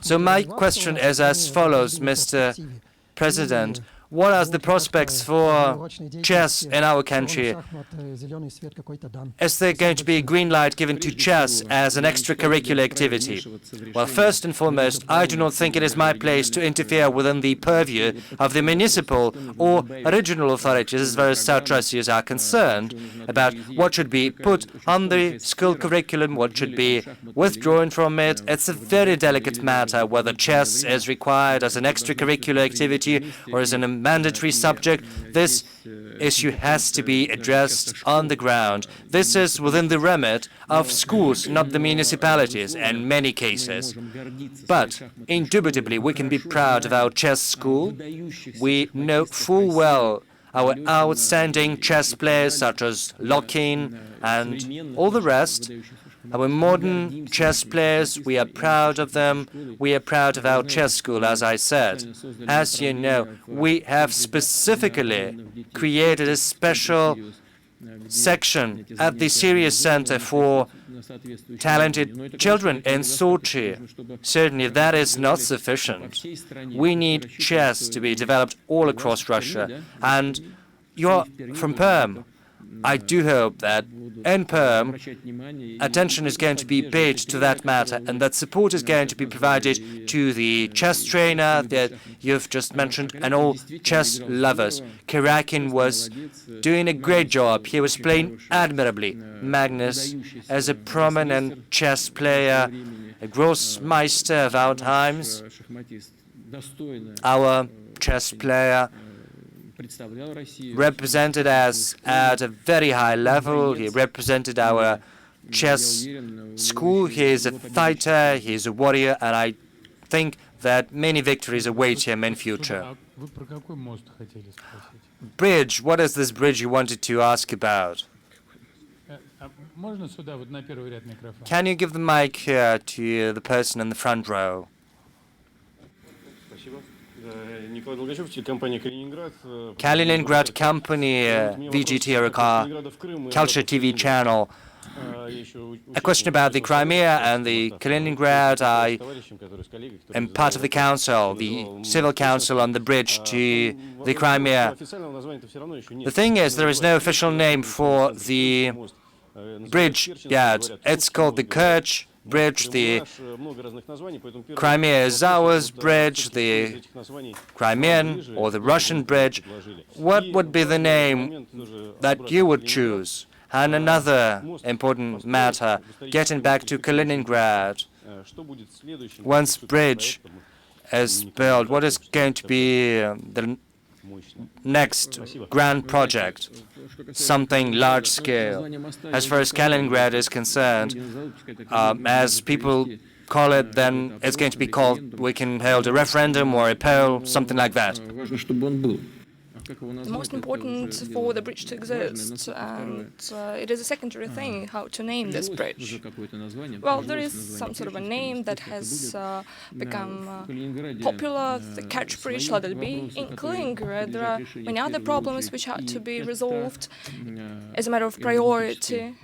So my question is as follows, Mr. President. What are the prospects for chess in our country? Is there going to be a green light given to chess as an extracurricular activity? Well, first and foremost, I do not think it is my place to interfere within the purview of the municipal or regional authorities as far as South Rossiya are concerned about what should be put on the school curriculum, what should be withdrawn from it. It's a very delicate matter whether chess is required as an extracurricular activity or as an mandatory subject. This issue has to be addressed on the ground. This is within the remit of schools, not the municipalities in many cases. But indubitably, we can be proud of our chess school. We know full well our outstanding chess players such as Lokin and all the rest. Our modern chess players, we are proud of them. We are proud of our chess school, as I said. As you know, we have specifically created a special section at the Serious Center for talented children in Sochi. Certainly that is not sufficient. We need chess to be developed all across Russia. And you're from Perm. I do hope that in Perm, attention is going to be paid to that matter and that support is going to be provided to the chess trainer that you've just mentioned and all chess lovers. Karakin was doing a great job. He was playing admirably. Magnus, as a prominent chess player, a Grossmeister of our times, our chess player, represented us at a very high level. He represented our chess school. He is a fighter, he is a warrior, and I think that many victories await him in future. Bridge, what is this bridge you wanted to ask about? Can you give the mic here to the person in the front row? Kaliningrad company, VGT Culture TV channel. A question about the Crimea and the Kaliningrad. I am part of the council, the civil council on the bridge to the Crimea. The thing is, there is no official name for the bridge yet. It's called the Kerch Bridge, the Crimea-Azov's Bridge, the Crimean or the Russian Bridge. What would be the name that you would choose? And another important matter, getting back to Kaliningrad. Once bridge is built, what is going to be the next grand project? Something large scale. As far as Kaliningrad is concerned, as people call it, then it's going to be called, we can hold a referendum or a poll, something like that. the most important for the bridge to exist, and it is a secondary thing how to name this bridge. Well, there is some sort of a name that has become popular, the Kerch Bridge, let it be. In Kaliningrad, there are many other problems which have to be resolved as a matter of priority.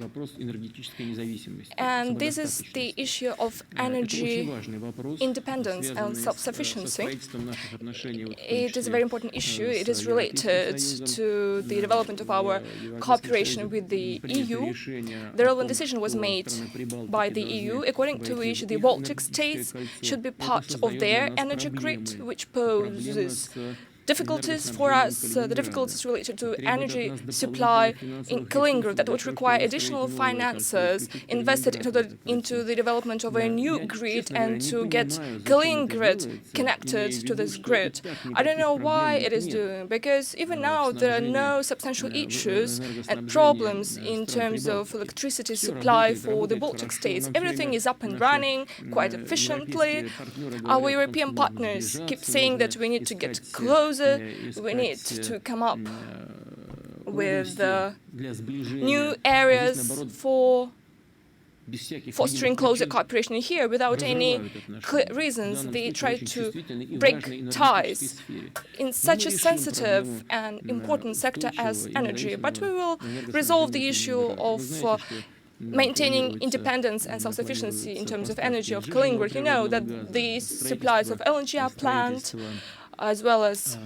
And this is the issue of energy independence and self-sufficiency. It is a very important issue. It is related to the development of our cooperation with the EU. The relevant decision was made by the EU, according to which the Baltic states should be part of their energy grid, which poses difficulties for us, the difficulties related to energy supply in Kaliningrad that would require additional finances invested into the development of a new grid and to get Kaliningrad connected to this grid. I don't know why it is doing, because even now there are no substantial issues and problems in terms of electricity supply for the Baltic states. Everything is up and running quite efficiently. Our European partners keep saying that we need to get closer. We need to come up with new areas for fostering closer cooperation here without any clear reasons. They try to break ties in such a sensitive and important sector as energy. But we will resolve the issue of maintaining independence and self-sufficiency in terms of energy of Kaliningrad. You know that the supplies of LNG are planned, as well as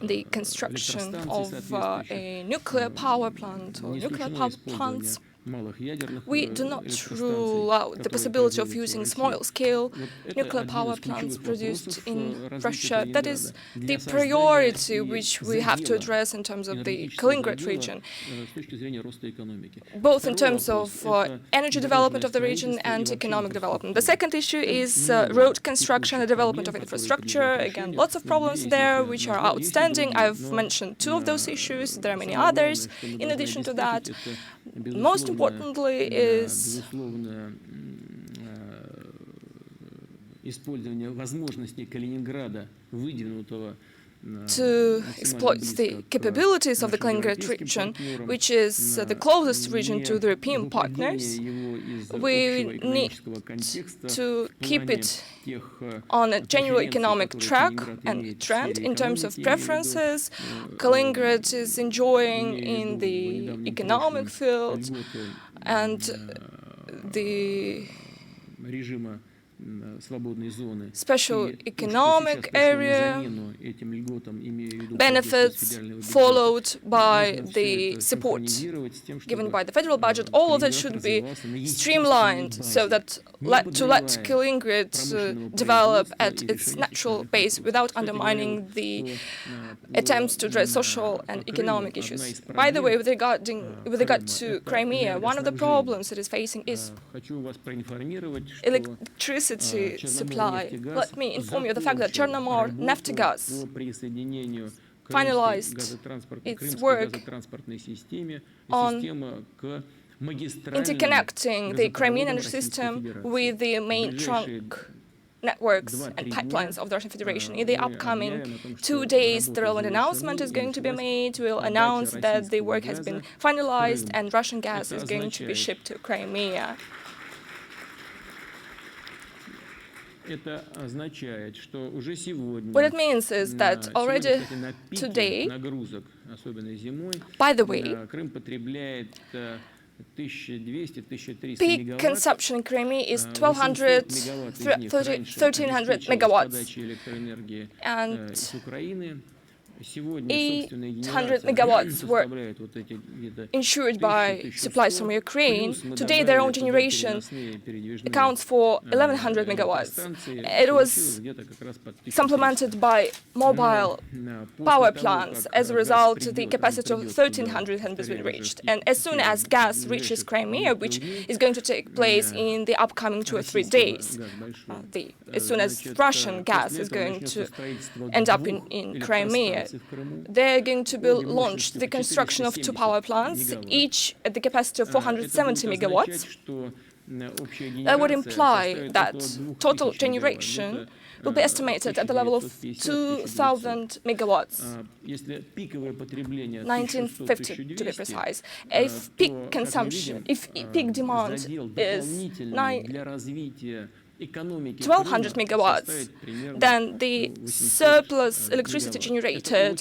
the construction of a nuclear power plant or nuclear power plants. We do not rule out the possibility of using small-scale nuclear power plants produced in Russia. That is the priority which we have to address in terms of the Kaliningrad region, both in terms of energy development of the region and economic development. The second issue is road construction and development of infrastructure. Again, lots of problems there which are outstanding. I've mentioned two of those issues. There are many others. In addition to that, most importantly is to exploit the capabilities of the Kaliningrad region, which is the closest region to the European partners. We need to keep it on a general economic track and trend in terms of preferences. Kaliningrad is enjoying in the economic field, and the special economic area benefits followed by the support given by the federal budget. All of that should be streamlined so that let Kaliningrad develop at its natural pace without undermining the attempts to address social and economic issues. By the way, with regard to Crimea, one of the problems it is facing is electricity supply. Let me inform you of the fact that Chernomor-Naftogaz finalized its work on interconnecting the Crimean energy system with the main trunk networks and pipelines of the Russian Federation. In the upcoming 2 days, the relevant announcement is going to be made. We'll announce that the work has been finalized and Russian gas is going to be shipped to Crimea. What it means is that already today, by the way, peak consumption in Crimea is 1,200, 1,300 megawatts, and 800 megawatts were ensured by supplies from Ukraine. Today, their own generation accounts for 1,100 megawatts. It was supplemented by mobile power plants. As a result, the capacity of 1,300 has been reached. And as soon as gas reaches Crimea, which is going to take place in the upcoming 2 or 3 days, as soon as Russian gas is going to end up in Crimea, they're going to be launched the construction of 2 power plants, each at the capacity of 470 megawatts. That would imply that total generation will be estimated at the level of 2,000 megawatts, 1950 to be precise. If peak consumption, if peak demand is 1,200 megawatts, then the surplus electricity generated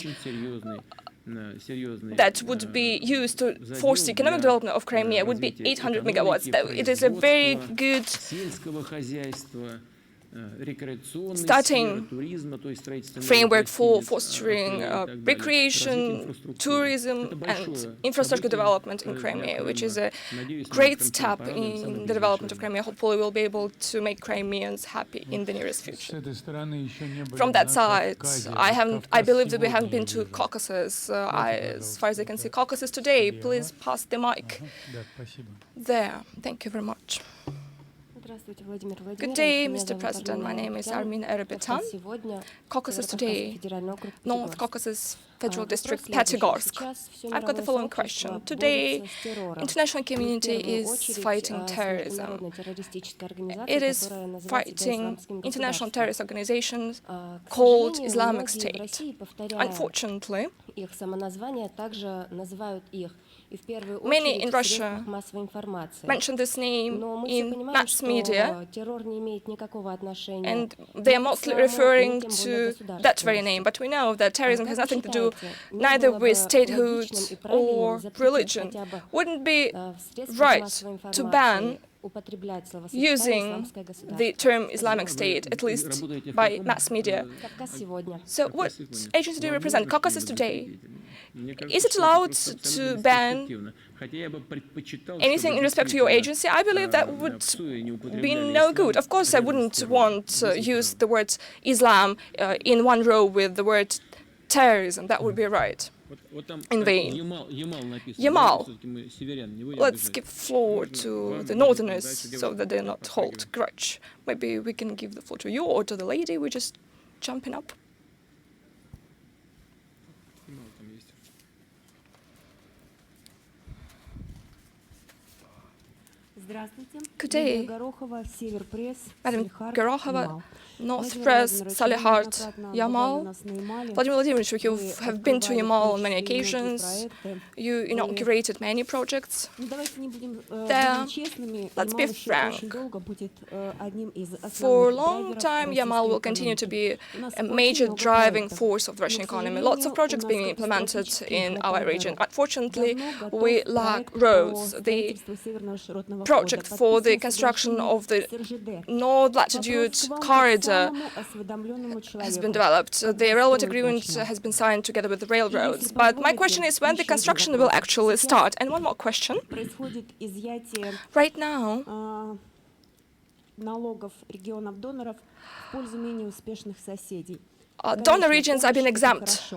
that would be used to force the economic development of Crimea would be 800 megawatts. It is a very good starting framework for fostering recreation, tourism, and infrastructure development in Crimea, which is a great step in the development of Crimea. Hopefully, we'll be able to make Crimeans happy in the nearest future. From that side, I believe that we haven't been to Caucasus. As far as I can see, Caucasus today. Please pass the mic there. Thank you very much. Good day, Mr. President. My name is Armina Erebetan. Caucasus today, North Caucasus Federal District, Pyatigorsk. I've got the following question. Today, international community is fighting terrorism. It is fighting international terrorist organizations called Islamic State. Unfortunately, many in Russia mention this name in mass media, and they are mostly referring to that very name. But we know that terrorism has nothing to do neither with statehood or religion. Wouldn't it be right to ban using the term Islamic State, at least by mass media? So what agency do you represent? Caucasus Today. Is it allowed to ban anything in respect to your agency? I believe that would be no good. Of course, I wouldn't want to use the word Islam in one row with the word terrorism. That would be right. In vain. Yamal. Let's give floor to the northerners so that they not hold grudge. Maybe we can give the floor to you or to the lady. We're just jumping up. Good day, Madam Gorokhova, North Press, Salihard, Yamal. Vladimir Vladimirovich, you have been to Yamal on many occasions. You inaugurated many projects there. Let's be frank. For a long time, Yamal will continue to be a major driving force of the Russian economy. Lots of projects being implemented in our region. Unfortunately, we lack roads. The project for the construction of the North Latitude Corridor has been developed. The railroad agreement has been signed together with the railroads. But my question is when the construction will actually start. And one more question. Right now, donor regions have been exempt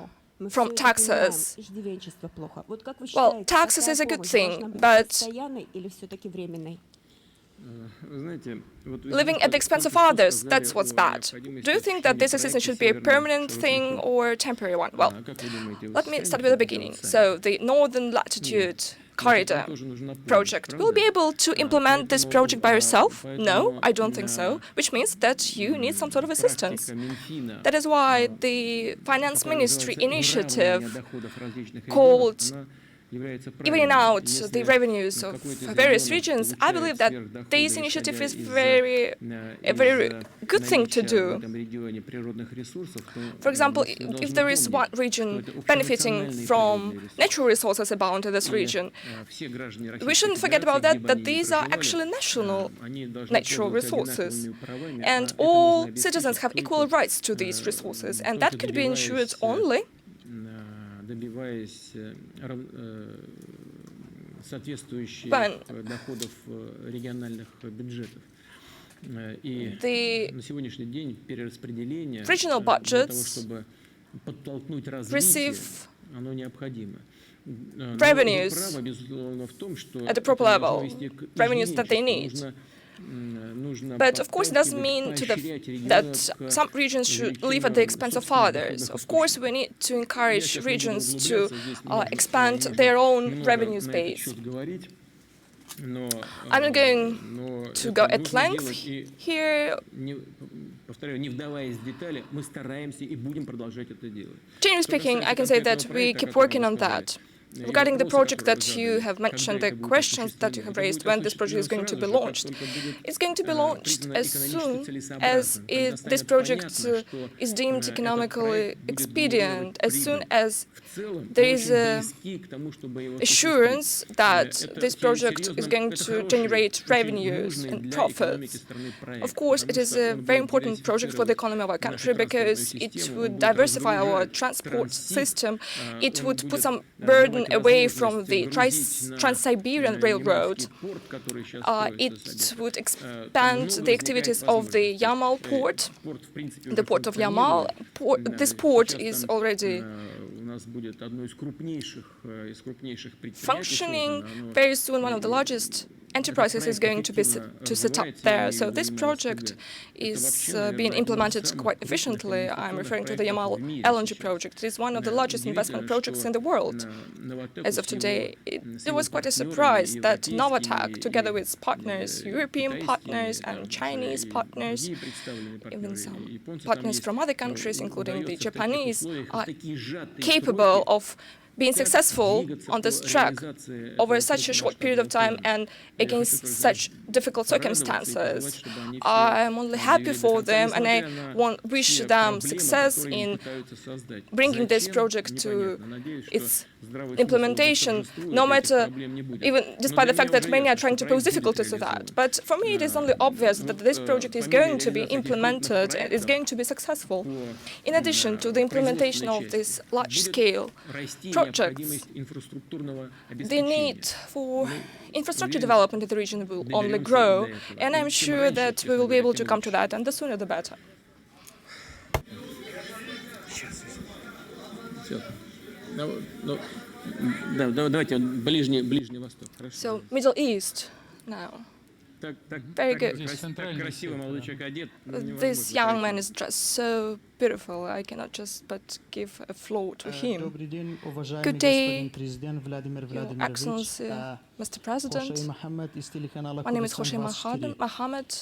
from taxes. Well, taxes is a good thing, but living at the expense of others, that's what's bad. Do you think that this assistance should be a permanent thing or a temporary one? Well, let me start with the beginning. So the Northern Latitude Corridor project. Will you be able to implement this project by yourself? No, I don't think so, which means that you need some sort of assistance. That is why the Finance Ministry initiative called evening out the revenues of various regions. I believe that this initiative is a very good thing to do. For example, if there is one region benefiting from natural resources abound in this region, we shouldn't forget about that these are actually national natural resources. And all citizens have equal rights to these resources, and that could be ensured only when the regional budgets receive revenues at the proper level, revenues that they need. But of course, it doesn't mean that some regions should live at the expense of others. Of course, we need to encourage regions to expand their own revenue base. I'm not going to go at length here. Generally speaking, I can say that we keep working on that. Regarding the project that you have mentioned, the questions that you have raised, when this project is going to be launched, it's going to be launched as soon as this project is deemed economically expedient, as soon as there is assurance that this project is going to generate revenues and profits. Of course, it is a very important project for the economy of our country because it would diversify our transport system, it would put some burden away from the Trans-Siberian Railroad. It would expand the activities of the Yamal port, the port of Yamal. This port is already functioning. Very soon, one of the largest enterprises is going to be set up there. So this project is being implemented quite efficiently. I'm referring to the Yamal LNG project. It is one of the largest investment projects in the world. As of today, it was quite a surprise that Novatek, together with partners, European partners and Chinese partners, even some partners from other countries, including the Japanese, are capable of being successful on this track over such a short period of time and against such difficult circumstances. I'm only happy for them, and I wish them success in bringing this project to its implementation, no matter, even despite the fact that many are trying to pose difficulties to that. But for me, it is only obvious that this project is going to be implemented and is going to be successful. In addition to the implementation of this large-scale projects, the need for infrastructure development in the region will only grow, and I'm sure that we will be able to come to that, and the sooner the better. So, Middle East now. Very good. This young man is dressed so beautiful. I cannot just but give a floor to him. Good day, Your Excellency, Mr. President. My name is Rossiya Mohammed,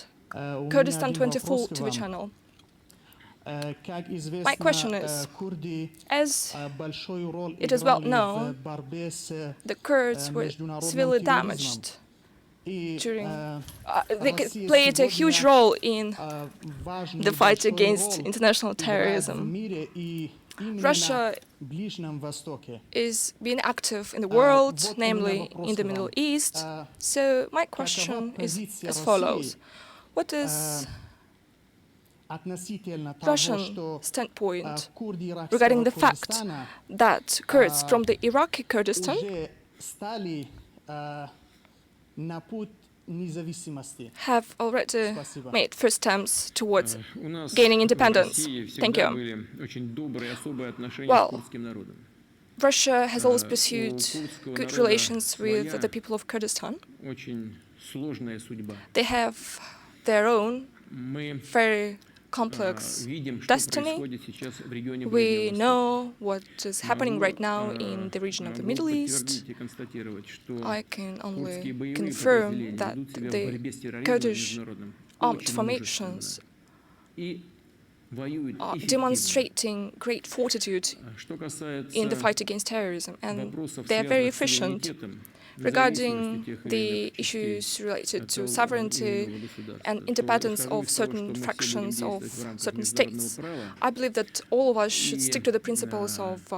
Kurdistan 24 TV channel. My question is, as it is well known, the Kurds were severely damaged during, they played a huge role in the fight against international terrorism. Russia is being active in the world, namely in the Middle East. So my question is as follows. What is Russian standpoint regarding the fact that Kurds from the Iraqi Kurdistan have already made first steps towards gaining independence? Thank you. Well, Russia has always pursued good relations with the people of Kurdistan. They have their own very complex destiny. We know what is happening right now in the region of the Middle East. I can only confirm that the Kurdish armed formations are demonstrating great fortitude in the fight against terrorism, and they are very efficient. Regarding the issues related to sovereignty and independence of certain fractions of certain states, I believe that all of us should stick to the principles of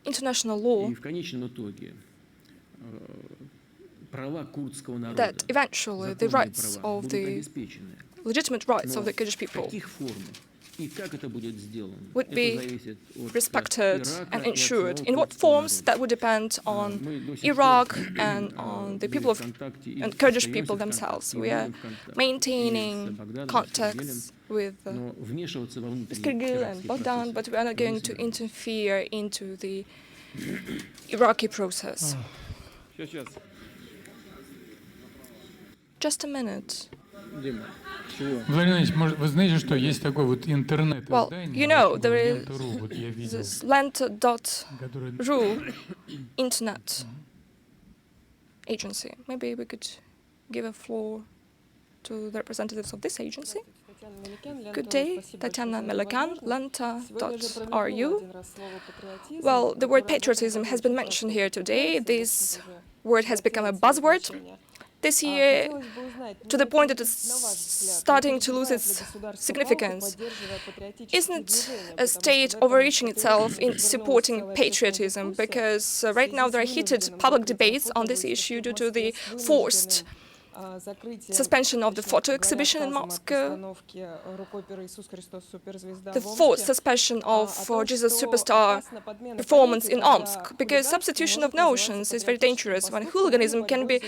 international law, that eventually the rights of the legitimate rights of the Kurdish people would be respected and ensured. In what forms, that would depend on Iraq and on the people of and Kurdish people themselves. We are maintaining contacts with Kyrgyz and Bogdan, but we are not going to interfere into the Iraqi process. Just a minute. Well, you know, there is this lenta.ru internet agency. Maybe we could give a floor to the representatives of this agency. Good day, Tatiana Melakan, Lenta.ru. Well, the word patriotism has been mentioned here today. This word has become a buzzword this year, to the point that it's starting to lose its significance. Isn't a state overreaching itself in supporting patriotism? Because right now there are heated public debates on this issue due to the forced suspension of the photo exhibition in Moscow, the forced suspension of Jesus Superstar performance in Omsk, because substitution of notions is very dangerous when hooliganism can be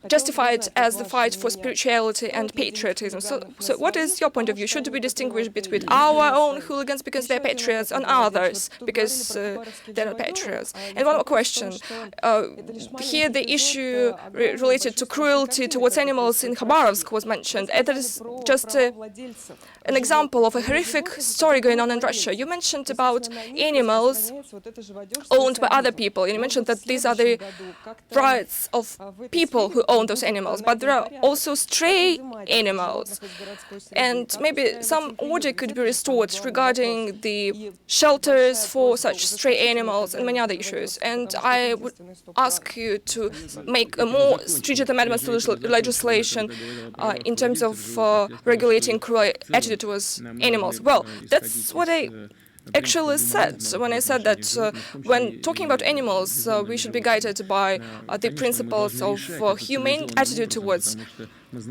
justified as the fight for spirituality and patriotism. So what is your point of view? Should we distinguish between our own hooligans because they're patriots and others because they're not patriots? And one more question. Here the issue related to cruelty towards animals in Khabarovsk was mentioned. And that is just an example of a horrific story going on in Russia. You mentioned about animals owned by other people, and you mentioned that these are the rights of people who own those animals, but there are also stray animals, and maybe some order could be restored regarding the shelters for such stray animals and many other issues. And I would ask you to make a more stringent amendments to legislation in terms of regulating cruel attitude towards animals. Well, that's what I actually said when I said that when talking about animals, we should be guided by the principles of humane attitude towards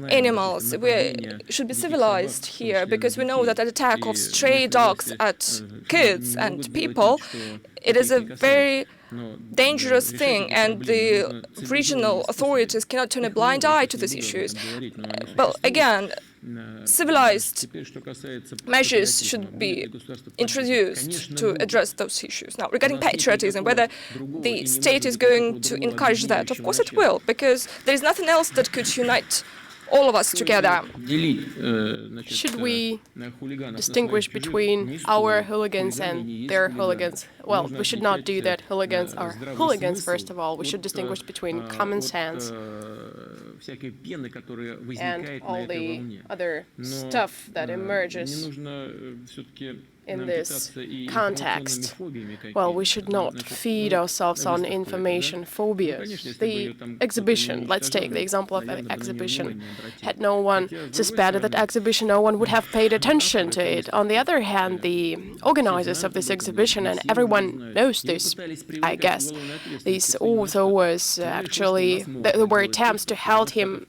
animals. We should be civilized here because we know that an attack of stray dogs at kids and people, it is a very dangerous thing, and the regional authorities cannot turn a blind eye to these issues. But again, civilized measures should be introduced to address those issues. Now, regarding patriotism, whether the state is going to encourage that, of course it will, because there is nothing else that could unite all of us together. Should we distinguish between our hooligans and their hooligans? Well, we should not do that. Hooligans are hooligans, first of all. We should distinguish between common sense and all the other stuff that emerges in this context. Well, we should not feed ourselves on information phobias. The exhibition, let's take the example of the exhibition. Had no one suspected that exhibition, no one would have paid attention to it. On the other hand, the organizers of this exhibition, and everyone knows this, I guess, this author was actually, there were attempts to hold him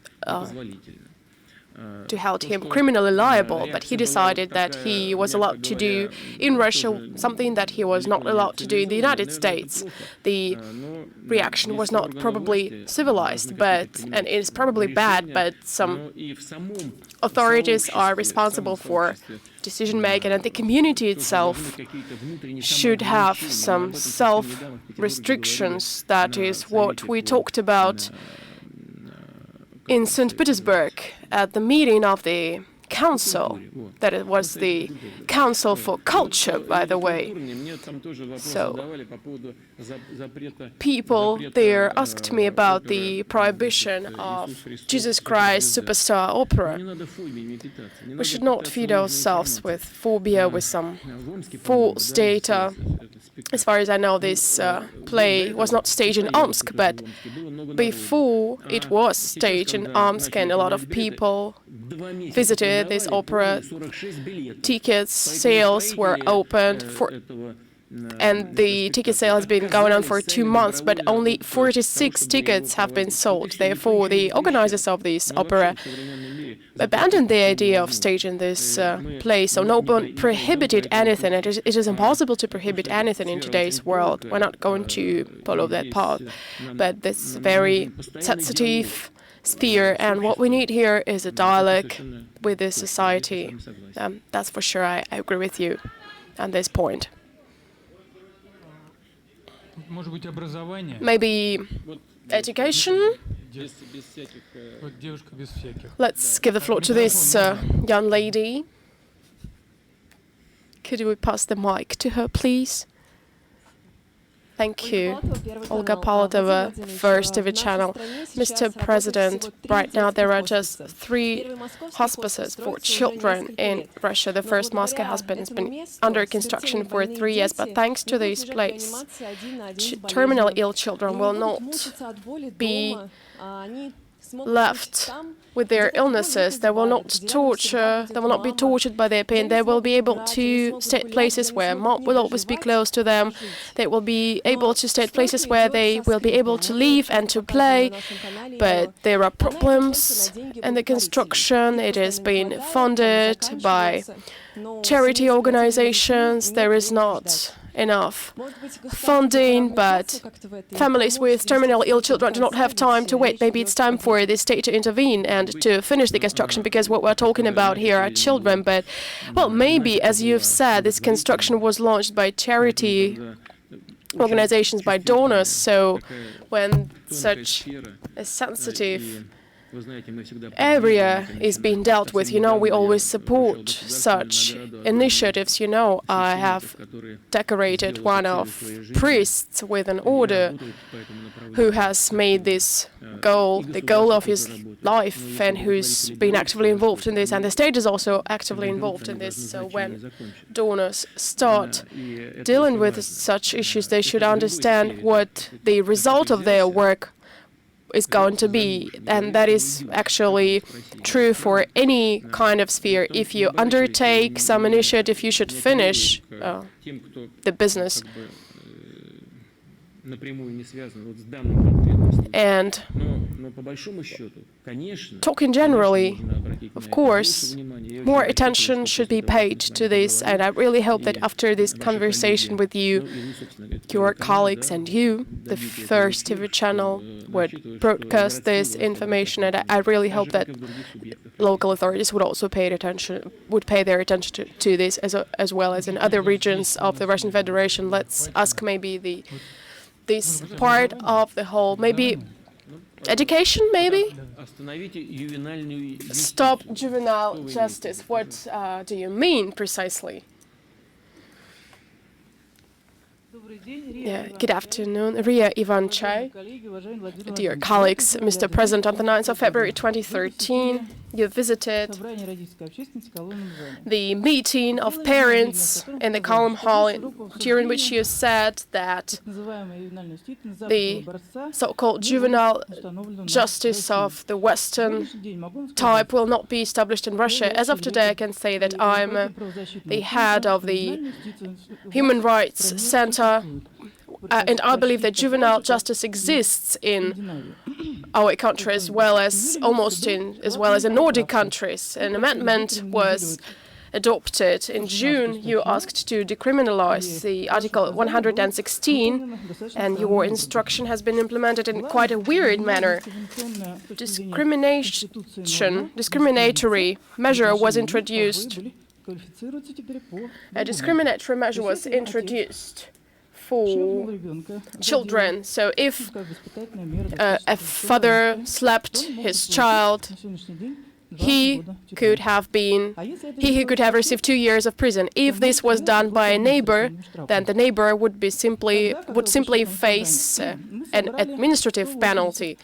criminally liable, but he decided that he was allowed to do in Russia something that he was not allowed to do in the United States. The reaction was not probably civilized, and it is probably bad, but some authorities are responsible for decision-making, and the community itself should have some self-restrictions. That is what we talked about in St. Petersburg at the meeting of the council, that it was the Council for Culture, by the way. So people there asked me about the prohibition of Jesus Christ Superstar opera. We should not feed ourselves with phobia, with some false data. As far as I know, this play was not staged in Omsk, but before it was staged in Omsk, and a lot of people visited this opera. Tickets sales were opened and the ticket sale has been going on for 2 months, but only 46 tickets have been sold. Therefore, the organizers of this opera abandoned the idea of staging this play, so no one prohibited anything. It is impossible to prohibit anything in today's world. We're not going to follow that path, but this very sensitive sphere, and what we need here is a dialogue with this society. That's for sure. I agree with you on this point. Maybe education? Let's give the floor to this young lady. Could we pass the mic to her, please? Thank you. Olga Polotova, First TV channel. Mr. President, right now there are just 3 hospices for children in Russia. The first Moscow hospital has been under construction for 3 years, but thanks to this place, terminally ill children will not be left with their illnesses. They will not be tortured by their pain. They will be able to stay at places where mom will always be close to them. They will be able to stay at places where they will be able to live and to play. But there are problems in the construction. It has been funded by charity organizations. There is not enough funding, but families with terminally ill children do not have time to wait. Maybe it's time for the state to intervene and to finish the construction, because what we're talking about here are children. But, well, maybe, as you've said, this construction was launched by charity organizations, by donors, so when such a sensitive area is being dealt with, we always support such initiatives. I have decorated one of priests with an order who has made this goal the goal of his life, and who's been actively involved in this, and the state is also actively involved in this. So when donors start dealing with such issues, they should understand what the result of their work is going to be, and that is actually true for any kind of sphere. If you undertake some initiative, you should finish the business. And talking generally, of course, more attention should be paid to this, and I really hope that after this conversation with you, your colleagues and you, the First TV channel, would broadcast this information, and I really hope that local authorities would also pay their attention to this, as well as in other regions of the Russian Federation. Let's ask maybe this part of the whole, maybe education, maybe? Stop juvenile justice. What do you mean precisely? Yeah, good afternoon. Ria Ivanchai. Dear colleagues, Mr. President, on the 9th of February 2013, you visited the meeting of parents in the Column Hall, during which you said that the so-called juvenile justice of the Western type will not be established in Russia. As of today, I can say that I'm the head of the Human Rights Center, and I believe that juvenile justice exists in our country, as well as in Nordic countries. An amendment was adopted in June. You asked to decriminalize the Article 116, and your instruction has been implemented in quite a weird manner. Discriminatory measure was introduced. A discriminatory measure was introduced for children. So if a father slapped his child, he could have received 2 years of prison. If this was done by a neighbor, then the neighbor would simply face an administrative penalty.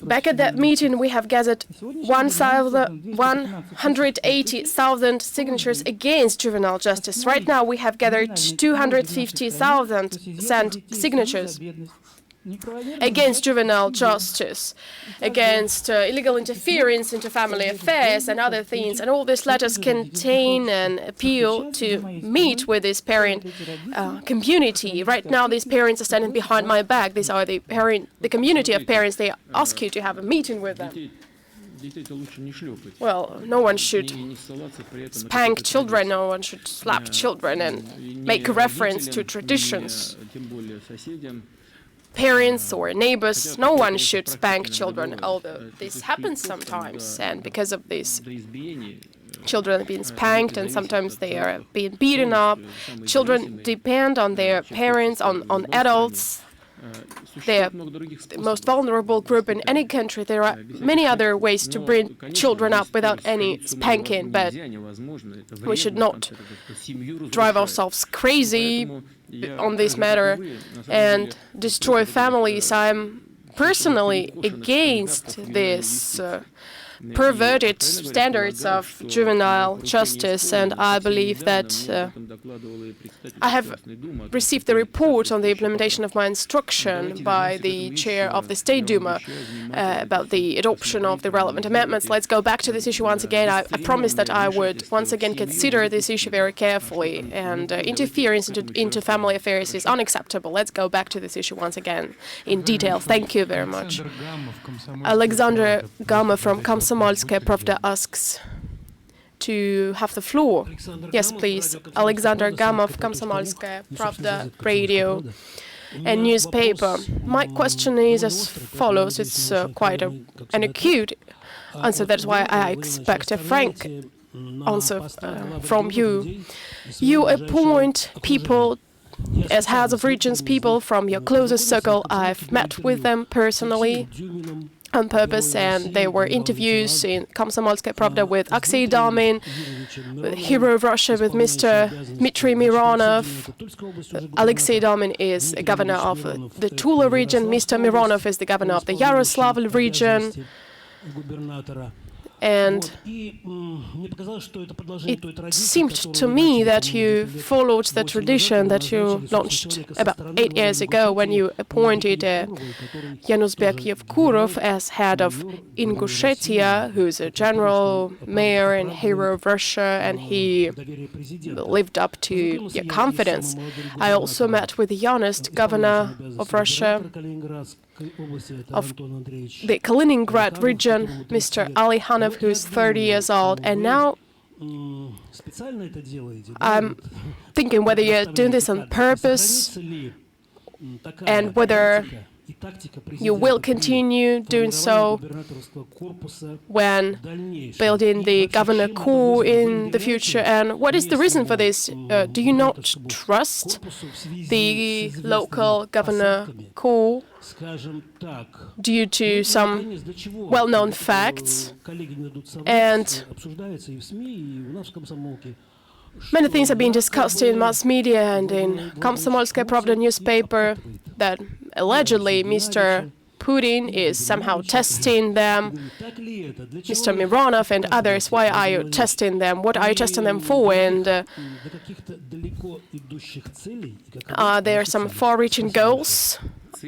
Back at that meeting, we have gathered 180,000 signatures against juvenile justice. Right now, we have gathered 250,000 signatures against juvenile justice, against illegal interference into family affairs and other things. And all these letters contain an appeal to meet with this parent community. Right now, these parents are standing behind my back. These are the community of parents. They ask you to have a meeting with them. Well, no one should spank children, no one should slap children and make a reference to traditions. Parents or neighbors, no one should spank children, although this happens sometimes, and because of this, children are being spanked and sometimes they are being beaten up. Children depend on their parents, on adults They are the most vulnerable group in any country. There are many other ways to bring children up without any spanking, but we should not drive ourselves crazy on this matter and destroy families. I'm personally against this perverted standards of juvenile justice, and I believe that I have received the report on the implementation of my instruction by the chair of the State Duma about the adoption of the relevant amendments. Let's go back to this issue once again. I promised that I would once again consider this issue very carefully, and interference into family affairs is unacceptable. Let's go back to this issue once again in detail. Thank you very much. Alexander Gama from Komsomolskaya Pravda asks to have the floor. Yes, please. Alexander Gamov, Komsomolskaya Pravda Radio and newspaper. My question is as follows. It's quite an acute answer. That's why I expect a frank answer from you. You appoint people as heads of regions, people from your closest circle. I've met with them personally on purpose, and there were interviews in Komsomolskaya Pravda with Alexei Damin, with Hero of Russia, with Mr. Dmitry Mironov. Alexei Damin is a governor of the Tula region, Mr. Mironov is the governor of the Yaroslavl region, and it seemed to me that you followed the tradition that you launched about 8 years ago when you appointed Yanuzbek Yevkurov as head of Ingushetia, who is a general mayor and hero of Russia, and he lived up to your confidence. I also met with the honest governor of Russia, of the Kaliningrad region, Mr. Alekhanov, who is 30 years old, and now I'm thinking whether you're doing this on purpose and whether you will continue doing so when building the governor corps in the future. And what is the reason for this? Do you not trust the local governor corps due to some well-known facts? And many things are being discussed in mass media and in Komsomolskaya Pravda newspaper that allegedly Mr. Putin is somehow testing them, Mr. Mironov and others. Why are you testing them? What are you testing them for? And are there some far-reaching goals?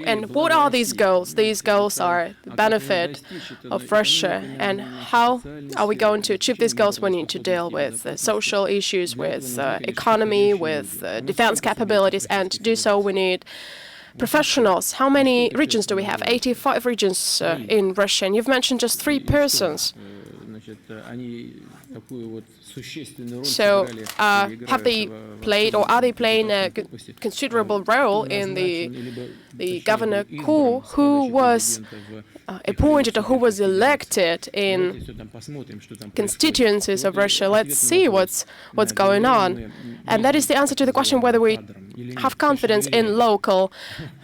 And what are these goals? These goals are the benefit of Russia. And how are we going to achieve these goals? We need to deal with social issues, with economy, with defense capabilities, and to do so we need professionals. How many regions do we have? 85 regions in Russia, and you've mentioned just 3 persons. So have they played, or are they playing a considerable role in the governor corps? Who was appointed or who was elected in constituencies of Russia? Let's see what's going on. And that is the answer to the question whether we have confidence in local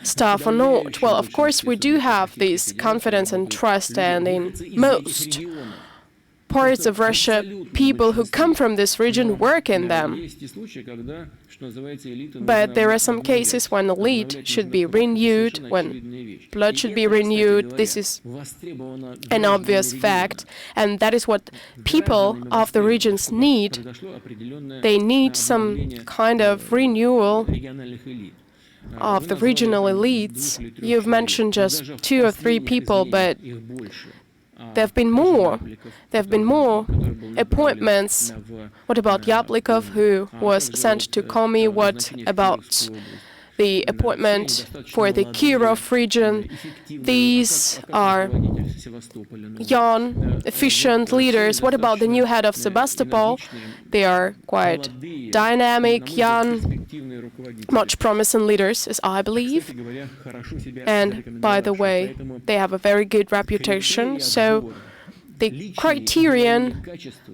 staff or not. Well, of course, we do have this confidence and trust, and in most parts of Russia, people who come from this region work in them. But there are some cases when elite should be renewed, when blood should be renewed. This is an obvious fact, and that is what people of the regions need. They need some kind of renewal of the regional elites. You've mentioned just 2 or 3 people, but there have been more. There have been more appointments. What about Yablikov, who was sent to Komi? What about the appointment for the Kirov region? These are young, efficient leaders. What about the new head of Sebastopol? They are quite dynamic, young, much promising leaders, as I believe. And by the way, they have a very good reputation. So the criterion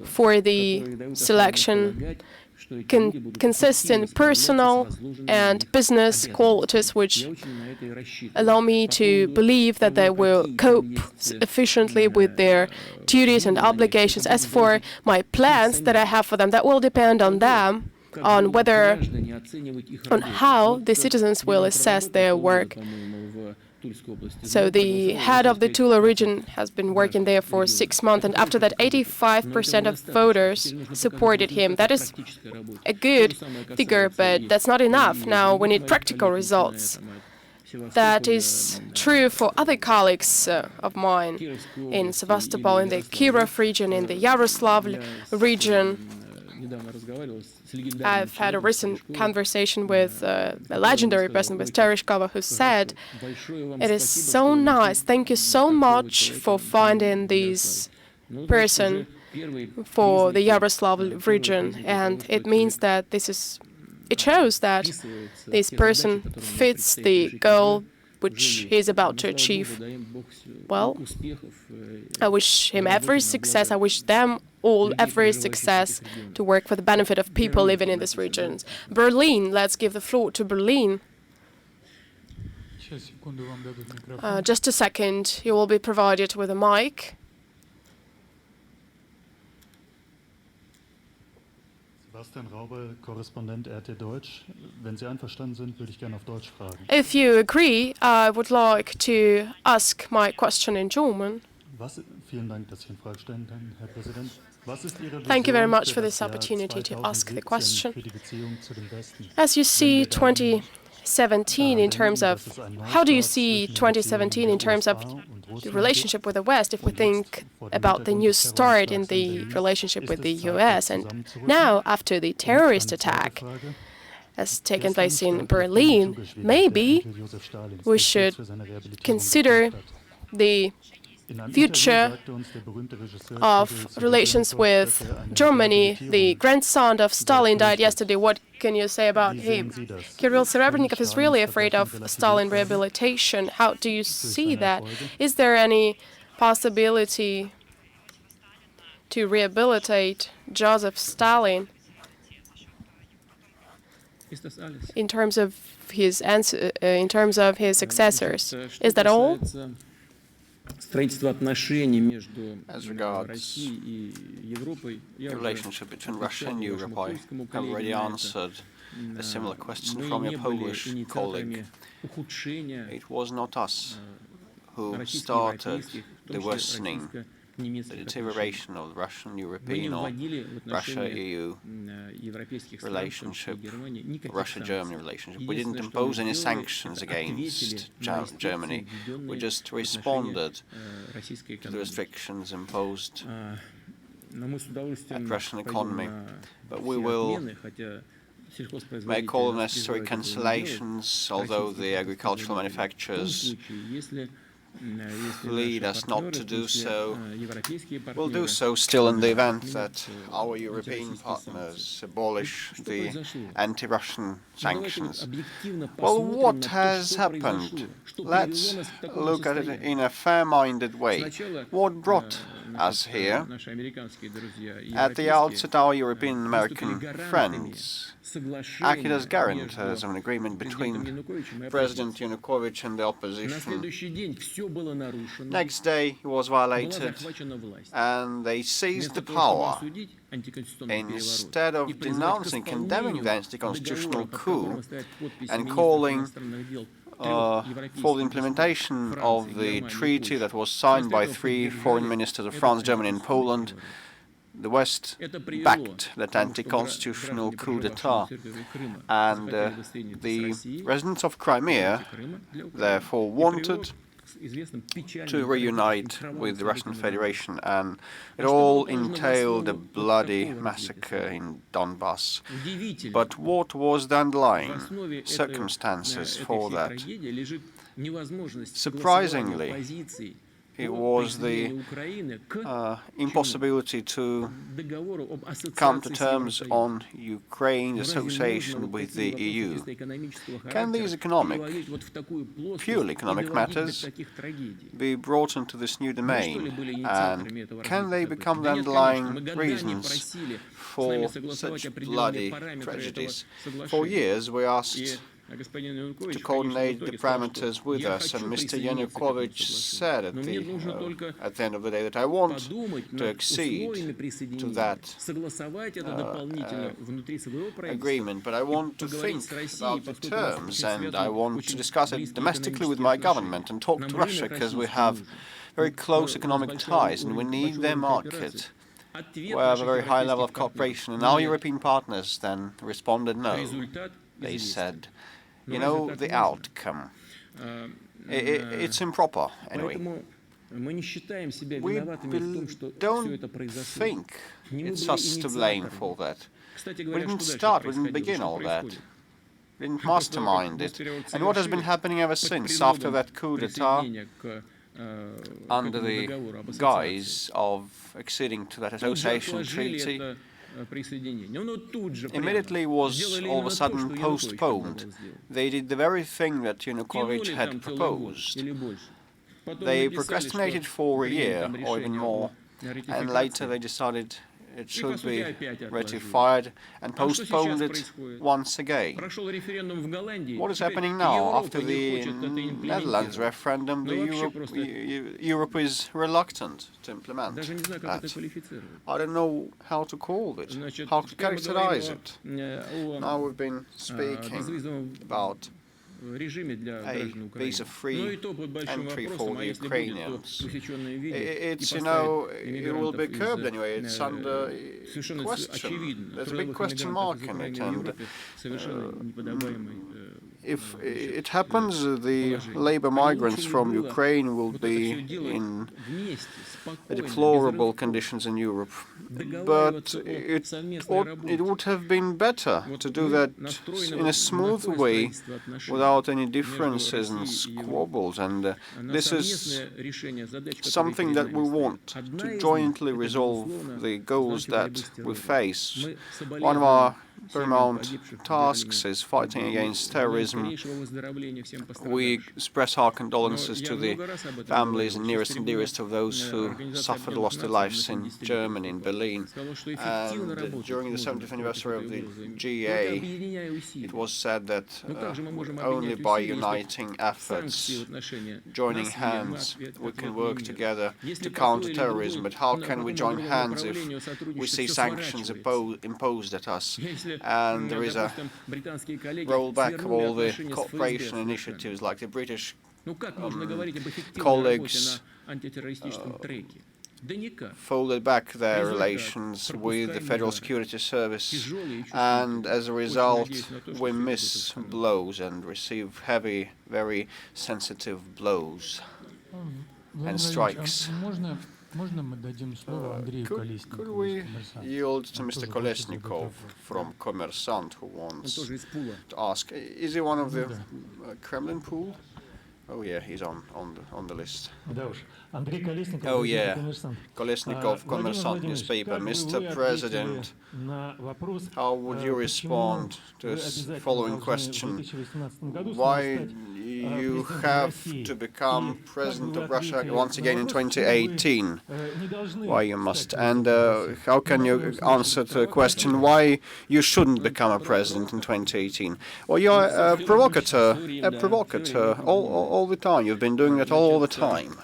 for the selection consist in personal and business qualities which allow me to believe that they will cope efficiently with their duties and obligations. As for my plans that I have for them, that will depend on them, on how the citizens will assess their work. So the head of the Tula region has been working there for 6 months, and after that 85% of voters supported him. That is a good figure, but that's not enough. Now we need practical results. That is true for other colleagues of mine in Sevastopol, in the Kirov region, in the Yaroslavl region. I've had a recent conversation with a legendary person, with Tereshkova, who said, "It is so nice. Thank you so much for finding this person for the Yaroslavl region." And it means that it shows that this person fits the goal which he is about to achieve. Well, I wish him every success. I wish them all every success to work for the benefit of people living in these regions. Berlin, let's give the floor to Berlin. Just a second, you will be provided with a mic. If you agree, I would like to ask my question in German. Thank you very much for this opportunity to ask the question. As you see 2017 in terms of, how do you see 2017 in terms of the relationship with the West, if we think about the new start in the relationship with the US? And now, after the terrorist attack has taken place in Berlin, maybe we should consider the future of relations with Germany. The grandson of Stalin died yesterday. What can you say about him? Kirill Serebrennikov is really afraid of Stalin rehabilitation. How do you see that? Is there any possibility to rehabilitate Joseph Stalin in terms of his successors? Is that all? As regards the relationship between Russia and Europe, I have already answered a similar question from your Polish colleague. It was not us who started the worsening, the deterioration of the Russian-European or Russia-EU relationship, Russia-Germany relationship. We didn't impose any sanctions against Germany. We just responded to the restrictions imposed at Russian economy. But we will make all necessary cancellations, although the agricultural manufacturers lead us not to do so. We'll do so still in the event that our European partners abolish the anti-Russian sanctions. Well, what has happened? Let's look at it in a fair-minded way. What brought us here? At the outset, our European and American friends acted as guarantors of an agreement between President Yanukovych and the opposition. Next day, it was violated, and they seized the power. Instead of denouncing, condemning the anti-constitutional coup and calling for the implementation of the treaty that was signed by 3 foreign ministers of France, Germany and Poland, the West backed that anti-constitutional coup d'etat, and the residents of Crimea therefore wanted to reunite with the Russian Federation, and it all entailed a bloody massacre in Donbass. But what was the underlying circumstances for that? Surprisingly, it was the impossibility to come to terms on Ukraine's association with the EU. Can these purely economic matters be brought into this new domain? And can they become the underlying reasons for such bloody tragedies? For years we asked to coordinate the parameters with us, and Mr. Yanukovych said at the end of the day that I want to accede to that agreement, but I want to think about the terms, and I want to discuss it domestically with my government and talk to Russia, because we have very close economic ties and we need their market. We have a very high level of cooperation, and our European partners then responded no. They said, you know, the outcome. It's improper, anyway. We don't think it's us to blame for that. We didn't begin all that. We didn't mastermind it. And what has been happening ever since, after that coup d'etat, under the guise of acceding to that association treaty, immediately was all of a sudden postponed. They did the very thing that Yanukovych had proposed. They procrastinated for a year or even more, and later they decided it should be ratified and postponed it once again. What is happening now? After the Netherlands referendum, Europe is reluctant to implement that. I don't know how to call it, how to characterize it. Now we've been speaking about a visa-free entry for the Ukrainians. It's, you know, it will be curbed anyway. It's under question. There's a big question mark in it. And if it happens, the labor migrants from Ukraine will be in deplorable conditions in Europe. But it would have been better to do that in a smooth way, without any differences and squabbles. And this is something that we want to jointly resolve the goals that we face. One of our paramount tasks is fighting against terrorism. We express our condolences to the families and nearest and dearest of those who suffered, lost their lives in Germany, in Berlin. And during the 70th anniversary of the GA, it was said that only by uniting efforts, joining hands, we can work together to counter terrorism. But how can we join hands if we see sanctions imposed at us? And there is a rollback of all the cooperation initiatives, like the British colleagues folded back their relations with the Federal Security Service, and as a result we miss blows and receive heavy, very sensitive blows and strikes. Could we yield to Mr. Kolesnikov from Kommersant, who wants to ask? Is he one of the Kremlin pool? Oh yeah, he's on the list. Oh yeah, Kolesnikov, Kommersant newspaper. Mr. President, how would you respond to the following question? Why you have to become president of Russia once again in 2018? Why you must? And how can you answer to a question why you shouldn't become a president in 2018? Well, you're a provocateur all the time. You've been doing that all the time.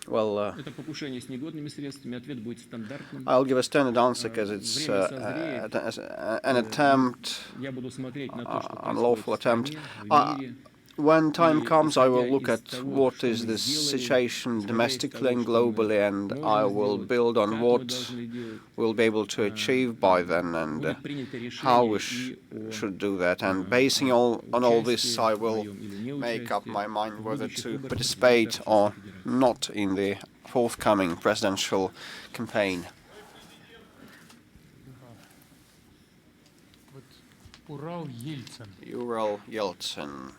Well, I'll give a standard answer because it's an attempt, unlawful attempt. When time comes, I will look at what is the situation domestically and globally, and I will build on what we'll be able to achieve by then and how we should do that. And basing on all this, I will make up my mind whether to participate or not in the forthcoming presidential campaign. Ural Yeltsin.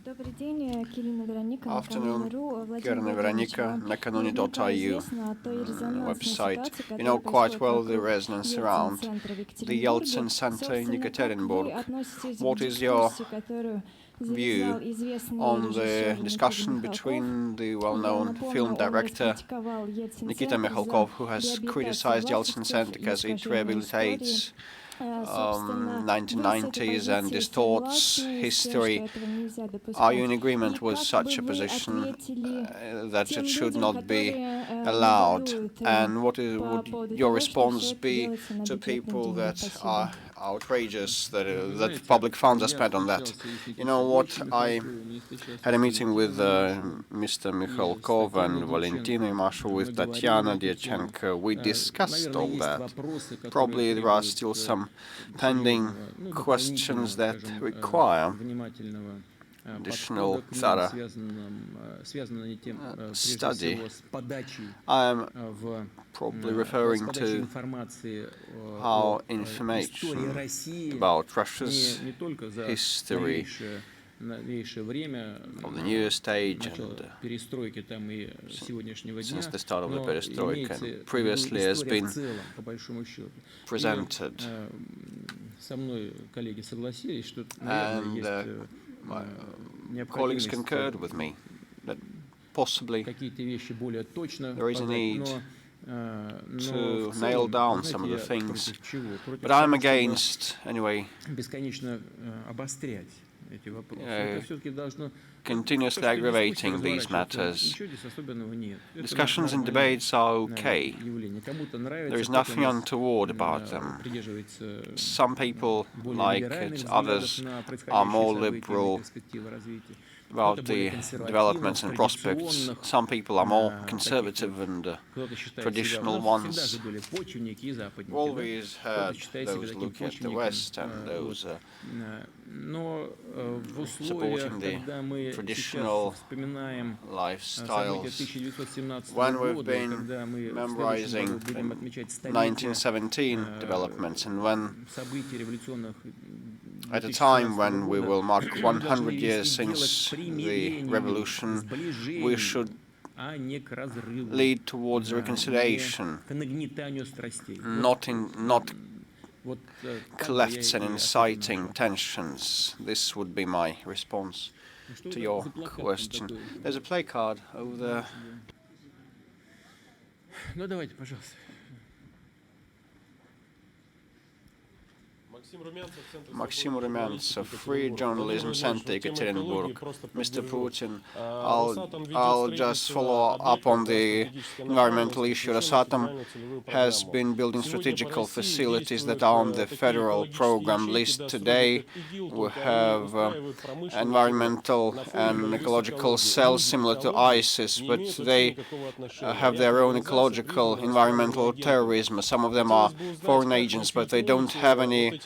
Afternoon, Kierna Veronika, nakanonie.eu website. You know quite well the resonance around the Yeltsin Center in Yekaterinburg. What is your view on the discussion between the well-known film director Nikita Mikhalkov, who has criticized Yeltsin Center because it rehabilitates 1990s and distorts history? Are you in agreement with such a position that it should not be allowed? And what would your response be to people that are outrageous that public funds are spent on that? You know what? I had a meeting with Mr. Mikhalkov and Valentina Imashu, with Tatiana Dyachenko. We discussed all that. Probably there are still some pending questions that require additional thorough study. I am probably referring to how information about Russia's history of the newest age and since the start of the perestroika and previously has been presented. And my colleagues concurred with me that possibly there is a need to nail down some of the things, but I'm against, anyway, continuously aggravating these matters. Discussions and debates are okay. There is nothing untoward about them. Some people like it, others are more liberal about the developments and prospects. Some people are more conservative and traditional ones. We've always heard those looking at the West and those supporting the traditional lifestyles. When we've been memorizing 1917 developments, and when at a time when we will mark 100 years since the revolution, we should lead towards reconciliation, not clefts and inciting tensions. This would be my response to your question. There's a play card over there. Maxim Rumyantsov, Free Journalism Center, Ekaterinburg. Mr. Putin, I'll just follow up on the environmental issue. Rosatom has been building strategical facilities that are on the federal program list today. We have environmental and ecological cells similar to ISIS, but they have their own ecological, environmental terrorism. Some of them are foreign agents, but they don't have any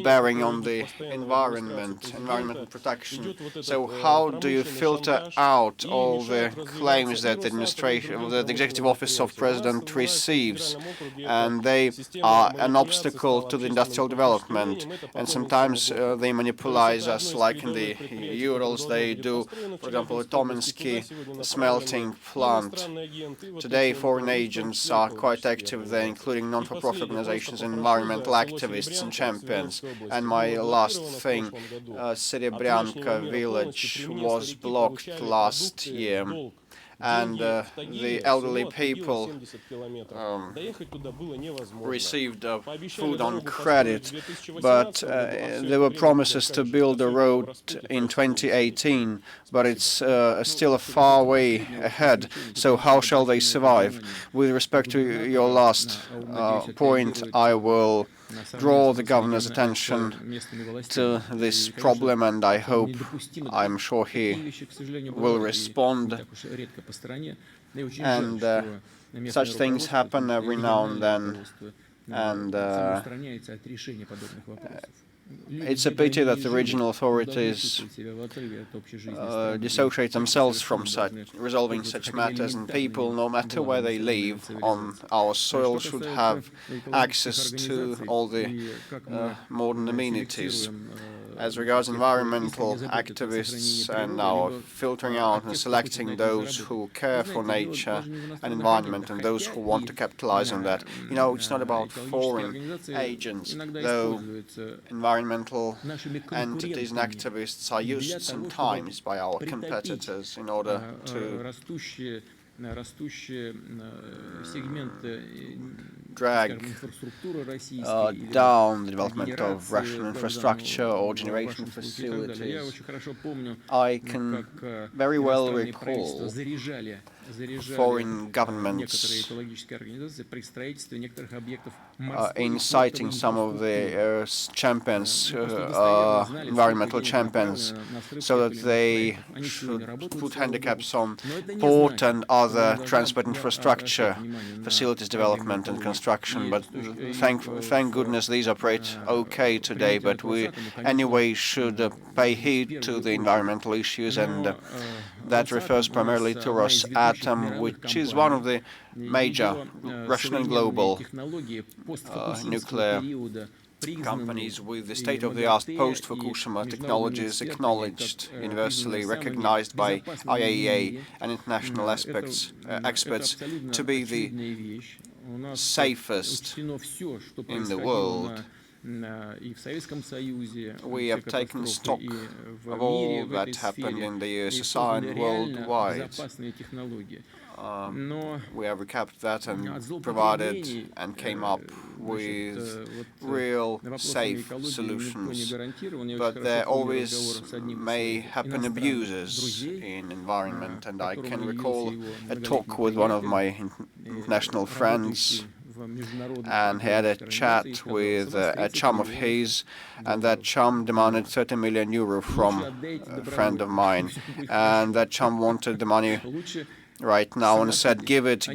bearing on the environmental protection. So how do you filter out all the claims that the executive office of president receives, and they are an obstacle to the industrial development, and sometimes they monopolize us, like in the Urals they do, for example, at Tomensky smelting plant. Today foreign agents are quite active there, including non-for-profit organizations, environmental activists and champions. And my last thing, Serebryanka village was blocked last year, and the elderly people received food on credit, but there were promises to build a road in 2018, but it's still a far way ahead. So how shall they survive? With respect to your last point, I will draw the governor's attention to this problem, and I'm sure he will respond. And such things happen every now and then, and it's a pity that the regional authorities dissociate themselves from resolving such matters, and people, no matter where they live on our soil, should have access to all the modern amenities. As regards environmental activists and our filtering out and selecting those who care for nature and environment and those who want to capitalize on that. It's not about foreign agents, though environmental entities and activists are used sometimes by our competitors in order to drag down the development of Russian infrastructure or generation facilities. I can very well recall foreign governments inciting some of the champions, environmental champions, so that they should put handicaps on port and other transport infrastructure, facilities development and construction. But thank goodness these operate okay today. But we anyway should pay heed to the environmental issues, and that refers primarily to Rosatom, which is one of the major Russian and global nuclear companies with the state-of-the-art post-Fukushima technologies acknowledged, universally recognized by IAEA and international experts to be the safest in the world. We have taken stock of all that happened in the USSR and worldwide. We have recapped that and provided and came up with real safe solutions. But there always may happen abuses in environment, and I can recall a talk with one of my international friends, and he had a chat with a chum of his, and that chum demanded 30 million euro from a friend of mine, and that chum wanted the money right now and said, give it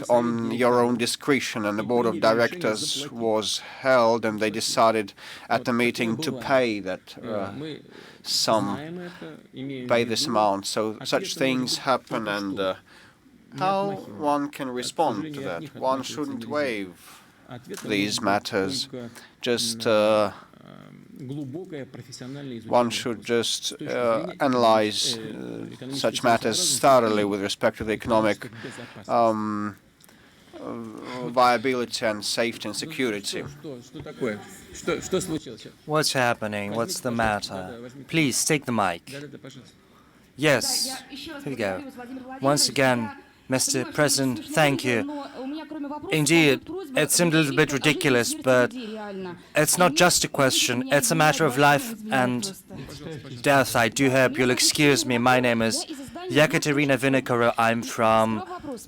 on your own discretion. And the board of directors was held, and they decided at the meeting to pay that pay this amount. So such things happen, and how one can respond to that? One shouldn't waive these matters. Just one should just analyze such matters thoroughly with respect to the economic viability and safety and security. What's happening? What's the matter? Please take the mic. Yes, here we go. Once again, Mr. President, thank you. Indeed, it seemed a little bit ridiculous, but it's not just a question, it's a matter of life and death. I do hope you'll excuse me. My name is Yekaterina Vinokurova. I'm from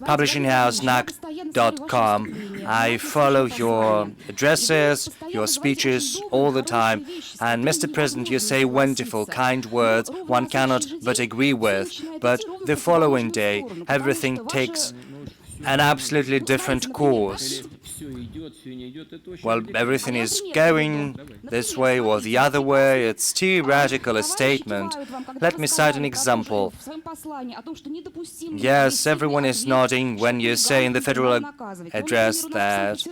publishing house Nak.com. I follow your addresses, your speeches all the time. And Mr. President, you say wonderful, kind words one cannot but agree with. But the following day, everything takes an absolutely different course. Well, everything is going this way or the other way. It's too radical a statement. Let me cite an example. Yes, everyone is nodding when you say in the federal address that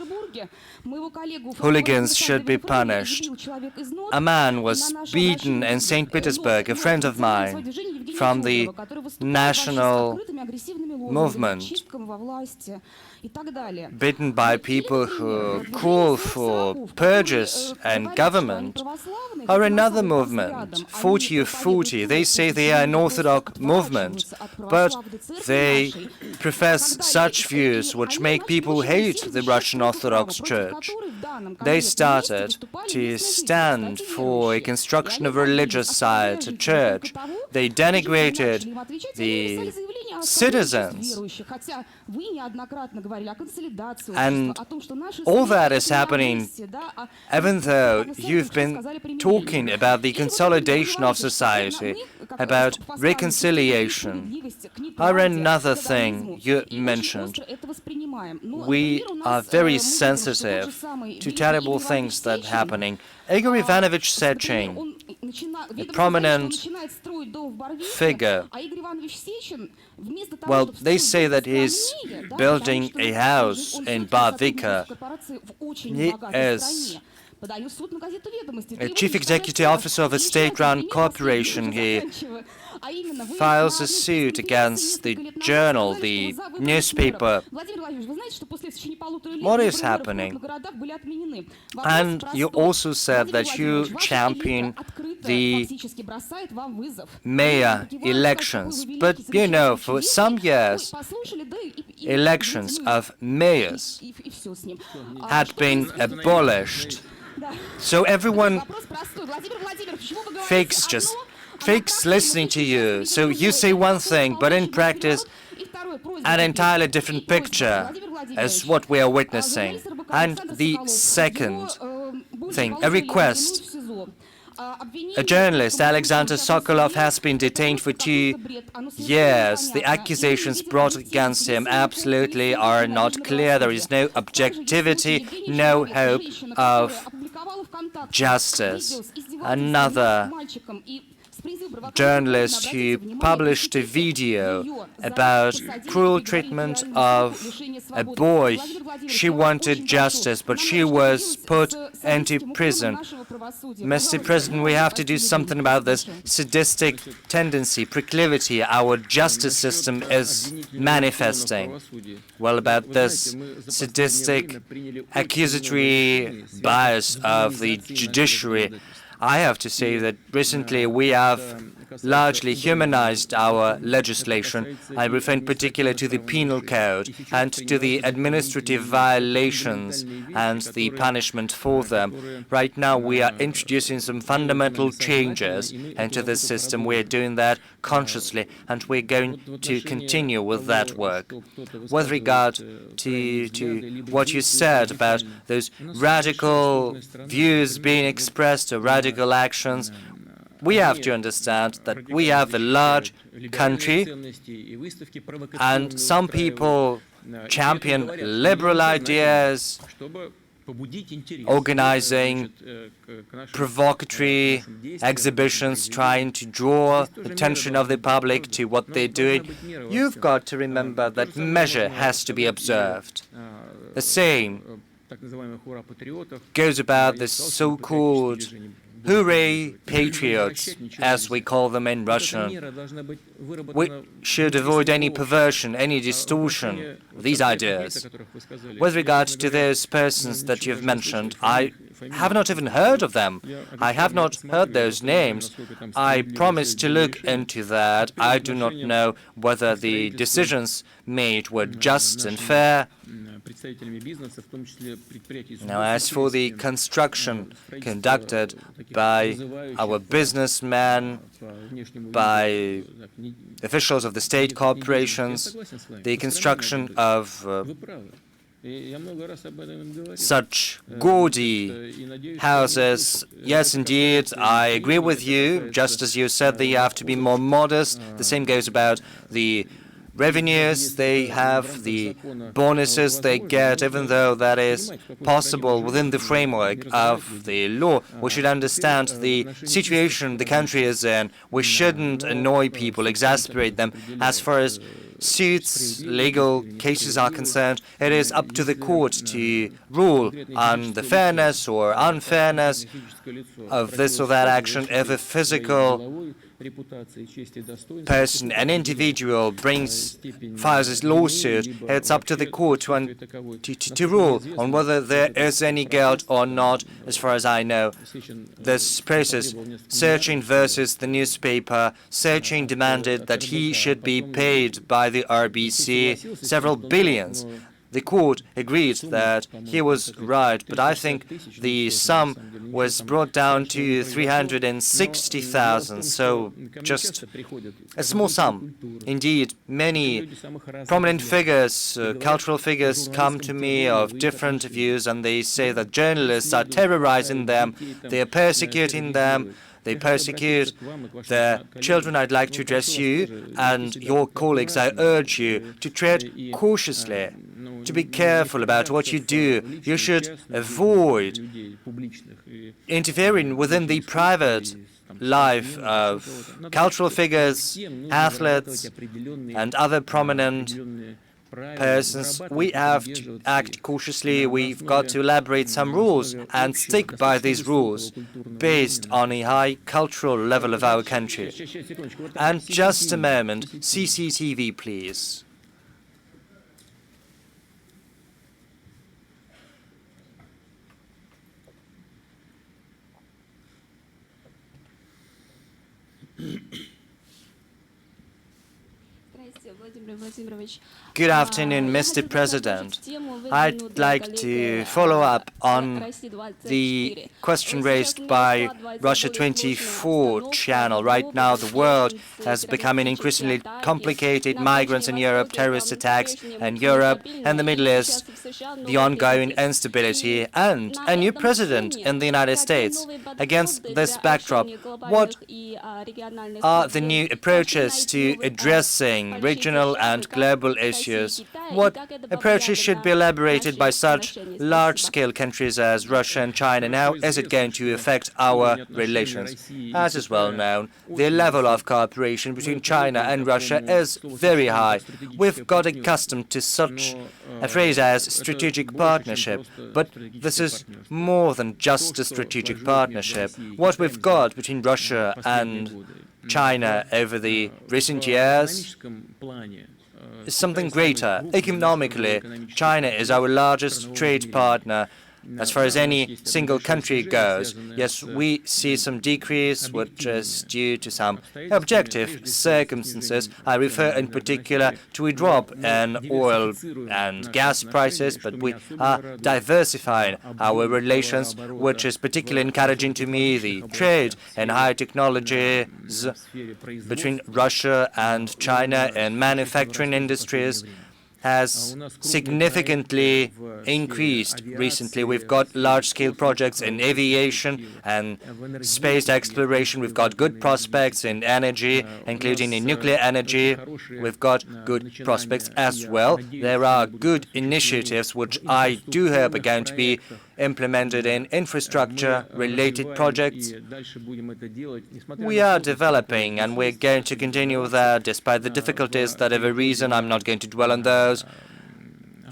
hooligans should be punished. A man was beaten in St. Petersburg, a friend of mine, from the national movement, beaten by people who call for purges and government, or another movement, 40. They say they are an Orthodox movement, but they profess such views which make people hate the Russian Orthodox Church. They started to stand for a construction of a religious site, a church. They denigrated the citizens. And all that is happening even though you've been talking about the consolidation of society, about reconciliation. Or another thing you mentioned, we are very sensitive to terrible things that are happening. Igor Ivanovich Sechin, a prominent figure, well, they say that he's building a house in Barvika. He is a chief executive officer of a state-run corporation. He files a suit against the journal, the newspaper. What is happening? And you also said that you champion the mayor elections. But, you know, for some years, elections of mayors had been abolished. So everyone fakes listening to you. So you say one thing, but in practice, an entirely different picture is what we are witnessing. And the second thing, a request. A journalist, Alexander Sokolov, has been detained for 2 years. The accusations brought against him absolutely are not clear. There is no objectivity, no hope of justice. Another journalist who published a video about cruel treatment of a boy. She wanted justice, but she was put into prison. Mr. President, we have to do something about this sadistic tendency, proclivity our justice system is manifesting. Well, about this sadistic accusatory bias of the judiciary, I have to say that recently we have largely humanized our legislation. I refer in particular to the penal code and to the administrative violations and the punishment for them. Right now we are introducing some fundamental changes into the system. We are doing that consciously, and we're going to continue with that work. With regard to what you said about those radical views being expressed or radical actions, we have to understand that we have a large country, and some people champion liberal ideas, organizing provocatory exhibitions, trying to draw the attention of the public to what they're doing. You've got to remember that measure has to be observed. The same goes about the so-called hooray patriots, as we call them in Russian. We should avoid any perversion, any distortion of these ideas. With regard to those persons that you've mentioned, I have not even heard of them. I have not heard those names. I promise to look into that. I do not know whether the decisions made were just and fair. Now, as for the construction conducted by our businessmen, by officials of the state corporations, the construction of such gaudy houses, yes, indeed, I agree with you. Just as you said, they have to be more modest. The same goes about the revenues they have, the bonuses they get, even though that is possible within the framework of the law. We should understand the situation the country is in. We shouldn't annoy people, exasperate them. As far as suits, legal cases are concerned, it is up to the court to rule on the fairness or unfairness of this or that action. If a physical person, an individual, files a lawsuit, it's up to the court to rule on whether there is any guilt or not. As far as I know, this process, Searching versus the newspaper, Searching demanded that he should be paid by the RBC several billions. The court agreed that he was right, but I think the sum was brought down to 360,000, so just a small sum. Indeed, many prominent figures, cultural figures, come to me of different views, and they say that journalists are terrorizing them, they are persecuting them, they persecute their children. I'd like to address you and your colleagues. I urge you to tread cautiously, to be careful about what you do. You should avoid interfering within the private life of cultural figures, athletes, and other prominent persons, we have to act cautiously. We've got to elaborate some rules and stick by these rules based on a high cultural level of our country. And just a moment, CCTV, please. Good afternoon, Mr. President. I'd like to follow up on the question raised by Russia 24 channel. Right now, the world has become increasingly complicated. Migrants in Europe, terrorist attacks in Europe and the Middle East, the ongoing instability, and a new president in the United States. Against this backdrop, what are the new approaches to addressing regional and global issues? What approaches should be elaborated by such large-scale countries as Russia and China? How is it going to affect our relations? As is well known, the level of cooperation between China and Russia is very high. We've got accustomed to such a phrase as strategic partnership, but this is more than just a strategic partnership. What we've got between Russia and China over the recent years is something greater. Economically, China is our largest trade partner as far as any single country goes. Yes, we see some decrease, which is due to some objective circumstances. I refer in particular to a drop in oil and gas prices, but we are diversifying our relations, which is particularly encouraging to me. The trade in high technologies between Russia and China in manufacturing industries has significantly increased recently. We've got large-scale projects in aviation and space exploration. We've got good prospects in energy, including in nuclear energy. We've got good prospects as well. There are good initiatives which I do hope are going to be implemented in infrastructure-related projects. We are developing, and we're going to continue with that despite the difficulties that have arisen. I'm not going to dwell on those.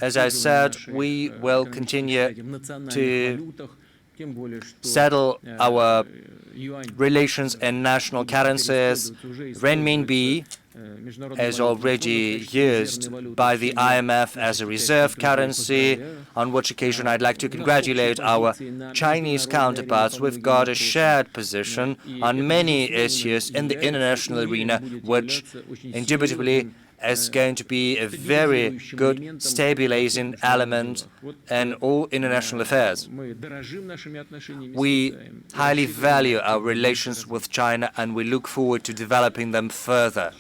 As I said, we will continue to settle our relations in national currencies. Renminbi is already used by the IMF as a reserve currency, on which occasion I'd like to congratulate our Chinese counterparts. We've got a shared position on many issues in the international arena, which indubitably is going to be a very good stabilizing element in all international affairs. We highly value our relations with China, and we look forward to developing them further.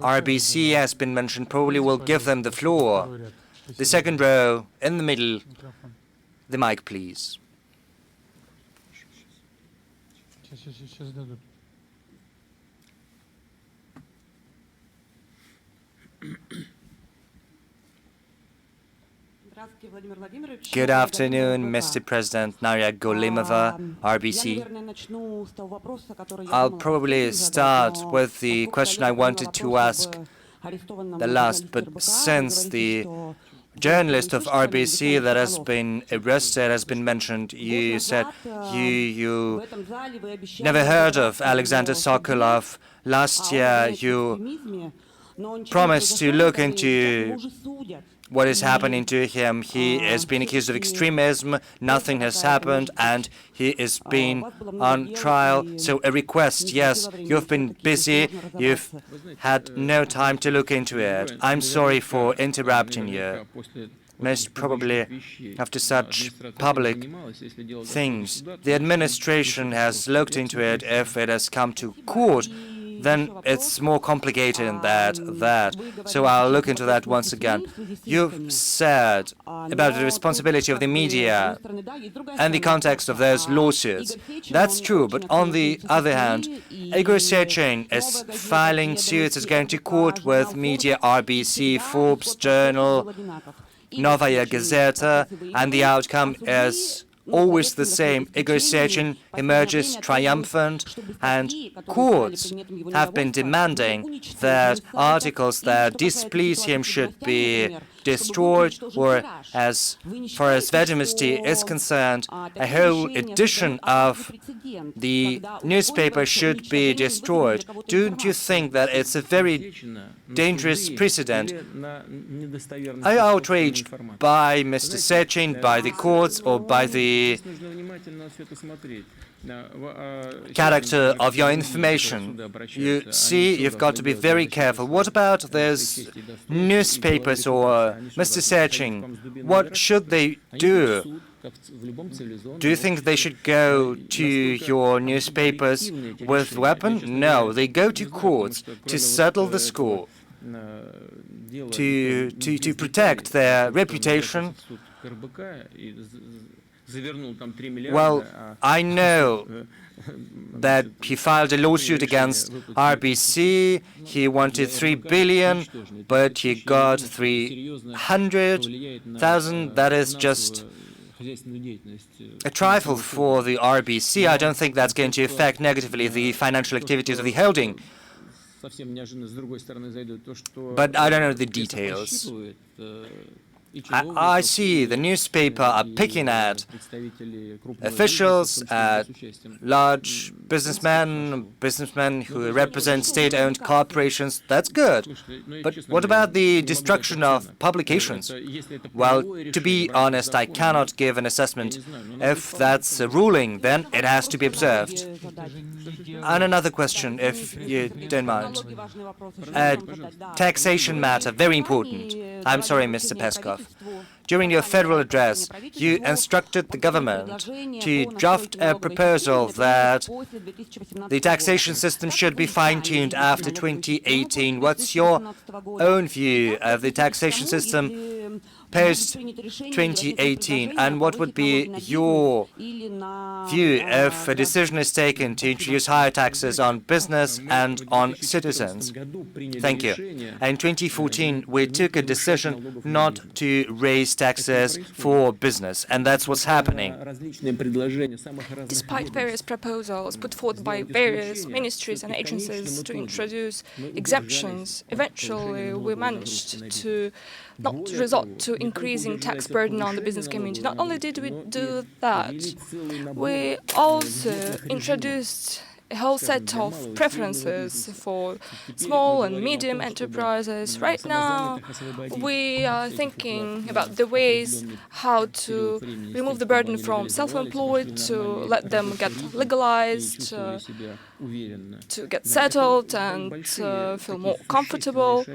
RBC has been mentioned. Probably we'll give them the floor. The second row in the middle. The mic, please. Good afternoon, Mr. President. Naria Golimova, RBC. I'll probably start with the question I wanted to ask the last, but since the journalist of RBC that has been arrested has been mentioned, you said you never heard of Alexander Sokolov. Last year, you promised to look into what is happening to him. He has been accused of extremism, nothing has happened, and he is being on trial. So a request, yes, you've been busy, you've had no time to look into it. I'm sorry for interrupting you. Most probably after such public things, the administration has looked into it. If it has come to court, then it's more complicated than that. So I'll look into that once again. You've said about the responsibility of the media and the context of those lawsuits. That's true, but on the other hand, Igor Sechin is filing suits, is going to court with media, RBC, Forbes, Journal, Novaya Gazeta, and the outcome is always the same. Igor Sechin emerges triumphant, and courts have been demanding that articles that displease him should be destroyed, or as far as Vesti is concerned, a whole edition of the newspaper should be destroyed. Don't you think that it's a very dangerous precedent? Are you outraged by Mr. Sechin, by the courts, or by the character of your information? You see, you've got to be very careful. What about those newspapers or Mr. Sechin? What should they do? Do you think they should go to your newspapers with weapon? No, they go to courts to settle the score, to protect their reputation. Well, I know that he filed a lawsuit against RBC. He wanted 3 billion, but he got 300,000. That is just a trifle for the RBC. I don't think that's going to affect negatively the financial activities of the holding. But I don't know the details. I see the newspaper are picking at officials, at large businessmen who represent state-owned corporations. That's good. But what about the destruction of publications? Well, to be honest, I cannot give an assessment. If that's a ruling, then it has to be observed. And another question, if you don't mind. A taxation matter, very important. I'm sorry, Mr. Peskov. During your federal address, you instructed the government to draft a proposal that the taxation system should be fine-tuned after 2018. What's your own view of the taxation system post-2018, and what would be your view if a decision is taken to introduce higher taxes on business and on citizens? Thank you. In 2014, we took a decision not to raise taxes for business, and that's what's happening. Despite various proposals put forth by various ministries and agencies to introduce exemptions, eventually we managed to not resort to increasing tax burden on the business community. Not only did we do that, we also introduced a whole set of preferences for small and medium enterprises. Right now, we are thinking about the ways how to remove the burden from self-employed, to let them get legalized, to get settled and feel more comfortable.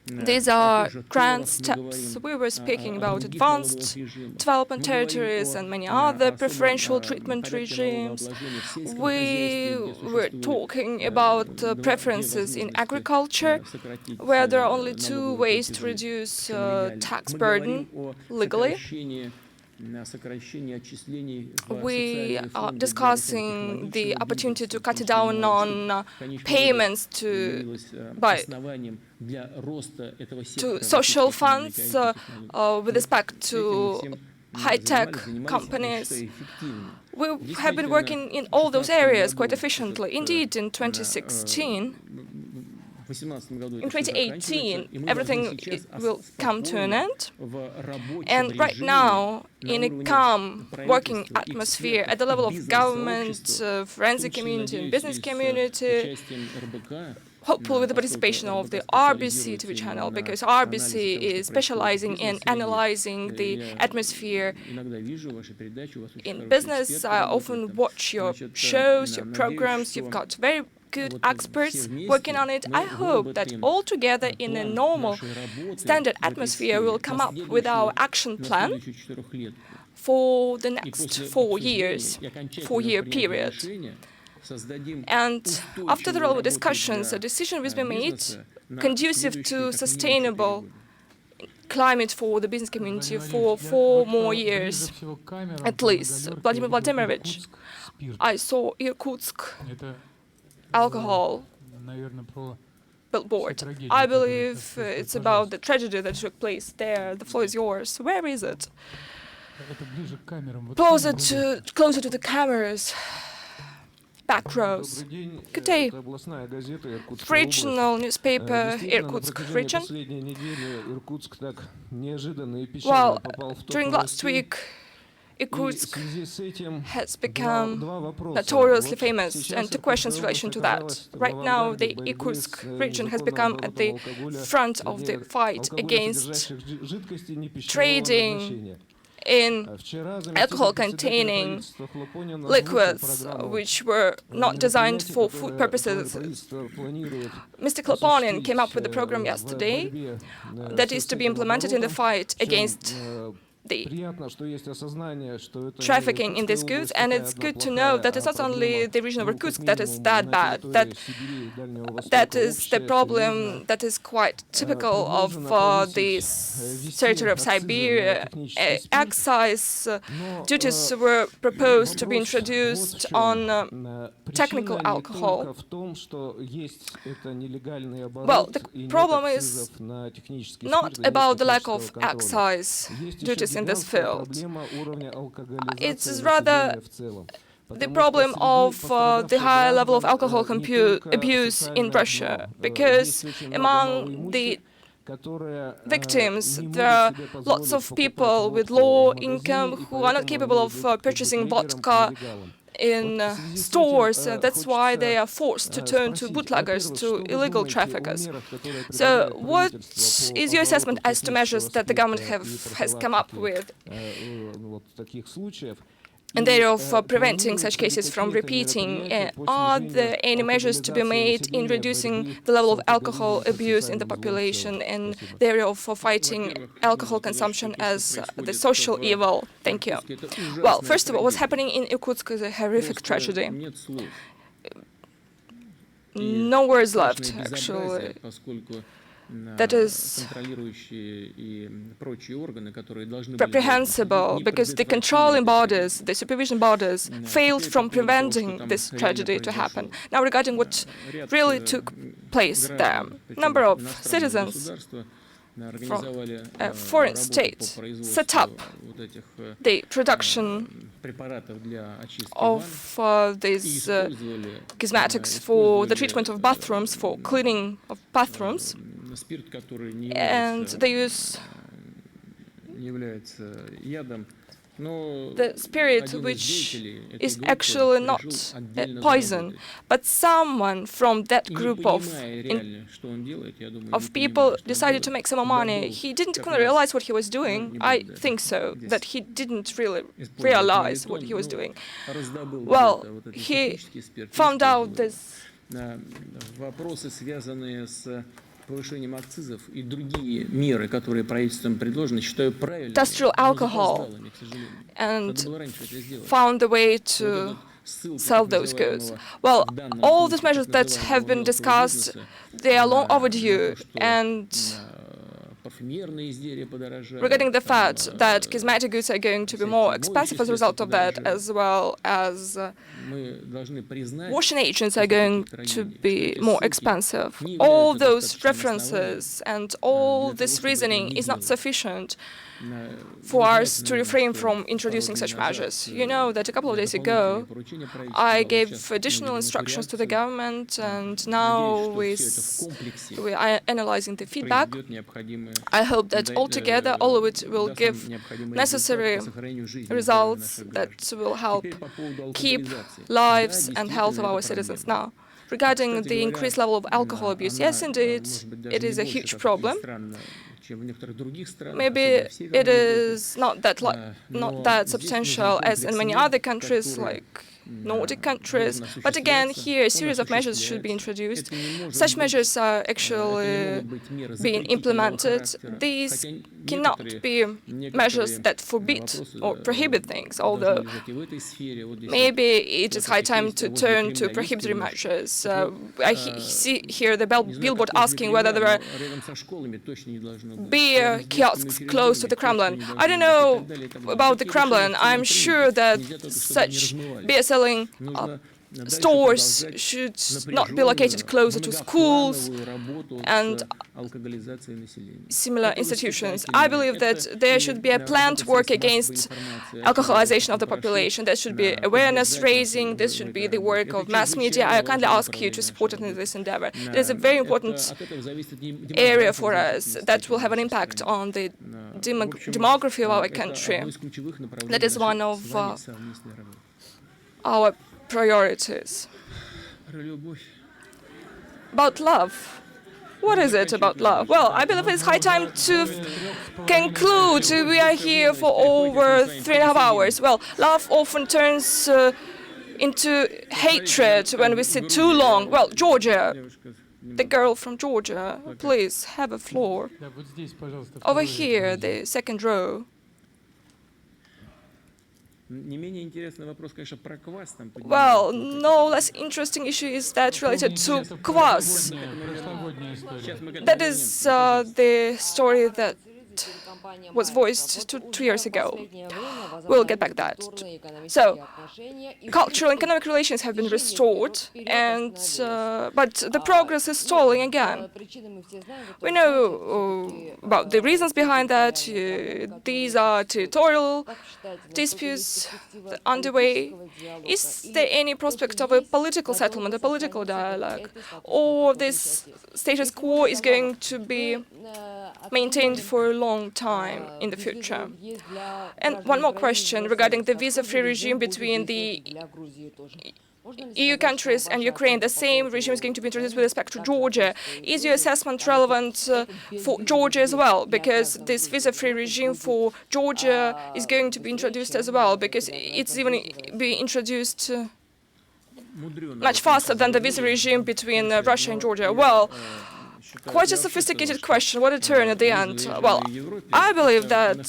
These are grand steps. We were speaking about advanced development territories and many other preferential treatment regimes. We were talking about preferences in agriculture, where there are only two ways to reduce tax burden legally. We are discussing the opportunity to cut down on payments to social funds with respect to high-tech companies. We have been working in all those areas quite efficiently. Indeed, in 2018, everything will come to an end. And right now, in a calm working atmosphere at the level of government, forensic community, and business community, hopefully with the participation of the RBC TV channel, because RBC is specializing in analyzing the atmosphere in business. I often watch your shows, your programs. You've got very good experts working on it. I hope that all together in a normal, standard atmosphere we'll come up with our action plan for the next 4 years, 4-year period. And after the relevant discussions, a decision will be made conducive to sustainable climate for the business community for 4 more years, at least. Vladimir Vladimirovich, I saw Irkutsk alcohol billboard. I believe it's about the tragedy that took place there. The floor is yours. Where is it? closer to the cameras. Back rows. Good day. Regional newspaper, Irkutsk region. Well, during last week, Irkutsk has become notoriously famous, and two questions in relation to that. Right now, the Irkutsk region has become at the front of the fight against trading in alcohol-containing liquids, which were not designed for food purposes. Mr. Kloponin came up with a program yesterday that is to be implemented in the fight against the trafficking in these goods, and it's good to know that it's not only the region of Irkutsk that is that bad, that is the problem that is quite typical of the territory of Siberia. Excise duties were proposed to be introduced on technical alcohol. Well, the problem is not about the lack of excise duties in this field. It's rather the problem of the high level of alcohol abuse in Russia, because among the victims, there are lots of people with low income who are not capable of purchasing vodka in stores. That's why they are forced to turn to bootleggers, to illegal traffickers. So what is your assessment as to measures that the government has come up with in the area of preventing such cases from repeating? Are there any measures to be made in reducing the level of alcohol abuse in the population in the area of fighting alcohol consumption as the social evil? Thank you. Well, first of all, what's happening in Irkutsk is a horrific tragedy. No words left, actually. That is reprehensible, because the controlling bodies, the supervision bodies, failed from preventing this tragedy to happen. Now, regarding what really took place there, number of citizens from a foreign state set up the production of these cosmetics for the treatment of bathrooms, for cleaning of bathrooms, and they use the spirit, which is actually not a poison, but someone from that group of people decided to make some money. He didn't really realize what he was doing. I think so, that he didn't really realize what he was doing. Well, he found out this industrial alcohol and found a way to sell those goods. Well, all these measures that have been discussed, they are long overdue, and regarding the fact that cosmetic goods are going to be more expensive as a result of that, as well as washing agents are going to be more expensive. All those references and all this reasoning is not sufficient for us to refrain from introducing such measures. You know that a couple of days ago, I gave additional instructions to the government, and now we are analyzing the feedback. I hope that altogether, all of it will give necessary results that will help keep lives and health of our citizens. Now, regarding the increased level of alcohol abuse, yes, indeed, it is a huge problem. Maybe it is not that substantial as in many other countries, like Nordic countries, but again, here a series of measures should be introduced. Such measures are actually being implemented. These cannot be measures that forbid or prohibit things, although maybe it is high time to turn to prohibitory measures. I see here the billboard asking whether there are beer kiosks close to the Kremlin. I don't know about the Kremlin. I'm sure that such beer selling stores should not be located closer to schools and similar institutions. I believe that there should be a planned work against alcoholization of the population. There should be awareness raising. This should be the work of mass media. I kindly ask you to support it in this endeavor. It is a very important area for us that will have an impact on the demography of our country. That is one of our priorities. About love. What is it about love? Well, I believe it's high time to conclude. We are here for over 3.5 hours. Well, love often turns into hatred when we sit too long. Well, Georgia, the girl from Georgia, please have a floor. Over here, the second row. Well, no less interesting issue is that related to kvass. That is the story that was voiced 2 years ago. We'll get back to that. So, cultural and economic relations have been restored, and but the progress is stalling again. We know about the reasons behind that. These are territorial disputes underway. Is there any prospect of a political settlement, a political dialogue, or this status quo is going to be maintained for a long time in the future? And one more question regarding the visa-free regime between the EU countries and Ukraine. The same regime is going to be introduced with respect to Georgia. Is your assessment relevant for Georgia as well? Because this visa-free regime for Georgia is going to be introduced as well, because it's even being introduced much faster than the visa regime between Russia and Georgia. Well, quite a sophisticated question. What a turn at the end. Well, I believe that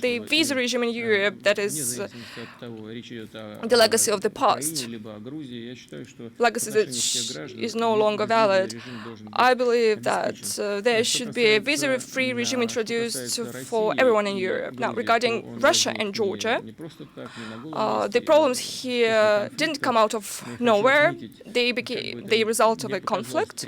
the visa regime in Europe, that is the legacy of the past, legacy that is no longer valid. I believe that there should be a visa-free regime introduced for everyone in Europe. Now, regarding Russia and Georgia, the problems here didn't come out of nowhere. They became the result of a conflict.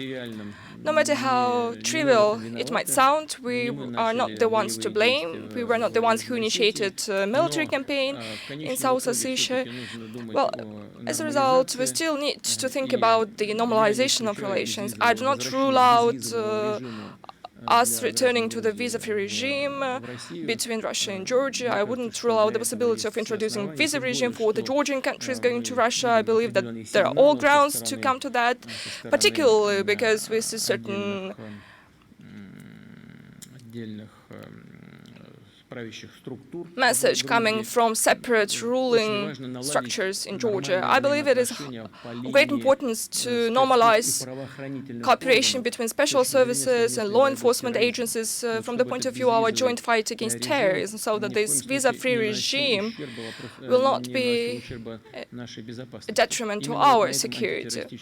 No matter how trivial it might sound, we are not the ones to blame. We were not the ones who initiated a military campaign in South Ossetia. Well, as a result, we still need to think about the normalization of relations. I do not rule out us returning to the visa-free regime between Russia and Georgia. I wouldn't rule out the possibility of introducing visa regime for the Georgian countries going to Russia. I believe that there are all grounds to come to that, particularly because we see certain message coming from separate ruling structures in Georgia. I believe it is of great importance to normalize cooperation between special services and law enforcement agencies from the point of view of our joint fight against terrorism, so that this visa-free regime will not be a detriment to our security.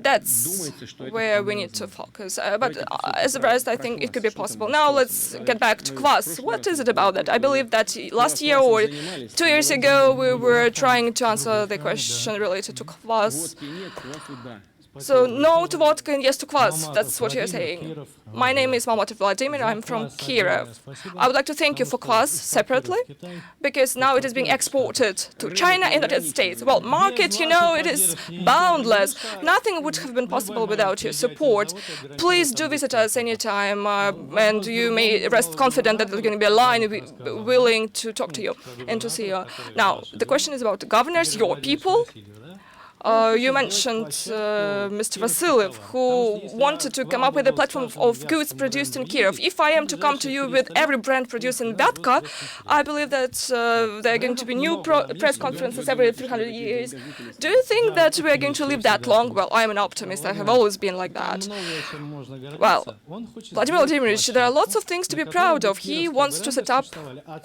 That's where we need to focus. But as the rest, I think it could be possible. Now let's get back to kvass. What is it about that? I believe that last year or 2 years ago we were trying to answer the question related to kvass. So no to vodka and yes to kvass, that's what you're saying. My name is Vladimir, I'm from Kyiv. I would like to thank you for kvass separately, because now it is being exported to China and the United States. Well, market, you know, it is boundless. Nothing would have been possible without your support. Please do visit us anytime, and you may rest confident that there's going to be a line willing to talk to you and to see you. Now, the question is about the governors, your people. You mentioned Mr. Vasilyev, who wanted to come up with a platform of goods produced in Kyiv. If I am to come to you with every brand produced in Vyatka, I believe that there are going to be new press conferences every 300 years. Do you think that we are going to live that long? Well, I'm an optimist. I have always been like that. Well, Vladimir Vladimirovich, there are lots of things to be proud of. He wants to set up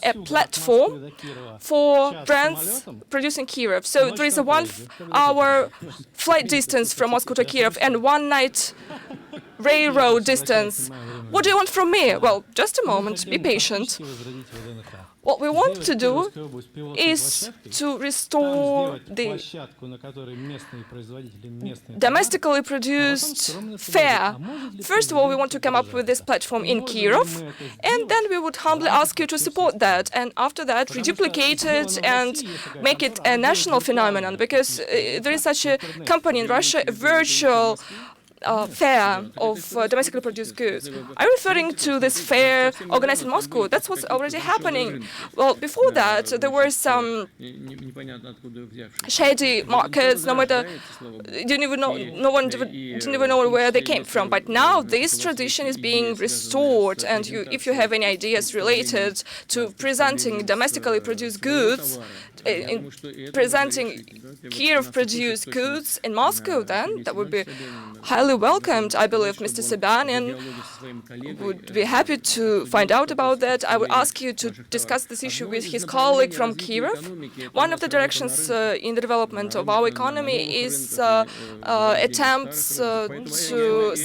a platform for brands produced in Kyiv. So there is a 1 hour flight distance from Moscow to Kyiv and 1 night railroad distance. What do you want from me? Well, just a moment, be patient. What we want to do is to restore the domestically produced fare. First of all, we want to come up with this platform in Kyiv, and then we would humbly ask you to support that, and after that reduplicate it and make it a national phenomenon, because there is such a company in Russia, a virtual fair of domestically produced goods. I'm referring to this fair organized in Moscow. That's what's already happening. Well, before that, there were some shady markets. No one didn't even know where they came from. But now this tradition is being restored, and if you have any ideas related to presenting domestically produced goods, in presenting Kyiv-produced goods in Moscow, then that would be highly welcomed. I believe Mr. Sobyanin would be happy to find out about that. I would ask you to discuss this issue with his colleague from Kyiv. One of the directions in the development of our economy is attempts to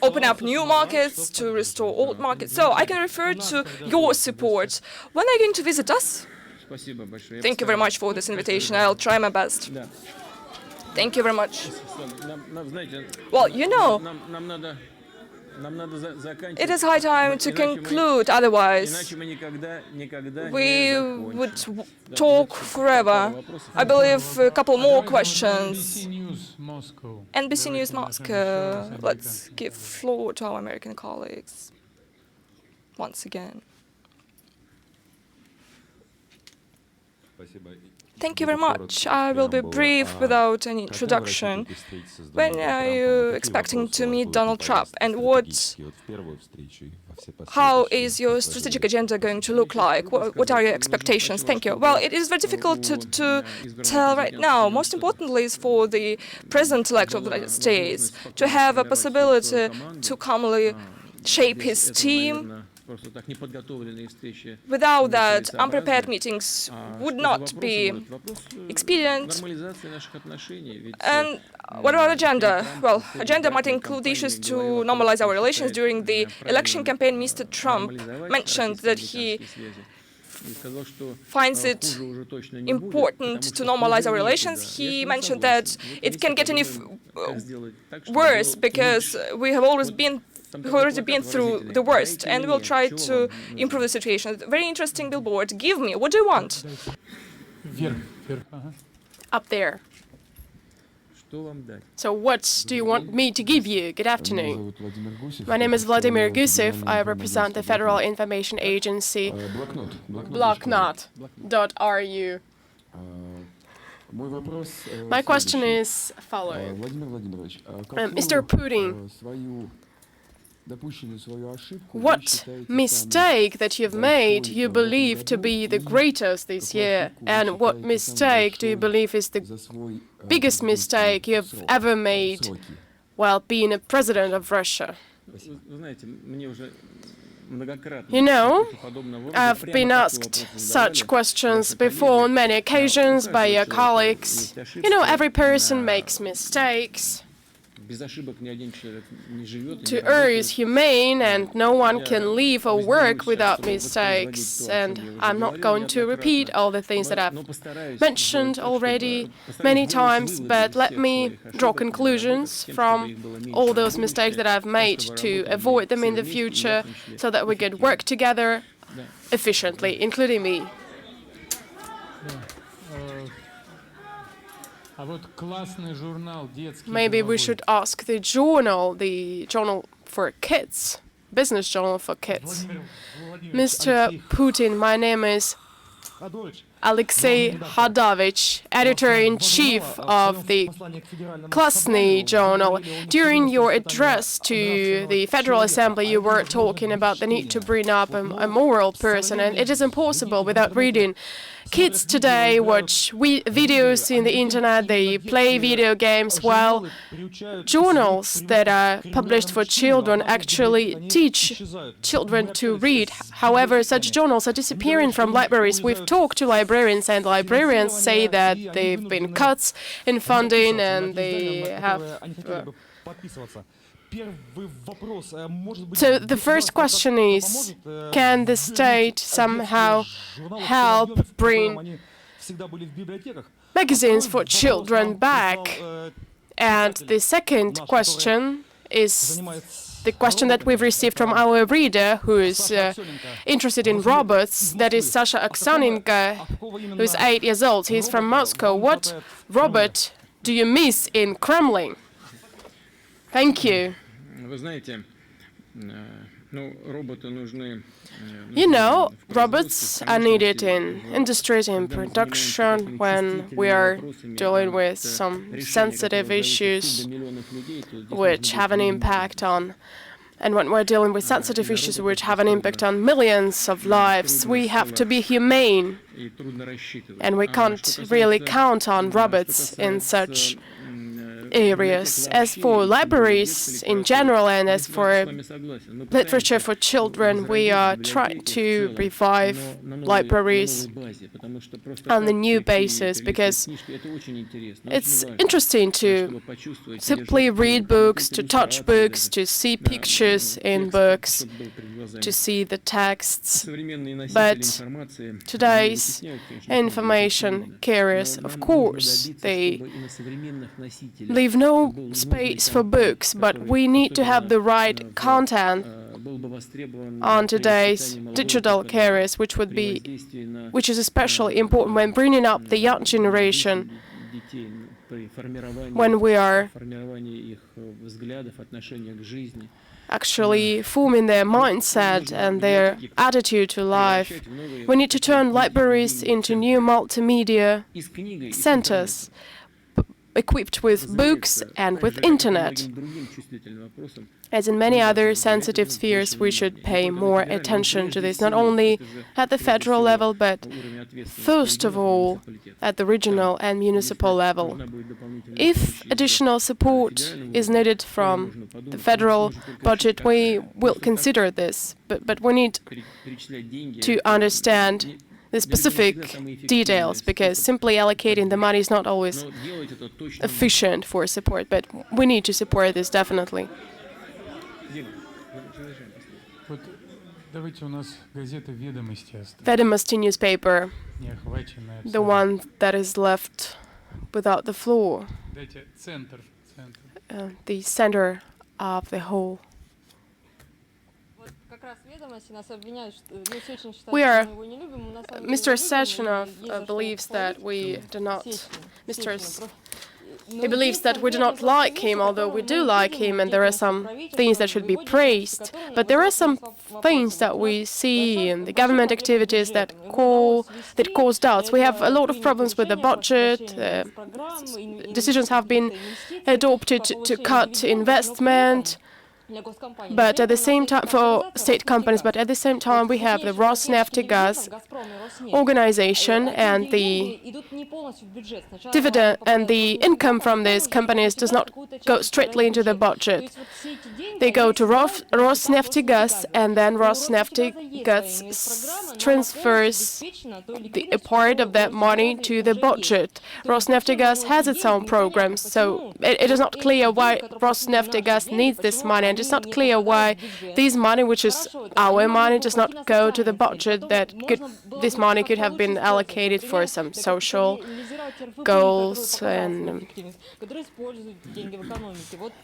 open up new markets, to restore old markets. So I can refer to your support. When are you going to visit us? Thank you very much for this invitation. I'll try my best. Thank you very much. Well, you know, it is high time to conclude, otherwise we would talk forever. I believe a couple more questions. NBC News Moscow. Let's give floor to our American colleagues once again. Thank you very much. I will be brief without any introduction. When are you expecting to meet Donald Trump, and how is your strategic agenda going to look like? What are your expectations? Thank you. Well, it is very difficult to tell right now. Most importantly is for the President-elect of the United States to have a possibility to calmly shape his team. Without that, unprepared meetings would not be expedient. And what about agenda? Well, agenda might include issues to normalize our relations. During the election campaign, Mr. Trump mentioned that he finds it important to normalize our relations. He mentioned that it can get any worse because we've already been through the worst, and we'll try to improve the situation. Very interesting billboard. Give me. What do you want? Up there. So what do you want me to give you? Good afternoon. My name is Vladimir Gusev. I represent the Federal Information Agency, Blocknot.ru. My question is following. Mr. Putin, what mistake that you've made you believe to be the greatest this year, and what mistake do you believe is the biggest mistake you've ever made while being a president of Russia? You know, I've been asked such questions before on many occasions by your colleagues. You know, every person makes mistakes. To err is humane, and no one can live or work without mistakes. And I'm not going to repeat all the things that I've mentioned already many times, but let me draw conclusions from all those mistakes that I've made to avoid them in the future, so that we could work together efficiently, including me. Maybe we should ask the journal for kids, business journal for kids. Mr. Putin, my name is Alexei Hadovich, editor-in-chief of the Klasny journal. During your address to the Federal Assembly, you were talking about the need to bring up a moral person, and it is impossible without reading. Kids today watch videos in the internet, they play video games, while journals that are published for children actually teach children to read. However, such journals are disappearing from libraries. We've talked to librarians, and librarians say that they've been cuts in funding and they have So the first question is, can the state somehow help bring magazines for children back? And the second question is the question that we've received from our reader who is interested in robots, that is Sasha Aksonenko, who is 8 years old. He's from Moscow. What robot do you miss in Kremlin? Thank you. You know, robots are needed in industries, in production, when we are dealing with some sensitive issues which have an impact on, and when we're dealing with sensitive issues which have an impact on millions of lives, we have to be humane, and we can't really count on robots in such areas. As for libraries in general and as for literature for children, we are trying to revive libraries on the new basis because it's interesting to simply read books, to touch books, to see pictures in books, to see the texts. But today's information carriers, of course, they leave no space for books, but we need to have the right content on today's digital carriers, which is especially important when bringing up the young generation, when we are actually forming their mindset and their attitude to life. We need to turn libraries into new multimedia centers, equipped with books and with internet. As in many other sensitive spheres, we should pay more attention to this, not only at the federal level, but first of all at the regional and municipal level. If additional support is needed from the federal budget, we will consider this, but we need to understand the specific details, because simply allocating the money is not always efficient for support, but we need to support this definitely. Vedomosti newspaper, the one that is left without the floor, the center of the whole. Mr. Sechenov believes that we do not, he believes that we do not like him, although we do like him, and there are some things that should be praised. But there are some things that we see in the government activities that cause doubts. We have a lot of problems with the budget. Decisions have been adopted to cut investment. But at the same time, for state companies, but at the same time, we have the Rosneft organization, and the dividend and the income from these companies does not go straightly into the budget. They go to Rosneft, and then Rosneft transfers a part of that money to the budget. Rosneft has its own programs, so it is not clear why Rosneft needs this money, and it's not clear why this money, which is our money, does not go to the budget. This money could have been allocated for some social goals, and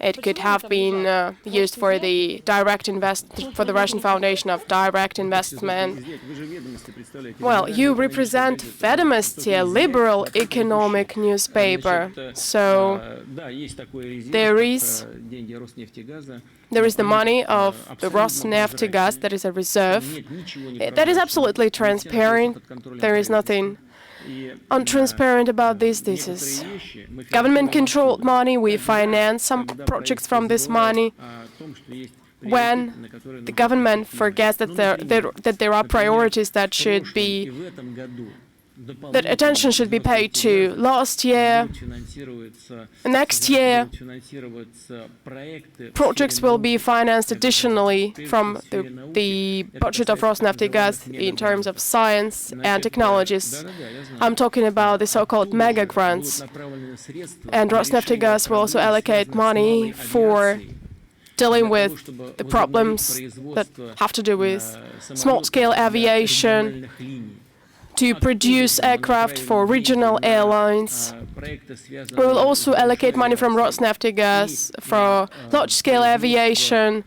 it could have been used for the the Russian Foundation of Direct Investment. Well, you represent Vedomosti, a liberal economic newspaper, so there is the money of the Rosneft that is a reserve. That is absolutely transparent. There is nothing untransparent about this. This is government-controlled money. We finance some projects from this money. When the government forgets that there are priorities that attention should be paid to last year, next year, projects will be financed additionally from the budget of Rosneft in terms of science and technologies. I'm talking about the so-called mega grants, and Rosneft will also allocate money for dealing with the problems that have to do with small-scale aviation, to produce aircraft for regional airlines. We will also allocate money from Rosneft for large-scale aviation,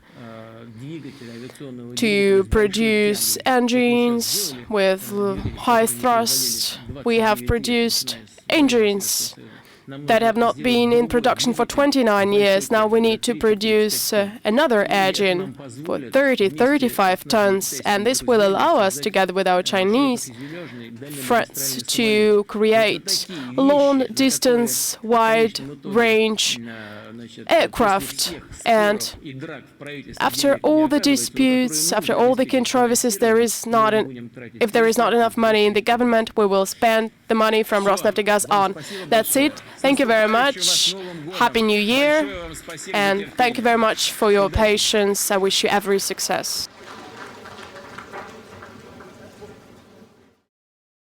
to produce engines with high thrust. We have produced engines that have not been in production for 29 years. Now we need to produce another engine for 30-35 tons, and this will allow us, together with our Chinese friends, to create long-distance, wide-range aircraft. And after all the disputes, after all the controversies, if there is not enough money in the government, we will spend the money from Rosneft on. That's it. Thank you very much. Happy New Year. And thank you very much for your patience. I wish you every success.